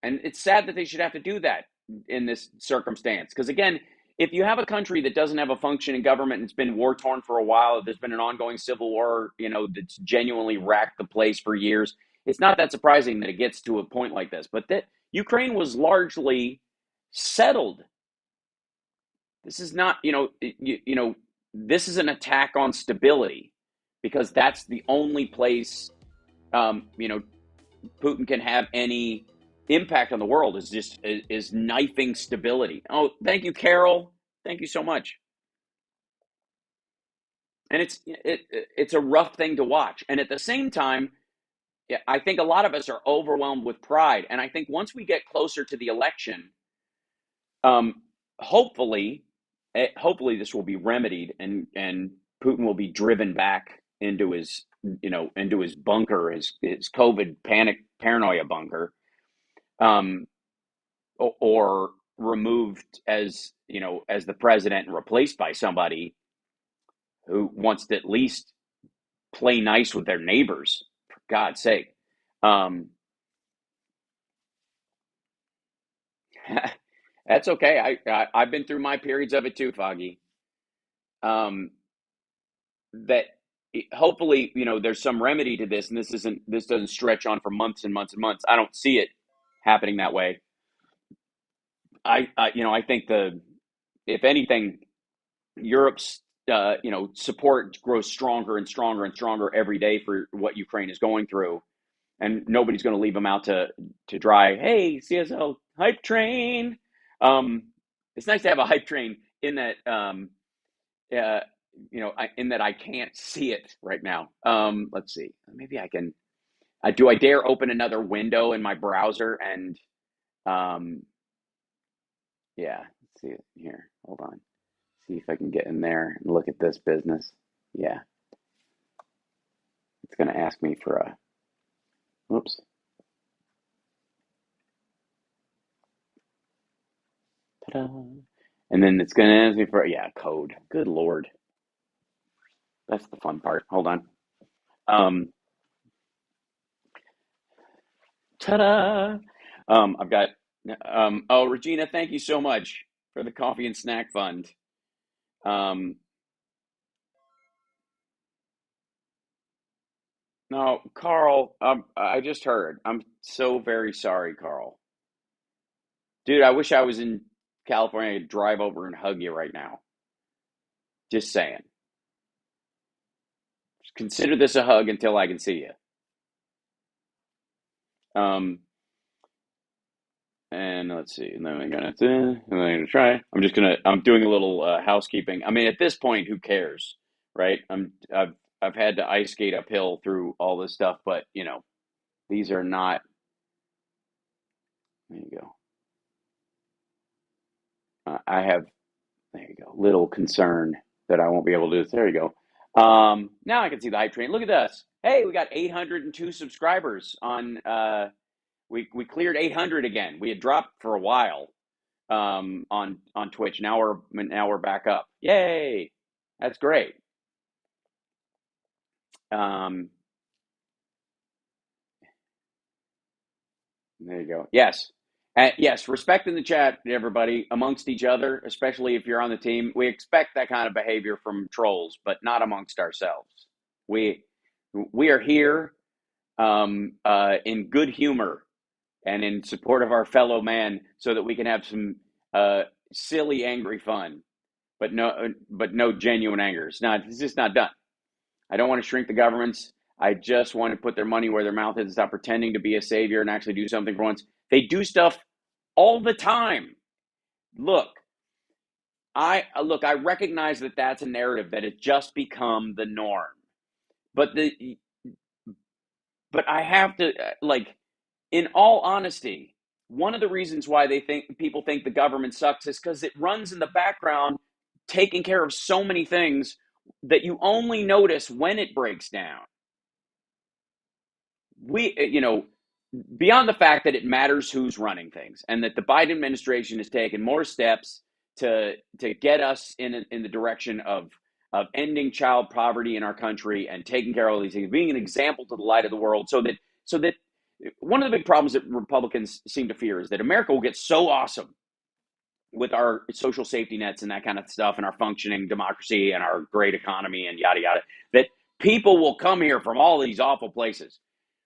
And it's sad that they should have to do that in this circumstance. Because again, if you have a country that doesn't have a functioning government and it's been war torn for a while, there's been an ongoing civil war, that's genuinely racked the place for years. It's not that surprising that it gets to a point like this. But that Ukraine was largely settled. This is not, this is an attack on stability, because that's the only place, Putin can have any impact on the world, is knifing stability. Oh, thank you, Carol. Thank you so much. And it's a rough thing to watch. And at the same time, I think a lot of us are overwhelmed with pride. And I think once we get closer to the election, hopefully this will be remedied, and Putin will be driven back into his bunker, his COVID paranoia bunker, or removed as the president and replaced by somebody who wants to at least play nice with their neighbors, for God's sake. That's okay. I've been through my periods of it too, Foggy. That hopefully, there's some remedy to this, and this doesn't stretch on for months and months and months. I don't see it happening that way. I think if anything, Europe's support grows stronger and stronger and stronger every day for what Ukraine is going through, and nobody's going to leave them out to dry. Hey, CSL hype train. It's nice to have a hype train in that. In that I can't see it right now. Let's see. Maybe I can. Do I dare open another window in my browser? And yeah, let's see it here. Hold on. See if I can get in there and look at this business. Yeah. It's going to ask me for a. Whoops. Ta-da. And then it's going to ask me for, code. Good Lord. That's the fun part. Hold on. Ta-da! I've got, Regina, thank you so much for the coffee and snack fund. No, Carl, I just heard. I'm so very sorry, Carl. Dude, I wish I was in California to drive over and hug you right now. Just saying. Consider this a hug until I can see you. And let's see. And then I'm gonna try. I'm doing a little housekeeping. I mean, at this point, who cares, right? I've had to ice skate uphill through all this stuff, but these are not. There you go. There you go. Little concern that I won't be able to do this. There you go. Now I can see the hype train. Look at this. Hey, we got 802 subscribers on We cleared 800 again. We had dropped for a while on Twitch. Now we're back up. Yay! That's great. There you go. Yes. Yes, respect in the chat, everybody, amongst each other, especially if you're on the team. We expect that kind of behavior from trolls, but not amongst ourselves. We are here in good humor and in support of our fellow man, so that we can have some silly, angry fun, but no genuine anger. It's just not done. I don't want to shrink the governments. I just want to put their money where their mouth is and stop pretending to be a savior and actually do something for once. They do stuff all the time. Look, I recognize that that's a narrative that has just become the norm. But I have to, in all honesty, one of the reasons why people think the government sucks is because it runs in the background, taking care of so many things that you only notice when it breaks down. Beyond the fact that it matters who's running things, and that the Biden administration has taken more steps to get us in the direction of ending child poverty in our country and taking care of all these things, being an example to the light of the world, so that one of the big problems that Republicans seem to fear is that America will get so awesome with our social safety nets and that kind of stuff, and our functioning democracy and our great economy and yada yada, that people will come here from all these awful places.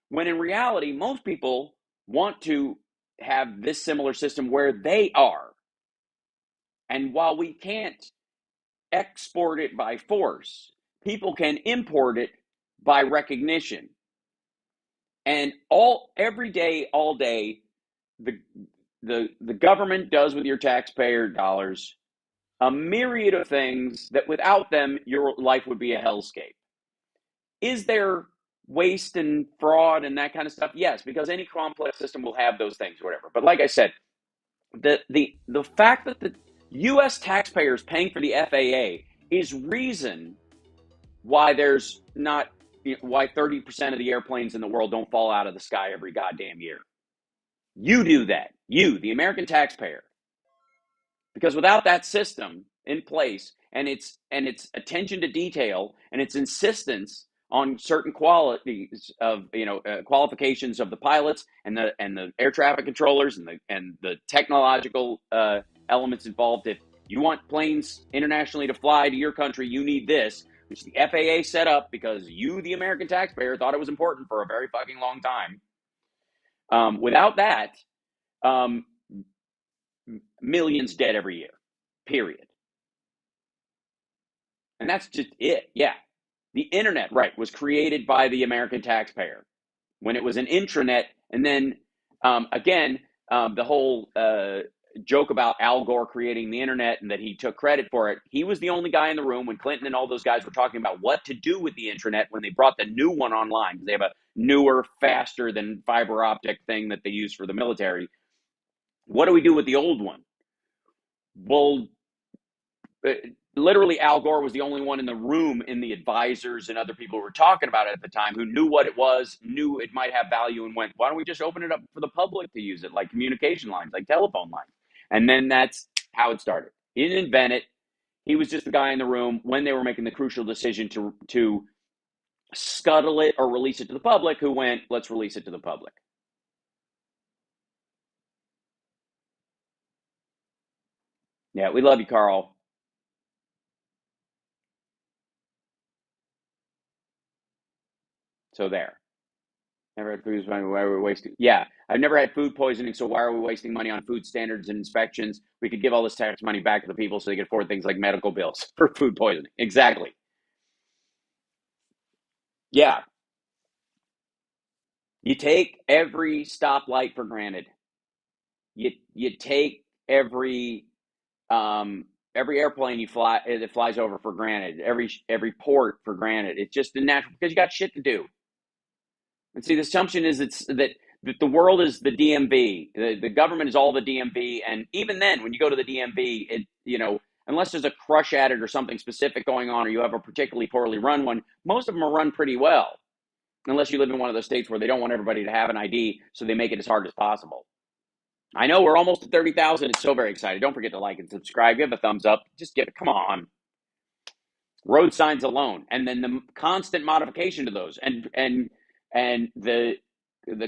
When in reality, most people want to have this similar system where they are. And while we can't export it by force, people can import it by recognition. And every day, all day, the government does with your taxpayer dollars a myriad of things that without them, your life would be a hellscape. Is there waste and fraud and that kind of stuff? Yes, because any complex system will have those things, whatever. But like I said, the fact that the U.S. taxpayers paying for the FAA is reason why there's not why 30% of the airplanes in the world don't fall out of the sky every goddamn year. You do that, the American taxpayer, because without that system in place and its attention to detail and its insistence on certain qualities of qualifications of the pilots and the air traffic controllers and the technological elements involved. If you want planes internationally to fly to your country, you need this, which the FAA set up because you, the American taxpayer, thought it was important for a very fucking long time. Without that, millions dead every year, period. And that's just it. Yeah. The internet, right, was created by the American taxpayer when it was an intranet. And then, the whole joke about Al Gore creating the internet and that he took credit for it. He was the only guy in the room when Clinton and all those guys were talking about what to do with the intranet when they brought the new one online. They have a newer, faster than fiber optic thing that they use for the military. What do we do with the old one? Well, literally, Al Gore was the only one in the room, in the advisors and other people who were talking about it at the time, who knew what it was, knew it might have value, and went, why don't we just open it up for the public to use it, like communication lines, like telephone lines? And then that's how it started. He didn't invent it. He was just the guy in the room when they were making the crucial decision to scuttle it or release it to the public, who went, let's release it to the public. Yeah, we love you, Carl. So there. Never had food poisoning. Why are we wasting? Yeah, I've never had food poisoning. So why are we wasting money on food standards and inspections? We could give all this tax money back to the people so they could afford things like medical bills for food poisoning. Exactly. Yeah. You take every stoplight for granted. You take every airplane you fly that flies over for granted. Every port for granted. It's just natural because you got shit to do. And see, the assumption is that the world is the DMV. The government is all the DMV. And even then, when you go to the DMV, unless there's a crush at it or something specific going on, or you have a particularly poorly run one, most of them are run pretty well. unless you live in one of those states where they don't want everybody to have an ID, so they make it as hard as possible. I know we're almost at 30,000. It's so very excited. Don't forget to like and subscribe. Give a thumbs up. Just give it. Come on. Road signs alone, and then the constant modification to those, and the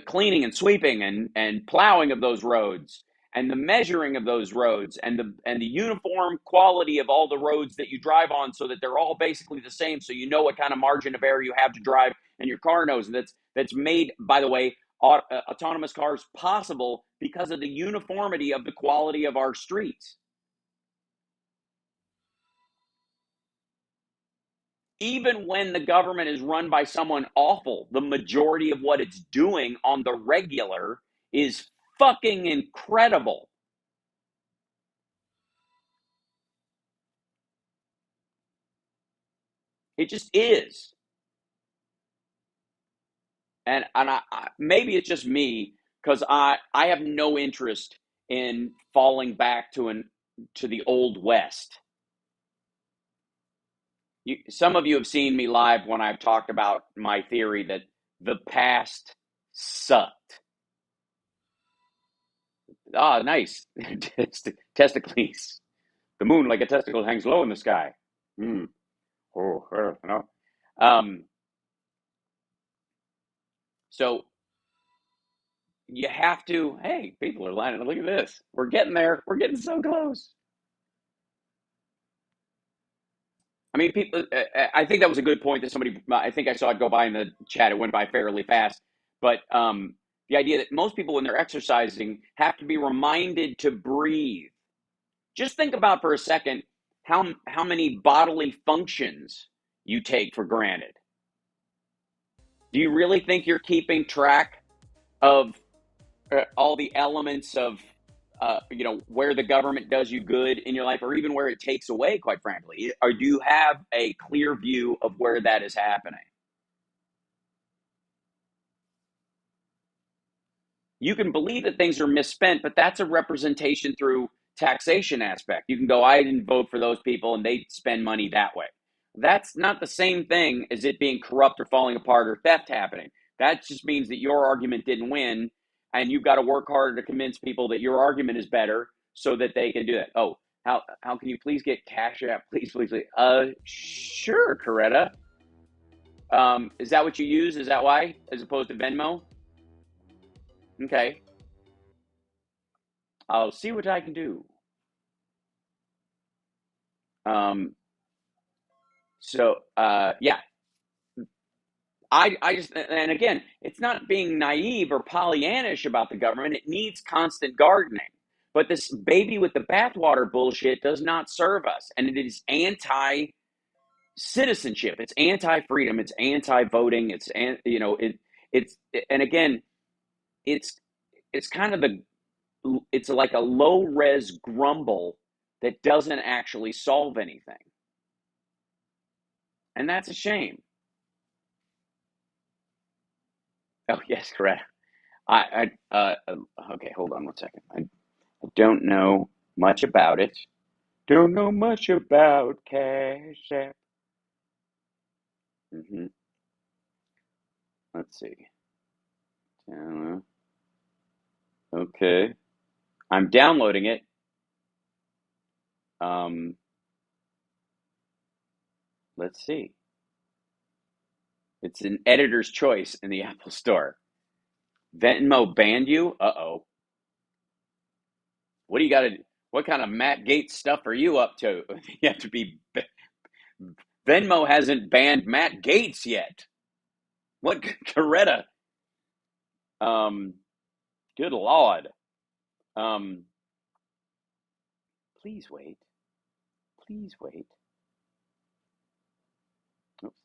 cleaning and sweeping and plowing of those roads, and the measuring of those roads, and the uniform quality of all the roads that you drive on, so that they're all basically the same, so you know what kind of margin of error you have to drive, and your car knows. And that's made, by the way, autonomous cars possible because of the uniformity of the quality of our streets. Even when the government is run by someone awful, the majority of what it's doing on the regular is fucking incredible. It just is. And maybe it's just me, because I have no interest in falling back to the old West. Some of you have seen me live when I've talked about my theory that the past sucked. Ah, nice. Testicles. The moon, like a testicle, hangs low in the sky. No. So you have to, hey, people are lining up. Look at this. We're getting there. We're getting so close. I mean, people, I think that was a good point that somebody, I think I saw it go by in the chat. It went by fairly fast. But the idea that most people, when they're exercising, have to be reminded to breathe. Just think about for a second how many bodily functions you take for granted. Do you really think you're keeping track of all the elements of where the government does you good in your life, or even where it takes away, quite frankly? Or do you have a clear view of where that is happening? You can believe that things are misspent, but that's a representation through taxation aspect. You can go, I didn't vote for those people and they spend money that way. That's not the same thing as it being corrupt or falling apart or theft happening. That just means that your argument didn't win, and you've got to work harder to convince people that your argument is better so that they can do that. Oh, how can you please get Cash App? Please. Sure, Coretta. Is that what you use? Is that why, as opposed to Venmo? Okay. I'll see what I can do. Yeah. I just, and again, it's not being naive or Pollyannish about the government. It needs constant gardening. But this baby with the bathwater bullshit does not serve us. And it is anti-citizenship. It's anti-freedom. It's anti-voting. It's and again, it's kind of it's like a low-res grumble that doesn't actually solve anything. And that's a shame. Oh, yes, correct. Okay, hold on one second. I don't know much about it. Don't know much about Cash App. Let's see. Okay. I'm downloading it. Let's see. It's an editor's choice in the Apple Store. Venmo banned you? Uh-oh. What do you got to? What kind of Matt Gaetz stuff are you up to? You have to be. Venmo hasn't banned Matt Gaetz yet. What, Coretta? Good Lord. Please wait. Please wait. Oops.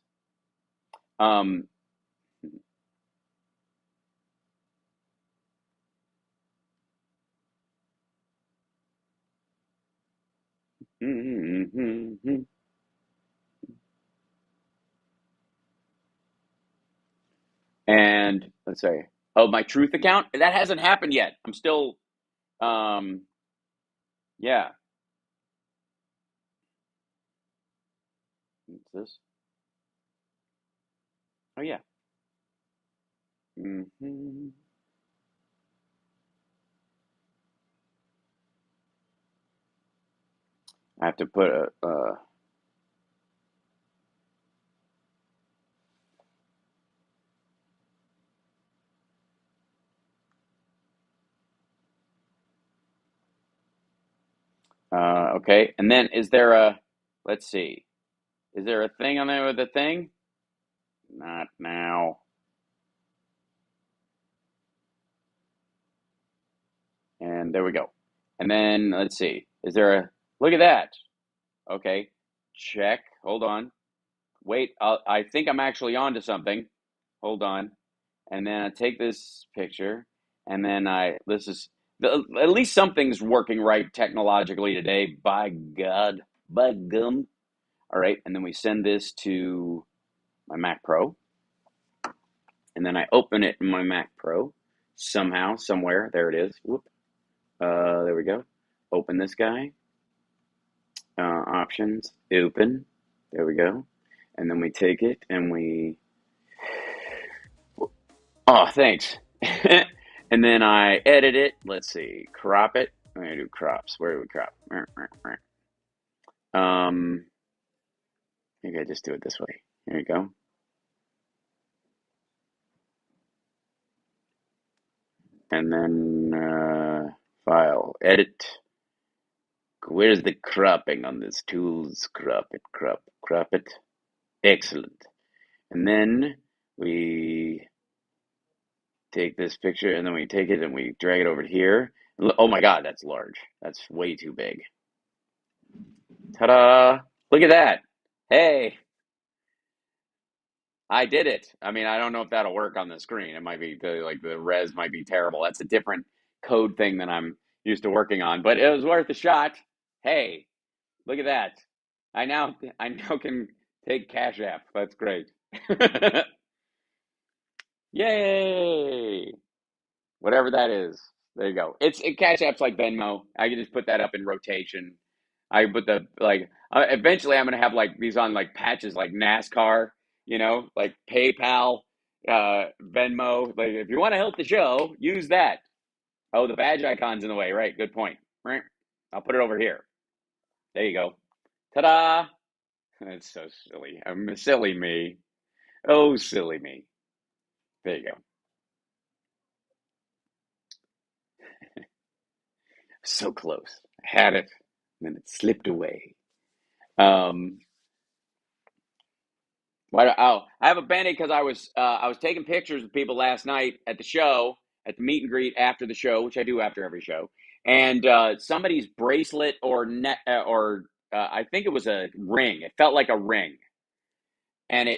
And let's say, oh, my Truth account? That hasn't happened yet. I'm still, yeah. What's this? Oh, yeah. Hmm. I have to put a. Okay, and then is there a? Let's see. Is there a thing on there with the thing? Not now. And there we go. And then let's see. Is there a? Look at that. Okay. Check. Hold on. Wait. I think I'm actually onto something. Hold on. And then I take this picture, and then this is at least something's working right technologically today. By God, by gum. All right, and then we send this to my Mac Pro, and then I open it in my Mac Pro somehow, somewhere. There it is. Whoop. There we go. Open this guy. Options. Open. There we go. And then we take it and we. Oh, thanks. And then I edit it. Let's see. Crop it. I'm gonna do crops. Where do we crop? Maybe I just do it this way. Here you go. And then file, edit. Where's the cropping on this? Tools, crop it, crop it. Excellent. And then we take this picture and then we take it and we drag it over here. Oh my God, that's large. That's way too big. Ta-da! Look at that. Hey, I did it. I mean, I don't know if that'll work on the screen. It might be the res might be terrible. That's a different code thing than I'm used to working on, but it was worth a shot. Hey, look at that. I now can take Cash App. That's great. Yay! Whatever that is. There you go. It Cash App's like Venmo. I can just put that up in rotation. I put the eventually I'm gonna have like these on like patches like NASCAR, like PayPal, Venmo. Like if you want to help the show, use that. Oh, the badge icon's in the way, right? Good point. Right. I'll put it over here. There you go. Ta-da! That's so silly. I'm silly me. Oh, silly me. There you go. So close. I had it, and then it slipped away. Um, I have a band-aid because I was taking pictures of people last night at the show, at the meet and greet after the show, which I do after every show, and somebody's bracelet or I think it was a ring. It felt like a ring, and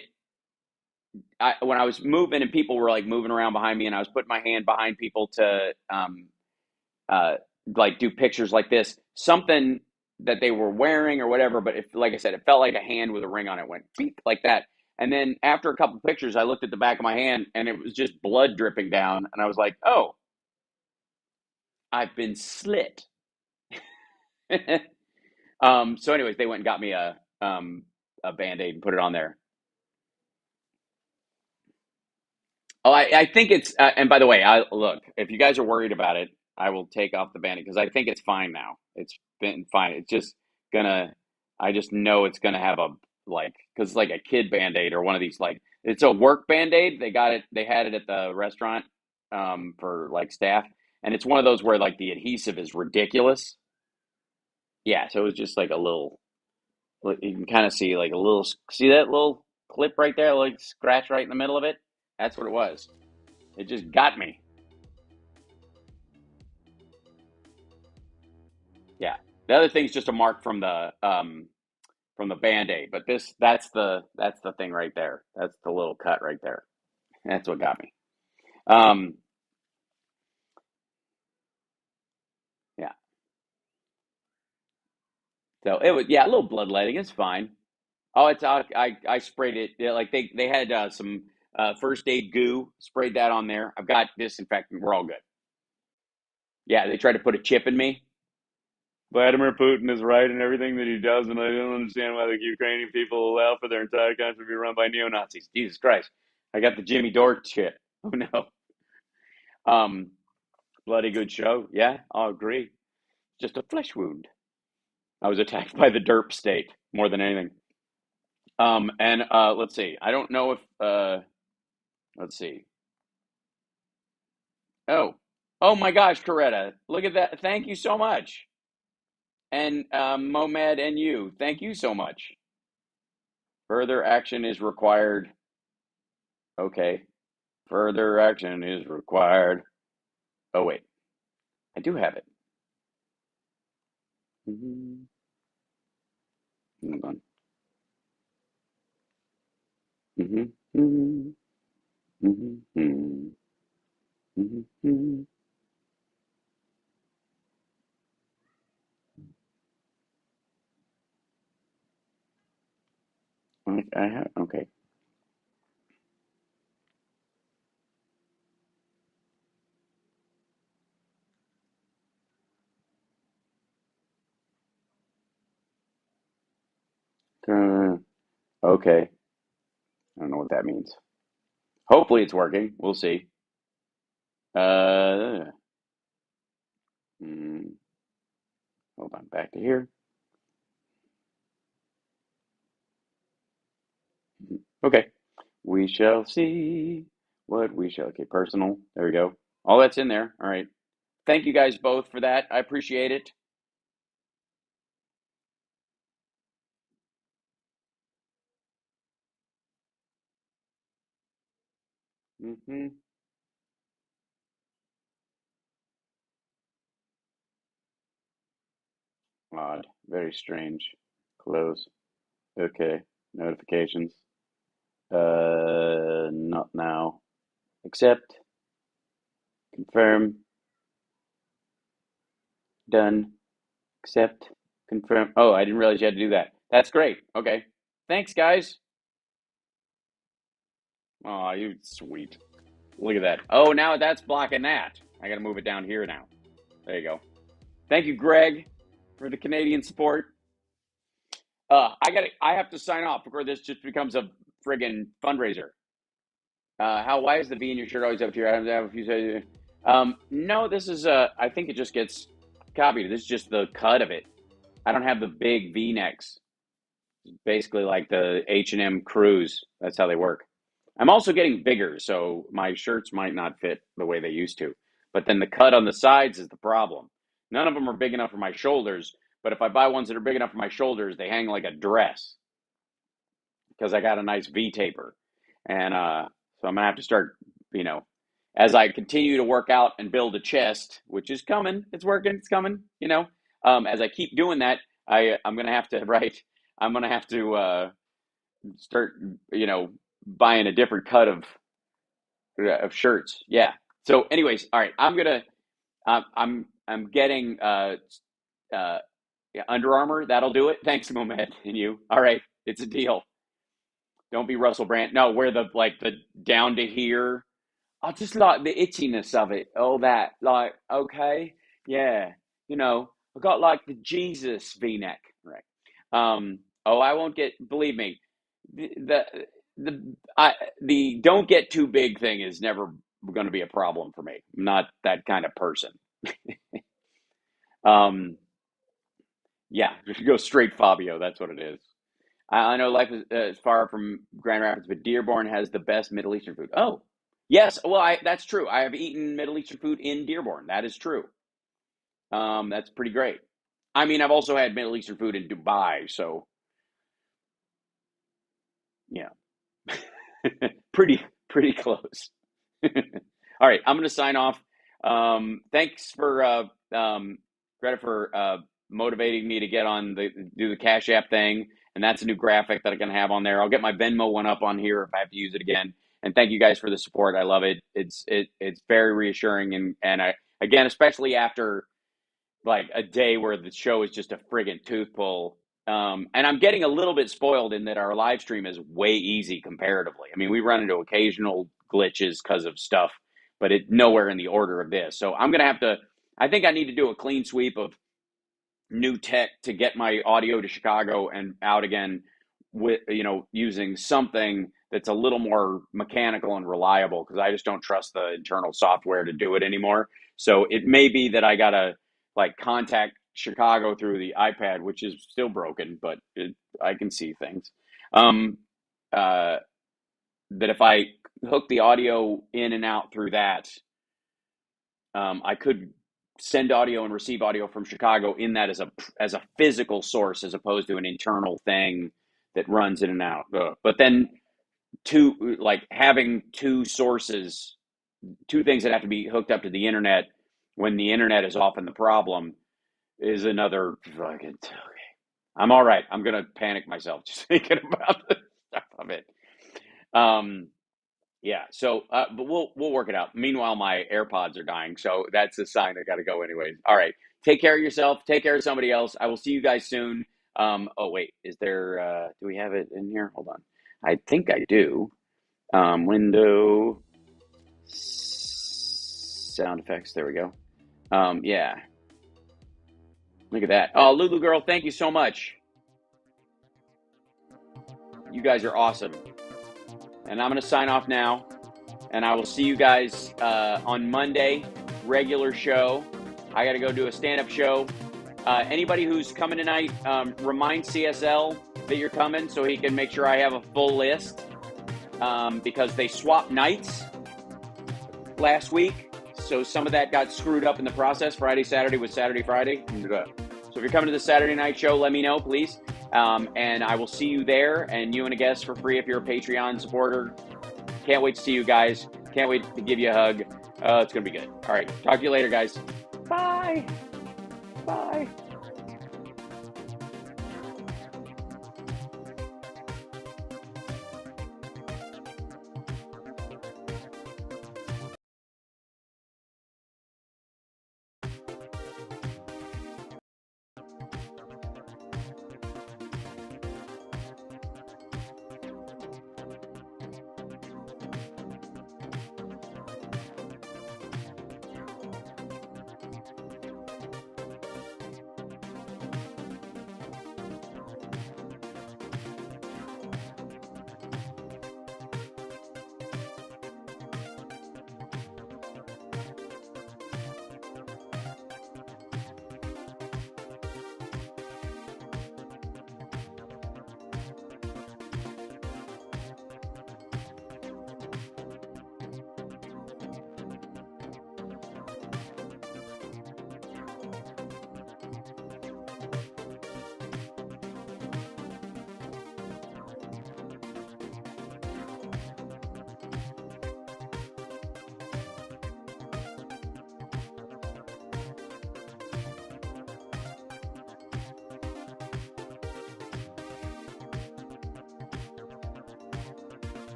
when I was moving and people were like moving around behind me, and I was putting my hand behind people to uh, like do pictures like this, something that they were wearing or whatever. But if, like I said, it felt like a hand with a ring on it went beep like that. And then after a couple pictures, I looked at the back of my hand and it was just blood dripping down. And I was like, oh, I've been slit. So anyways, they went and got me a Band-Aid and put it on there. Oh, I think it's, and by the way, look, if you guys are worried about it, I will take off the Band-Aid because I think it's fine now. It's been fine. It's just gonna, I just know it's gonna have because it's like a kid Band-Aid or one of these, like, it's a work Band-Aid. They had it at the restaurant, for like staff. And it's one of those where like the adhesive is ridiculous. Yeah. So it was just like a little, you can kind of see like see that little clip right there, like scratch right in the middle of it? That's what it was. It just got me. Yeah. The other thing's just a mark from the Band-Aid, but that's the thing right there. That's the little cut right there. That's what got me. Um yeah. So it was, yeah, a little bloodletting. It's fine. Oh, it's I sprayed it. Yeah, like they had some first aid goo, sprayed that on there. I've got disinfectant. We're all good. Yeah, they tried to put a chip in me. Vladimir Putin is right in everything that he does, and I don't understand why the Ukrainian people allow for their entire country to be run by neo Nazis. Jesus Christ. I got the Jimmy Dore shit. Oh no. Bloody good show. Yeah, I'll agree. Just a flesh wound. I was attacked by the derp state more than anything. And let's see. I don't know if let's see. Oh, oh my gosh, Coretta, look at that! Thank you so much. And Momed and you, thank you so much. Further action is required. Okay, further action is required. Oh wait, I do have it. Hold on. I have okay. Okay. I don't know what that means. Hopefully it's working. We'll see. Uh, mm, hold on, back to here. Okay. We shall see what we shall. Okay, personal. There we go. All that's in there. All right. Thank you guys both for that. I appreciate it. Mm-hmm. Odd. Very strange. Close. Okay. Notifications. Not now. Accept. Confirm. Done. Accept. Confirm. Oh, I didn't realize you had to do that. That's great. Okay. Thanks, guys. Oh, you sweet. Look at that. Oh, now that's blocking that. I got to move it down here now. There you go. Thank you, Greg, for the Canadian support. I have to sign off before this just becomes a friggin' fundraiser. Why is the V in your shirt always up to your items? I have a few. No, this is I think it just gets copied. This is just the cut of it. I don't have the big V necks. Basically, like the H&M crews. That's how they work. I'm also getting bigger, so my shirts might not fit the way they used to. But then the cut on the sides is the problem. None of them are big enough for my shoulders, but if I buy ones that are big enough for my shoulders, they hang like a dress because I got a nice V taper. And so I'm going to have to start, you know, as I continue to work out and build a chest, which is coming, it's working, it's coming, you know. As I keep doing that, I'm going to have to, right, I'm going to have to start, you know, buying a different cut of shirts. Yeah. So, anyways, all right. I'm getting yeah, Under Armour. That'll do it. Thanks, Mohamed, and you. All right, it's a deal. Don't be Russell Brand. No, wear the down to here. I just like the itchiness of it. All that, like, okay, yeah. You know, I got like the Jesus V-neck, right? Oh, I won't get. Believe me, the the don't get too big thing is never going to be a problem for me. I'm not that kind of person. Um, yeah, just go straight Fabio. That's what it is. I know life is far from Grand Rapids, but Dearborn has the best Middle Eastern food. Oh, yes. Well, that's true. I have eaten Middle Eastern food in Dearborn. That is true. That's pretty great. I mean, I've also had Middle Eastern food in Dubai, so yeah, pretty close. All right, I'm going to sign off. Thanks for Greta for motivating me to get on do the Cash App thing, and that's a new graphic that I'm going to have on there. I'll get my Venmo one up on here if I have to use it again. And thank you guys for the support. I love it. It's very reassuring, and I again, especially after like a day where the show is just a friggin' tooth pull. And I'm getting a little bit spoiled in that our live stream is way easy comparatively. I mean, we run into occasional glitches because of stuff, but it nowhere in the order of this. So I'm gonna have to. I think I need to do a clean sweep of new tech to get my audio to Chicago and out again with using something that's a little more mechanical and reliable, because I just don't trust the internal software to do it anymore. So it may be that I gotta like contact Chicago through the iPad, which is still broken, but I can see things. That if I hook the audio in and out through that, I could send audio and receive audio from Chicago in that as a physical source, as opposed to an internal thing that runs in and out. But then having two sources, two things that have to be hooked up to the internet when the internet is often the problem, is another fucking. Okay. I'm all right. I'm gonna panic myself just thinking about the stuff of it. Yeah. So, but we'll work it out. Meanwhile, my AirPods are dying, so that's a sign I got to go anyways. All right. Take care of yourself. Take care of somebody else. I will see you guys soon. Oh wait, is there? Do we have it in here? Hold on. I think I do. Window sound effects. There we go. Yeah. Look at that. Oh, Lulu girl, thank you so much. You guys are awesome. And I'm going to sign off now. And I will see you guys on Monday, regular show. I got to go do a stand-up show. Anybody who's coming tonight, remind CSL that you're coming so he can make sure I have a full list. Because they swapped nights last week. So some of that got screwed up in the process. Friday, Saturday was Saturday, Friday. So if you're coming to the Saturday night show, let me know, please. And I will see you there, and you and a guest for free if you're a Patreon supporter. Can't wait to see you guys. Can't wait to give you a hug. It's going to be good. All right. Talk to you later, guys. Bye. Bye.